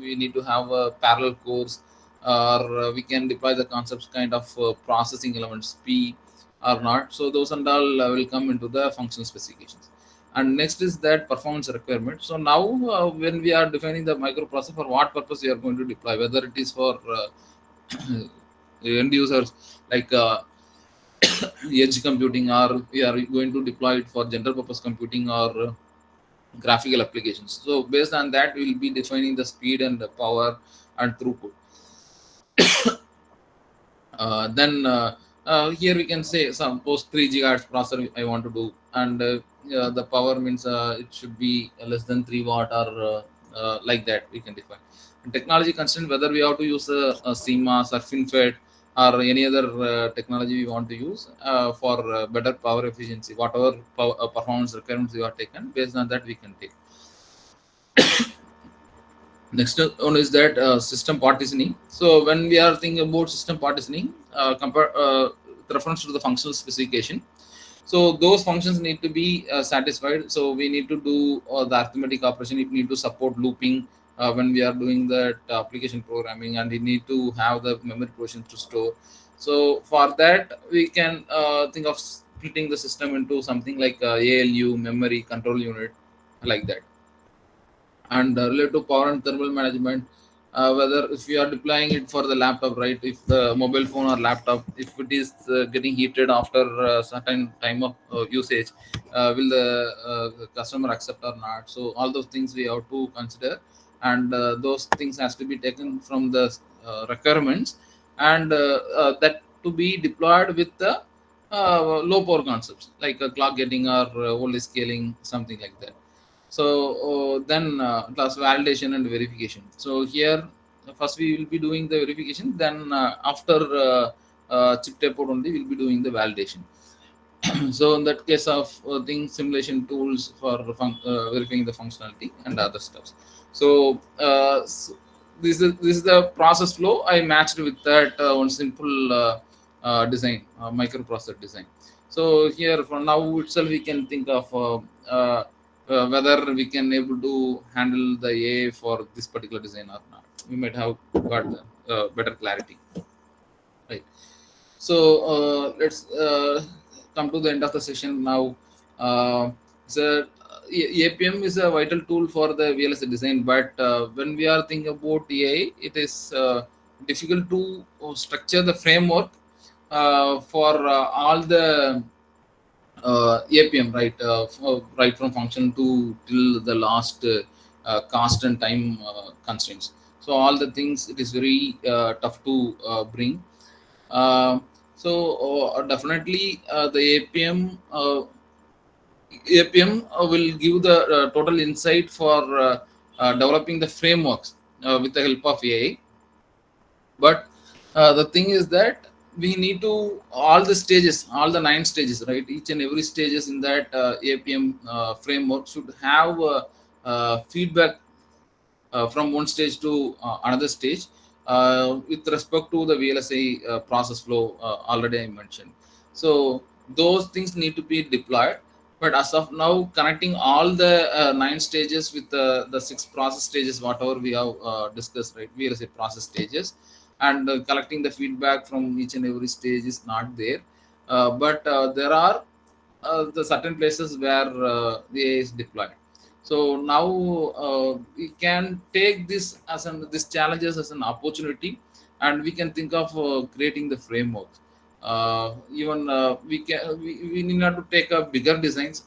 need to have parallel cores, or we can deploy the concepts kind of processing elements P or not. So those and all will come into the functional specifications. And next is that performance requirement. So now when we are defining the microprocessor, for what purpose we are going to deploy, whether it is for end users, like edge computing, or we are going to deploy it for general purpose computing or graphical applications. So based on that, we will be defining the speed and the power and throughput. Then here we can say some post 3 gigahertz processor I want to do, and the power means it should be less than 3 watt, or like that we can define. And technology constraint, whether we have to use a CMOS or FinFET or any other technology we want to use for better power efficiency, whatever performance requirements we are taken, based on that we can take. Next one is that system partitioning. So when we are thinking about system partitioning, with reference to the functional specification, so those functions need to be satisfied. So we need to do the arithmetic operation. It need to support looping when we are doing that application programming, and we need to have the memory portion to store. So for that, we can think of splitting the system into something like ALU, memory control unit, like that. And related to power and thermal management, whether if you are deploying it for the laptop, right, if the mobile phone or laptop, if it is getting heated after a certain time of usage, will the customer accept or not? So all those things we have to consider, and those things has to be taken from the requirements, and that to be deployed with the low power concepts, like clock getting or voltage scaling, something like that. So then plus validation and verification. So here first we will be doing the verification, then after chip tape out only we'll be doing the validation. So in that case of things, simulation tools for verifying the functionality and other stuff. So, this is the process flow I matched with that one simple design, microprocessor design. So here for now itself we can think of whether we can able to handle the AI for this particular design or not. We might have got better clarity, right? So let's come to the end of the session now. So APM is a vital tool for the VLSI design, but when we are thinking about AI, it is difficult to structure the framework for all the APM, right? Right from function to till the last cost and time constraints. So all the things, it is very tough to bring. Uh, so definitely the APM APM will give the total insight for developing the frameworks with the help of AI. But the thing is that we need to all the stages, all the 9 stages, right? Each and every stages in that APM framework should have feedback from one stage to another stage with respect to the VLSI process flow already I mentioned. So those things need to be deployed. But as of now, connecting all the 9 stages with the 6 process stages, whatever we have discussed, right? VLSI process stages, and collecting the feedback from each and every stage is not there. But there are the certain places where the AI is deployed. So now we can take this as this challenges as an opportunity, and we can think of creating the framework. Even we need not to take a bigger designs.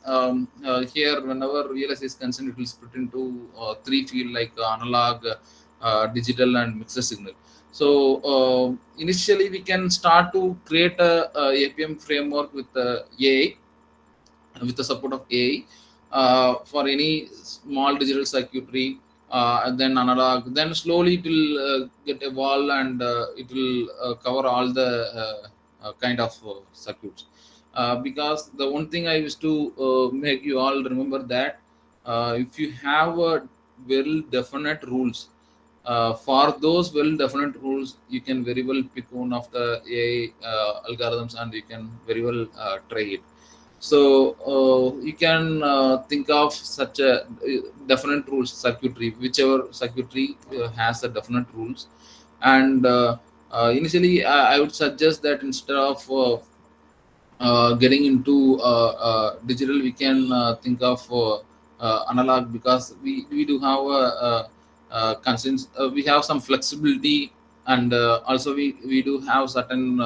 Here, whenever VLS is concerned, it will split into 3 field like analog, digital, and mixed signal. So initially, we can start to create a APM framework with AI, with the support of AI for any small digital circuitry, and then analog. Then slowly it will get evolved, and it will cover all the kind of circuits. Because the one thing I used to make you all remember that if you have a well definite rules, for those well definite rules, you can very well pick one of the AI algorithms, and you can very well try it. So you can think of such a definite rules circuitry, whichever circuitry has a definite rules. And initially, I would suggest that instead of getting into digital, we can think of analog, because we do have constraints. We have some flexibility, and also we do have certain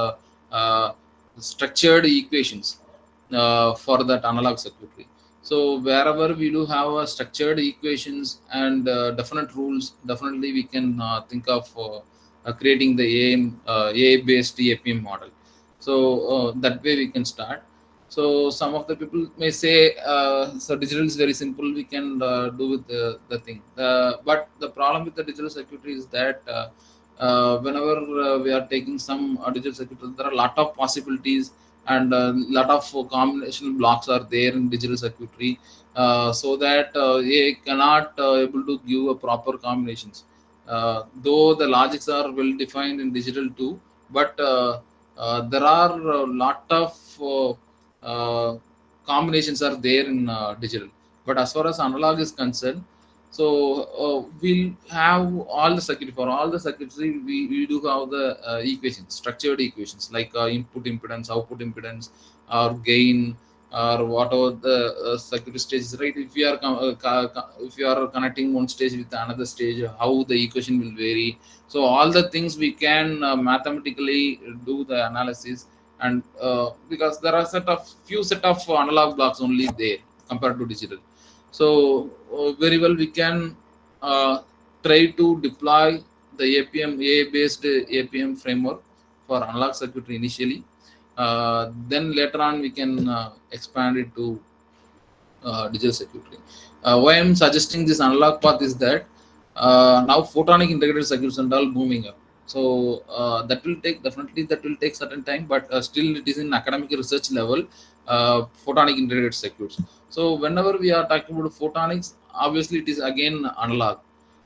structured equations for that analog circuitry. So wherever we do have structured equations and definite rules, definitely we can think of creating the AI based APM model. So that way we can start. So some of the people may say, so digital is very simple, we can do with the thing. But the problem with the digital circuitry is that whenever we are taking some digital circuitry, there are a lot of possibilities, and a lot of combination blocks are there in digital circuitry, so that AI cannot able to give a proper combinations. Though the logics are well defined in digital too, but there are a lot of combinations are there in digital. But as far as analog is concerned, so we'll have all the circuit, for all the circuitry we do have the equations, structured equations like input impedance, output impedance, or gain, or whatever the circuit stage is, right? If you are if you are connecting one stage with another stage, how the equation will vary. So all the things we can mathematically do the analysis. And because there are few set of analog blocks only there compared to digital. So very well we can try to deploy the APM AI based APM framework for analog circuitry initially. Then later on we can expand it to digital circuitry. Why I'm suggesting this analog path is that now photonic integrated circuits and all booming up. So that will take, definitely that will take certain time, but still it is in academic research level. Photonic integrated circuits. So whenever we are talking about photonics, obviously it is again analog.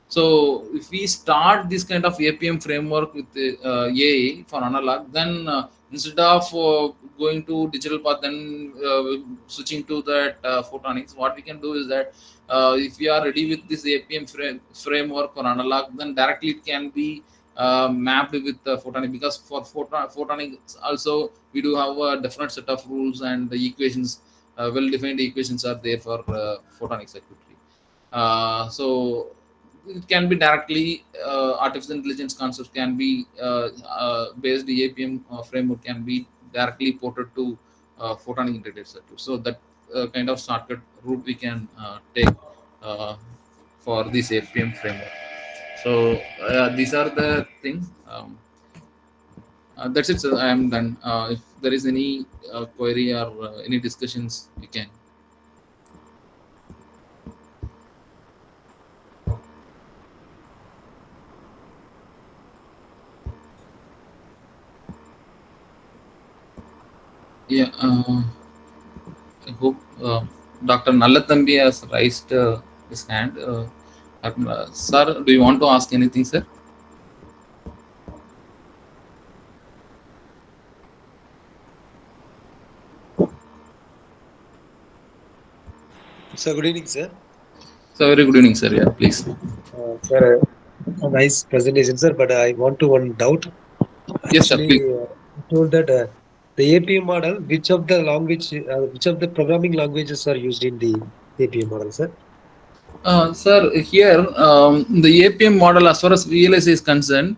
So if we start this kind of APM framework with AI for analog, then instead of going to digital path, then switching to that photonics, what we can do is that if we are ready with this APM framework for analog, then directly it can be mapped with photonic, because for photonic also we do have a definite set of rules, and the equations, well defined equations are there for photonic circuitry. So it can be directly artificial intelligence concepts can be based APM framework can be directly ported to photonic integrated circuit. So that kind of shortcut route we can take uh, for this APM framework. So these are the things. That's it. So I am done. If there is any query or any discussions, we can. Yeah, I hope Dr. Nallathambi has raised his hand. Sir, do you want to ask anything, sir? Sir, good evening, sir. So very good evening, sir. Yeah, please. Sir, a nice presentation, sir. But I want to one doubt. Yes, sir. Actually, Please. you told that the APM model, which of the language, which of the programming languages are used in the APM model, sir? Sir, here the APM model, as far as VLSI is concerned,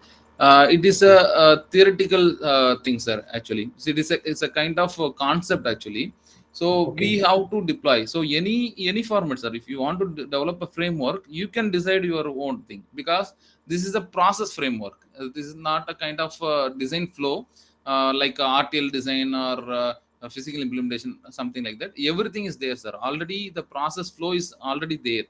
it is a theoretical thing, sir. Actually, so it's a kind of a concept actually. So Okay. we have to deploy. So any format, sir. If you want to develop a framework, you can decide your own thing because this is a process framework. This is not a kind of design flow like RTL design or a physical implementation, something like that. Everything is there, sir. Already the process flow is already there.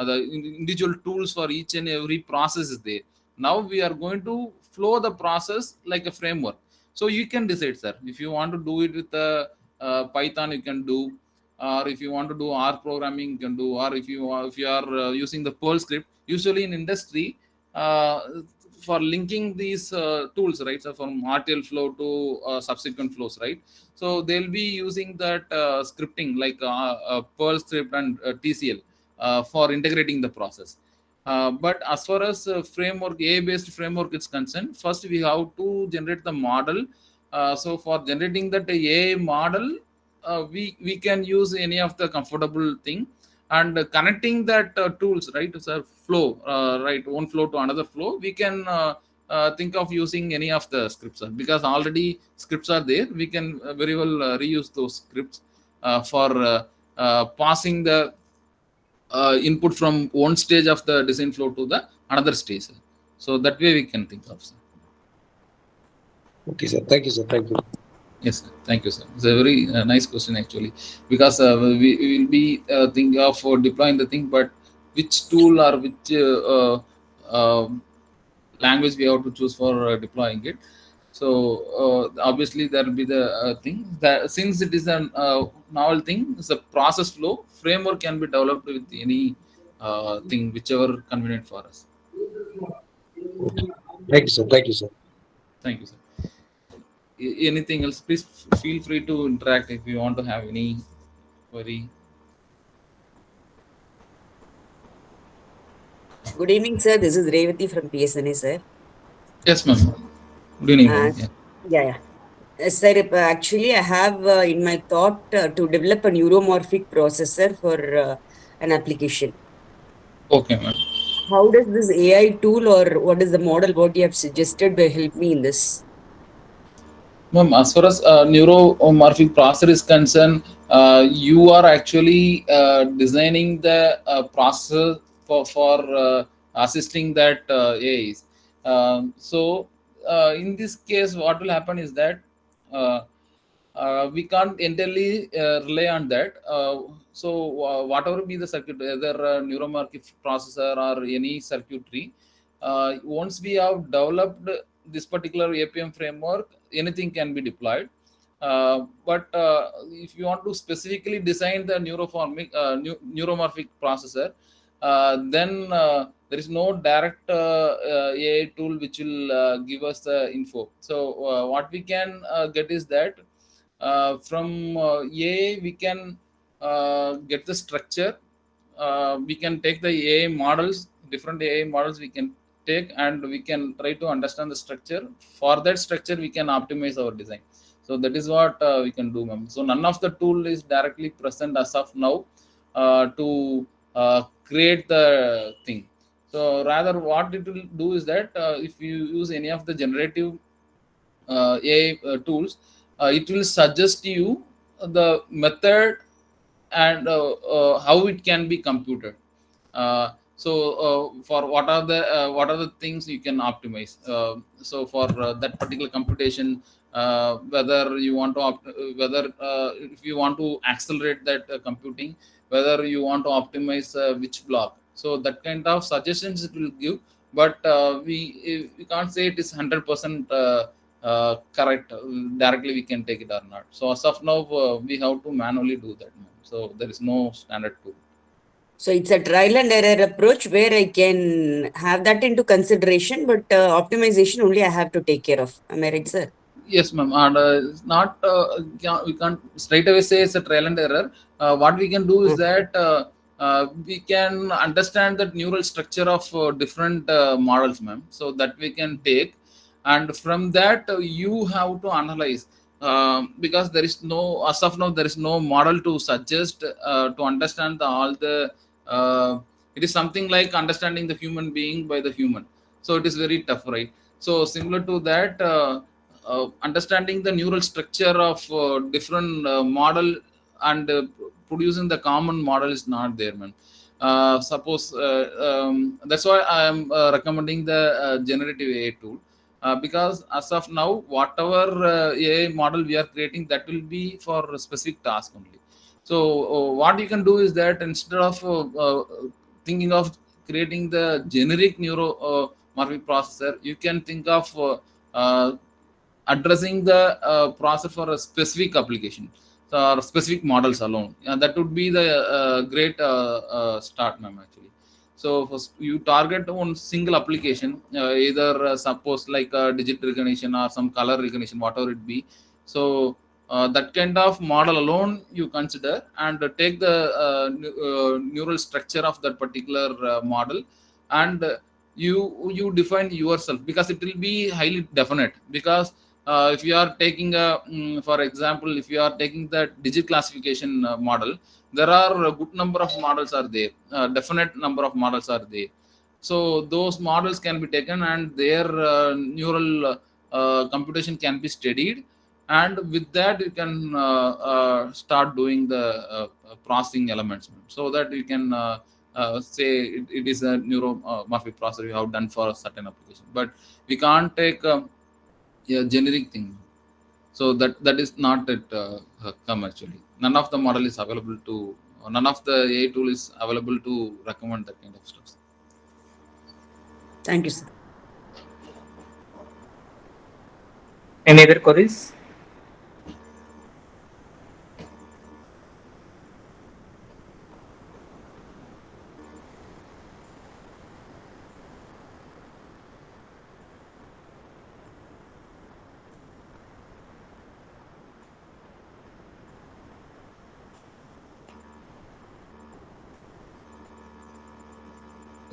The individual tools for each and every process is there. Now we are going to flow the process like a framework. So you can decide, sir. If you want to do it with Python, you can do, or if you want to do R programming, you can do, or if you are using the Perl script. Usually in industry, uh, for linking these tools, right? So from RTL flow to subsequent flows, right? So they'll be using that scripting like Perl script and TCL for integrating the process. But as far as framework, A-based framework is concerned, first we have to generate the model. So for generating that A model, we can use any of the comfortable thing, and connecting that tools, right? So flow, right, one flow to another flow, we can think of using any of the scripts, because already scripts are there. We can very well reuse those scripts for passing the input from one stage of the design flow to the another stage. So that way we can think of, sir. Okay, sir. Thank you, sir. Thank you. Yes, sir. Thank you, sir. It's a very nice question actually, because we will be thinking of deploying the thing, but which tool or which language we have to choose for deploying it. So obviously there will be the thing that since it is a novel thing, it's a process flow framework can be developed with any thing whichever convenient for us. Okay. Thank you, sir. Thank you, sir. Thank you, sir. Anything else? Please feel free to interact if you want to have any query. Good evening, sir. This is Revati from PSNA, sir. Yes, ma'am. Good evening, ma'am. Yeah. Sir, actually, I have in my thought to develop a neuromorphic processor for an application. Okay, ma'am. How does this AI tool or what is the model what you have suggested will help me in this? Ma'am, as far as neuromorphic processor is concerned, you are actually designing the processor for assisting that AIs. So, in this case, what will happen is that we can't entirely rely on that. So, whatever be the circuit, whether neuromorphic processor or any circuitry, once we have developed this particular APM framework, anything can be deployed. But if you want to specifically design the neuromorphic processor, then there is no direct AI tool which will give us the info. So what we can get is that from AI we can get the structure. We can take the AI models, different AI models we can take, and we can try to understand the structure. For that structure we can optimize our design. So that is what we can do, ma'am. So none of the tool is directly present as of now to create the thing. So rather what it will do is that if you use any of the generative AI tools, it will suggest you the method and how it can be computed. So for what are the things you can optimize. So for that particular computation, whether you want to whether if you want to accelerate that computing, whether you want to optimize which block. So that kind of suggestions it will give, but we can't say it is 100% correct directly we can take it or not. So as of now, we have to manually do that. So there is no standard tool. So it's a trial and error approach where I can have that into consideration, but optimization only I have to take care of. Am I right, sir? Yes, ma'am. And it's not we can't straight away say it's a trial and error. What we can do is that we can understand the neural structure of different models, ma'am. So that we can take, and from that you have to analyze. Because there is no, as of now, there is no model to suggest to understand all the. It is something like understanding the human being by the human. So it is very tough, right? So similar to that. Understanding the neural structure of different model and producing the common model is not there, man. Suppose that's why I am recommending the generative AI tool, because as of now, whatever AI model we are creating, that will be for a specific task only. So what you can do is that instead of thinking of creating the generic neuromorphic processor, you can think of addressing the process for a specific application, or specific models alone. That would be the great start, ma'am, actually. So first you target one single application, either suppose like digit recognition or some color recognition, whatever it be. So that kind of model alone you consider, and take the neural structure of that particular model, and you define yourself, because it will be highly definite. Because if you are taking for example, if you are taking the digit classification model, there are a good number of models are there, definite number of models are there. So those models can be taken, and their neural computation can be studied, and with that you can start doing the processing elements, so that you can say it is a neuromorphic processor you have done for a certain application. But we can't take generic thing. So that is not it come actually. None of the model is available to, none of the AI tool is available to recommend that kind of stuff. Thank you, sir. Any other queries?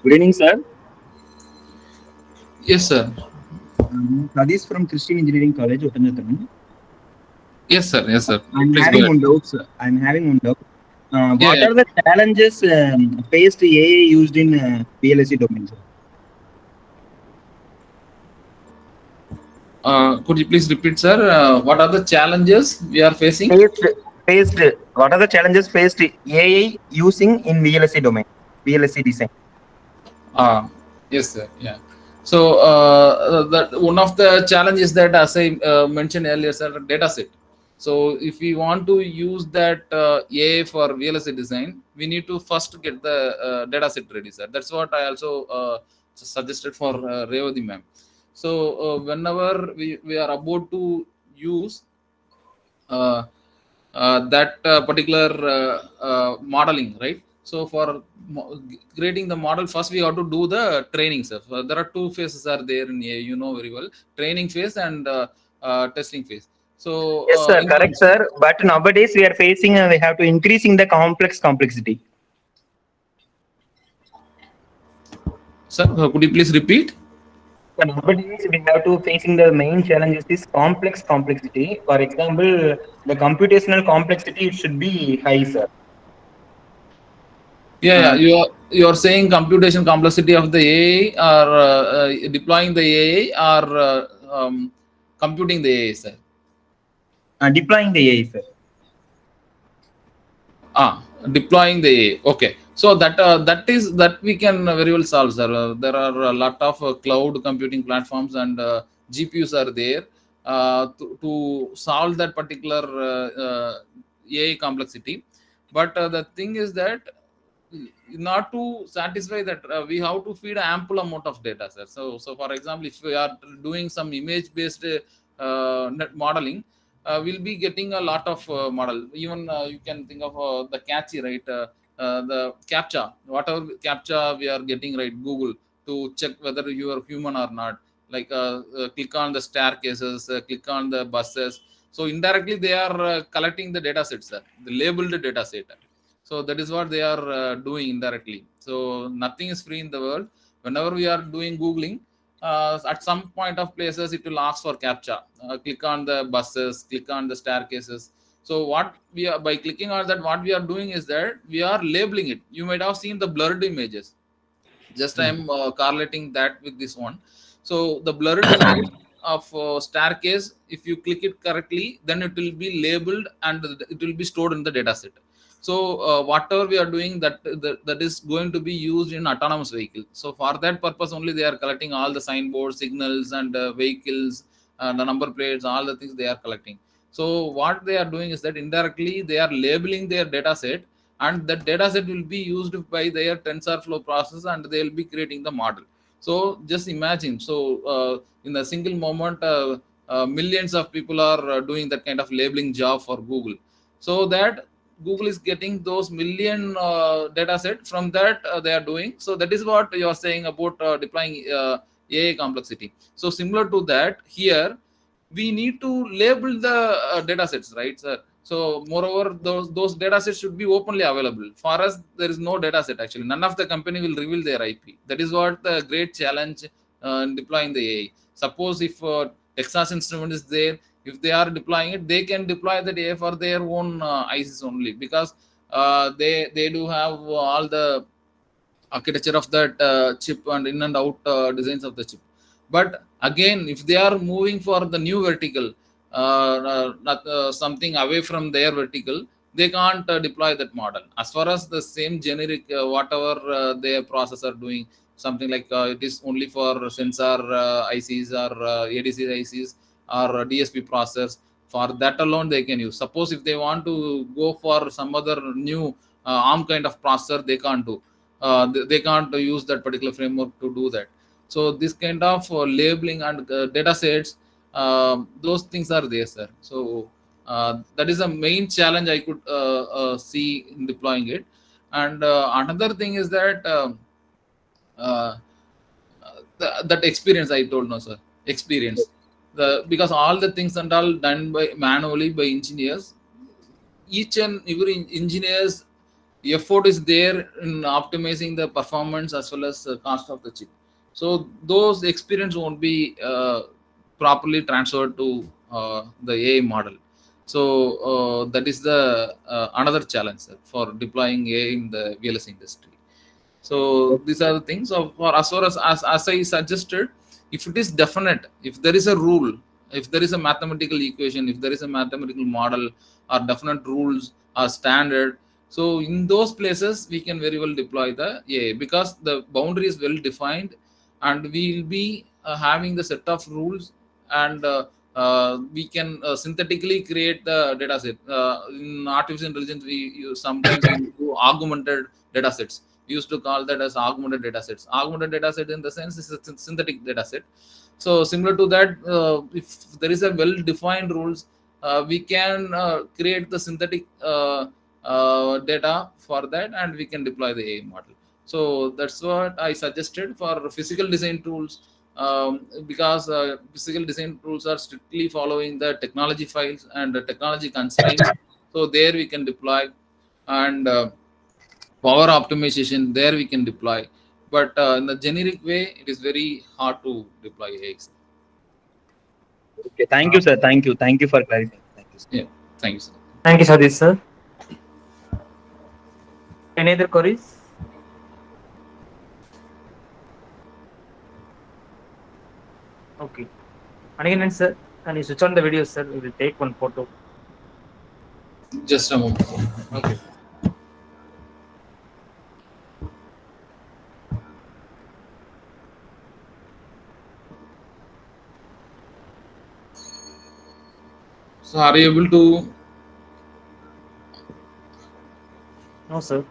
Good evening, sir. Yes, sir. Sadish from Christian Engineering College, Uttanathan. Yes, sir. Yes, sir. I'm Please having go ahead. one doubt, sir. What Yeah. are the challenges faced AI used in VLSI domain, sir? Could you please repeat, sir? What are the challenges we are facing? Faced. What are the challenges faced AI using in VLSI domain, VLSI design? Yes, sir. Yeah. So that one of the challenges that, as I mentioned earlier, sir, data set. So if we want to use that AI for VLSI design, we need to first get the data set ready, sir. That's what I also suggested for Revati ma'am. So whenever we are about to use that particular modeling, right? So for creating the model, first we have to do the training, sir. So there are two phases are there in AI, you know very well: training phase and testing phase. So Yes, sir. Correct, sir. But nowadays we are facing, we have to increasing the complexity. Sir, could you please repeat? So nowadays we have to facing the main challenges is complexity. For example, the computational complexity should be high, sir. Yeah, you are saying computation complexity of the AI, or deploying the AI, or computing the AI, sir? Deploying the AI, sir. Deploying the AI. Okay, so that we can very well solve, sir. There are a lot of cloud computing platforms, and GPUs are there to solve that particular AI complexity. But the thing is that, not to satisfy that, we have to feed ample amount of data, sir. So for example, if we are doing some image based net modeling, we'll be getting a lot of model. Even you can think of the catchy, right? The captcha, whatever captcha we are getting, right? Google to check whether you are human or not. Like click on the staircases, click on the buses. So indirectly they are collecting the data sets, the labeled data set. So that is what they are doing indirectly. So nothing is free in the world. Whenever we are doing Googling, at some point of places it will ask for captcha. Click on the buses, click on the staircases. So what we are, by clicking on that, what we are doing is that we are labeling it. You might have seen the blurred images. Just I am correlating that with this one. So the blurred image of staircase, if you click it correctly, then it will be labeled and it will be stored in the data set. So whatever we are doing, that is going to be used in autonomous vehicle. So for that purpose only, they are collecting all the signboards, signals, and vehicles, the number plates, all the things they are collecting. So what they are doing is that indirectly they are labeling their data set, and that data set will be used by their TensorFlow process, and they will be creating the model. So just imagine, so in a single moment, millions of people are doing that kind of labeling job for Google. So that Google is getting those million data set from that they are doing. So that is what you are saying about deploying AI complexity. So similar to that, here we need to label the data sets, right, sir? So moreover, those data sets should be openly available. For us, there is no data set actually. None of the company will reveal their IP. That is what the great challenge in deploying the AI. Suppose if Texas Instrument is there, if they are deploying it, they can deploy the AI for their own ICs only, because they do have all the architecture of that chip and in and out designs of the chip. But again, if they are moving for the new vertical, not something away from their vertical, they can't deploy that model. As far as the same generic whatever their process are doing, something like it is only for sensor ICs or ADC ICs or DSP process. For that alone, they can use. Suppose if they want to go for some other new ARM kind of processor, they can't do. They can't use that particular framework to do that. So this kind of labeling and data sets, those things are there, sir. So that is the main challenge I could see in deploying it. And another thing is that uh, that experience I told, no, sir, experience. Because all the things and all done by manually by engineers, each and every engineer's effort is there in optimizing the performance as well as the cost of the chip. So those experience won't be properly transferred to the AI model. So that is the another challenge, sir, for deploying AI in the VLS industry. So these are the things of, for as far as I suggested, if it is definite, if there is a rule, if there is a mathematical equation, if there is a mathematical model or definite rules or standard, so in those places we can very well deploy the AI, because the boundary is well defined, and we will be having the set of rules, and we can synthetically create the data set. In artificial intelligence, sometimes we do augmented data sets. We used to call that as augmented data sets. Augmented data set in the sense is a synthetic data set. So similar to that, if there is a well-defined rules, we can create the synthetic data for that, and we can deploy the AI model. So that's what I suggested for physical design tools, because physical design tools are strictly following the technology files and the technology constraints. So there we can deploy, and power optimization there we can deploy. But in the generic way, it is very hard to deploy AX. Okay, thank you, sir. Thank you. Thank you for clarifying. Thank you, sir. Yeah, thank you, sir. Thank you, Sadish, sir. Any other queries? Okay. Again, sir, can you switch on the video, sir? We will take one photo. Just a moment. Okay. So are you able to? No, sir.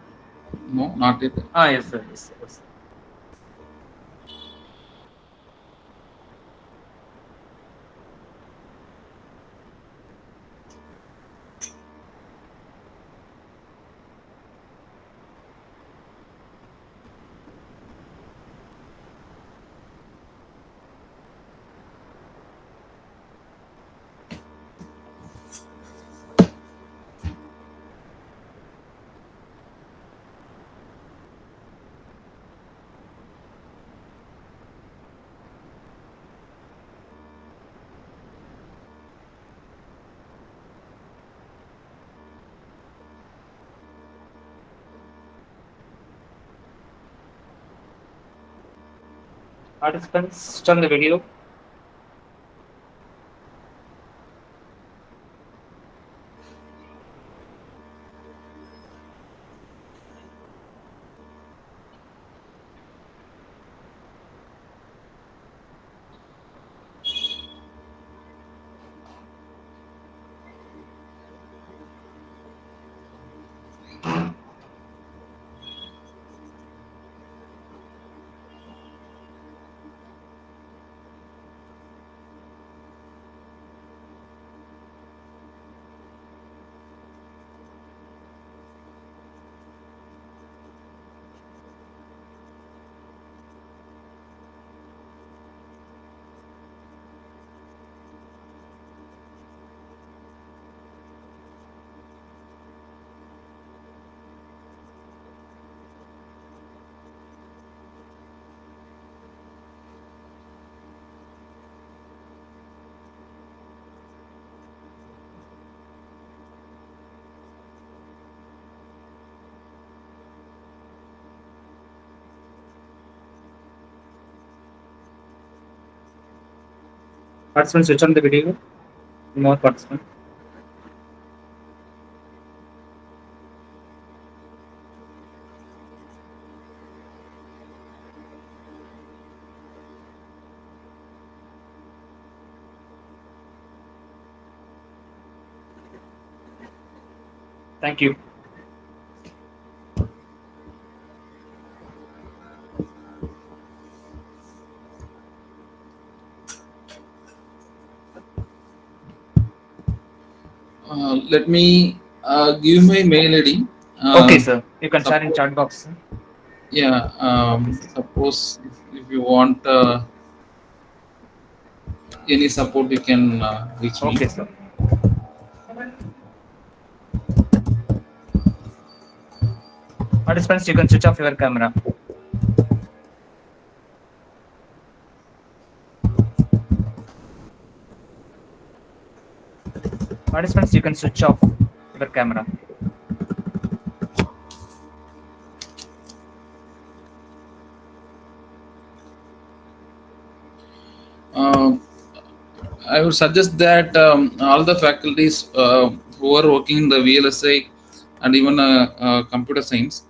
No, not yet. Yes, sir. Yes, sir. Yes, sir. Participants, switch on the video. Participants, switch on the video. More participants. Thank you. Let me give my mail ID. Okay, sir. You can share in chat box. Yeah. Suppose if you want any support, you can reach me. Okay, sir. Participants, you can switch off your camera. Participants, you can switch off your camera. I would suggest that all the faculties who are working in the VLSI and even computer science,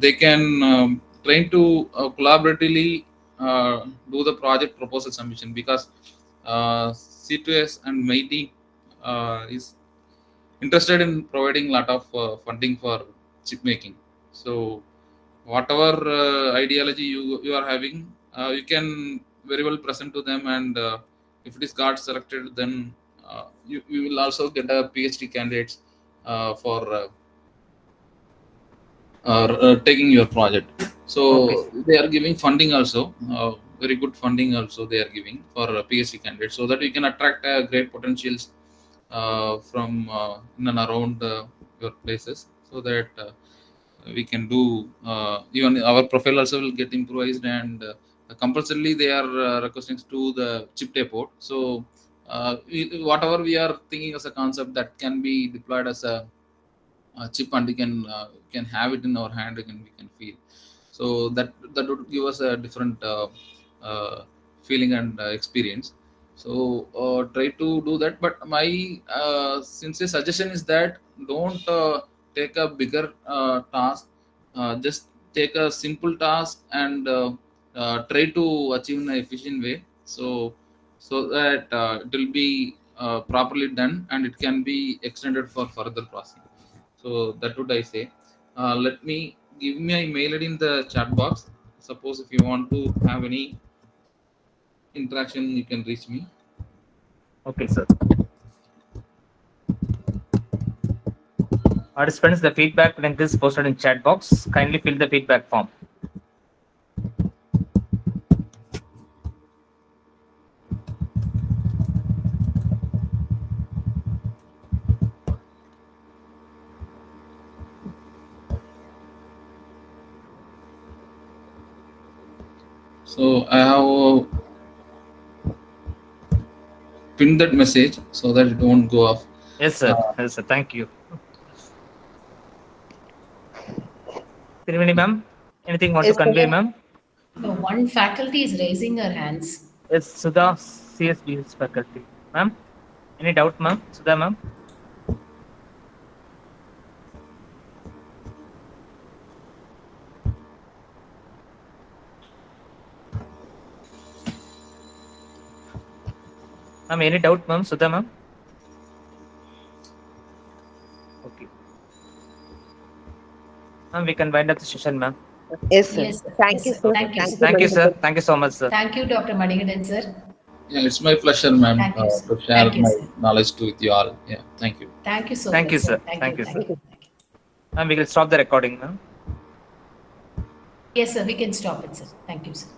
they can try to collaboratively do the project proposal submission, because C2S and MIT is interested in providing a lot of funding for chip making. So whatever ideology you are having, you can very well present to them, and if it is got selected, then you will also get a PhD candidates for taking your project. So they are giving funding also, very good funding also they are giving for PhD candidates, so that we can attract great potentials from in and around your places, so that we can do even our profile also will get improvised, and compulsorily they are requesting to the chip depot. So whatever we are thinking as a concept, that can be deployed as a chip, and we can have it in our hand, and we can feel. So that would give us a different feeling and experience. So try to do that. But my sincere suggestion is that don't take a bigger task. Just take a simple task, and try to achieve in an efficient way. So that it will be properly done, and it can be extended for further processing. So that would I say. Let me give me a mail ID in the chat box. Suppose if you want to have any interaction, you can reach me. Okay, sir. Participants, the feedback link is posted in chat box. Kindly fill the feedback form. So I have pinned that message so that it won't go off. Yes, sir. Yes, sir. Thank you. Triveni ma'am, anything want to convey, ma'am? No. one faculty is raising her hands. Yes, Sudha, CSBS faculty. Ma'am, any doubt, ma'am? Sudha, ma'am? Ma'am, any doubt, ma'am? Sudha, ma'am? Okay. Ma'am, we can wind up the session, ma'am. Yes, sir. Yes, sir. Thank Yes, you, sir. sir. Thank you, sir. Thank you, sir. Thank you so much, sir. Thank you, Dr. Manigandan, sir. Yeah, it's my pleasure, ma'am, Thank you, sir. to share Thank you, my sir. knowledge to with you all. Yeah, thank you. Thank you so Thank much, you, sir. sir. Thank you, Thank you. Ma'am, we will stop the recording, ma'am. Yes, sir. We can stop it, sir. Thank you, sir.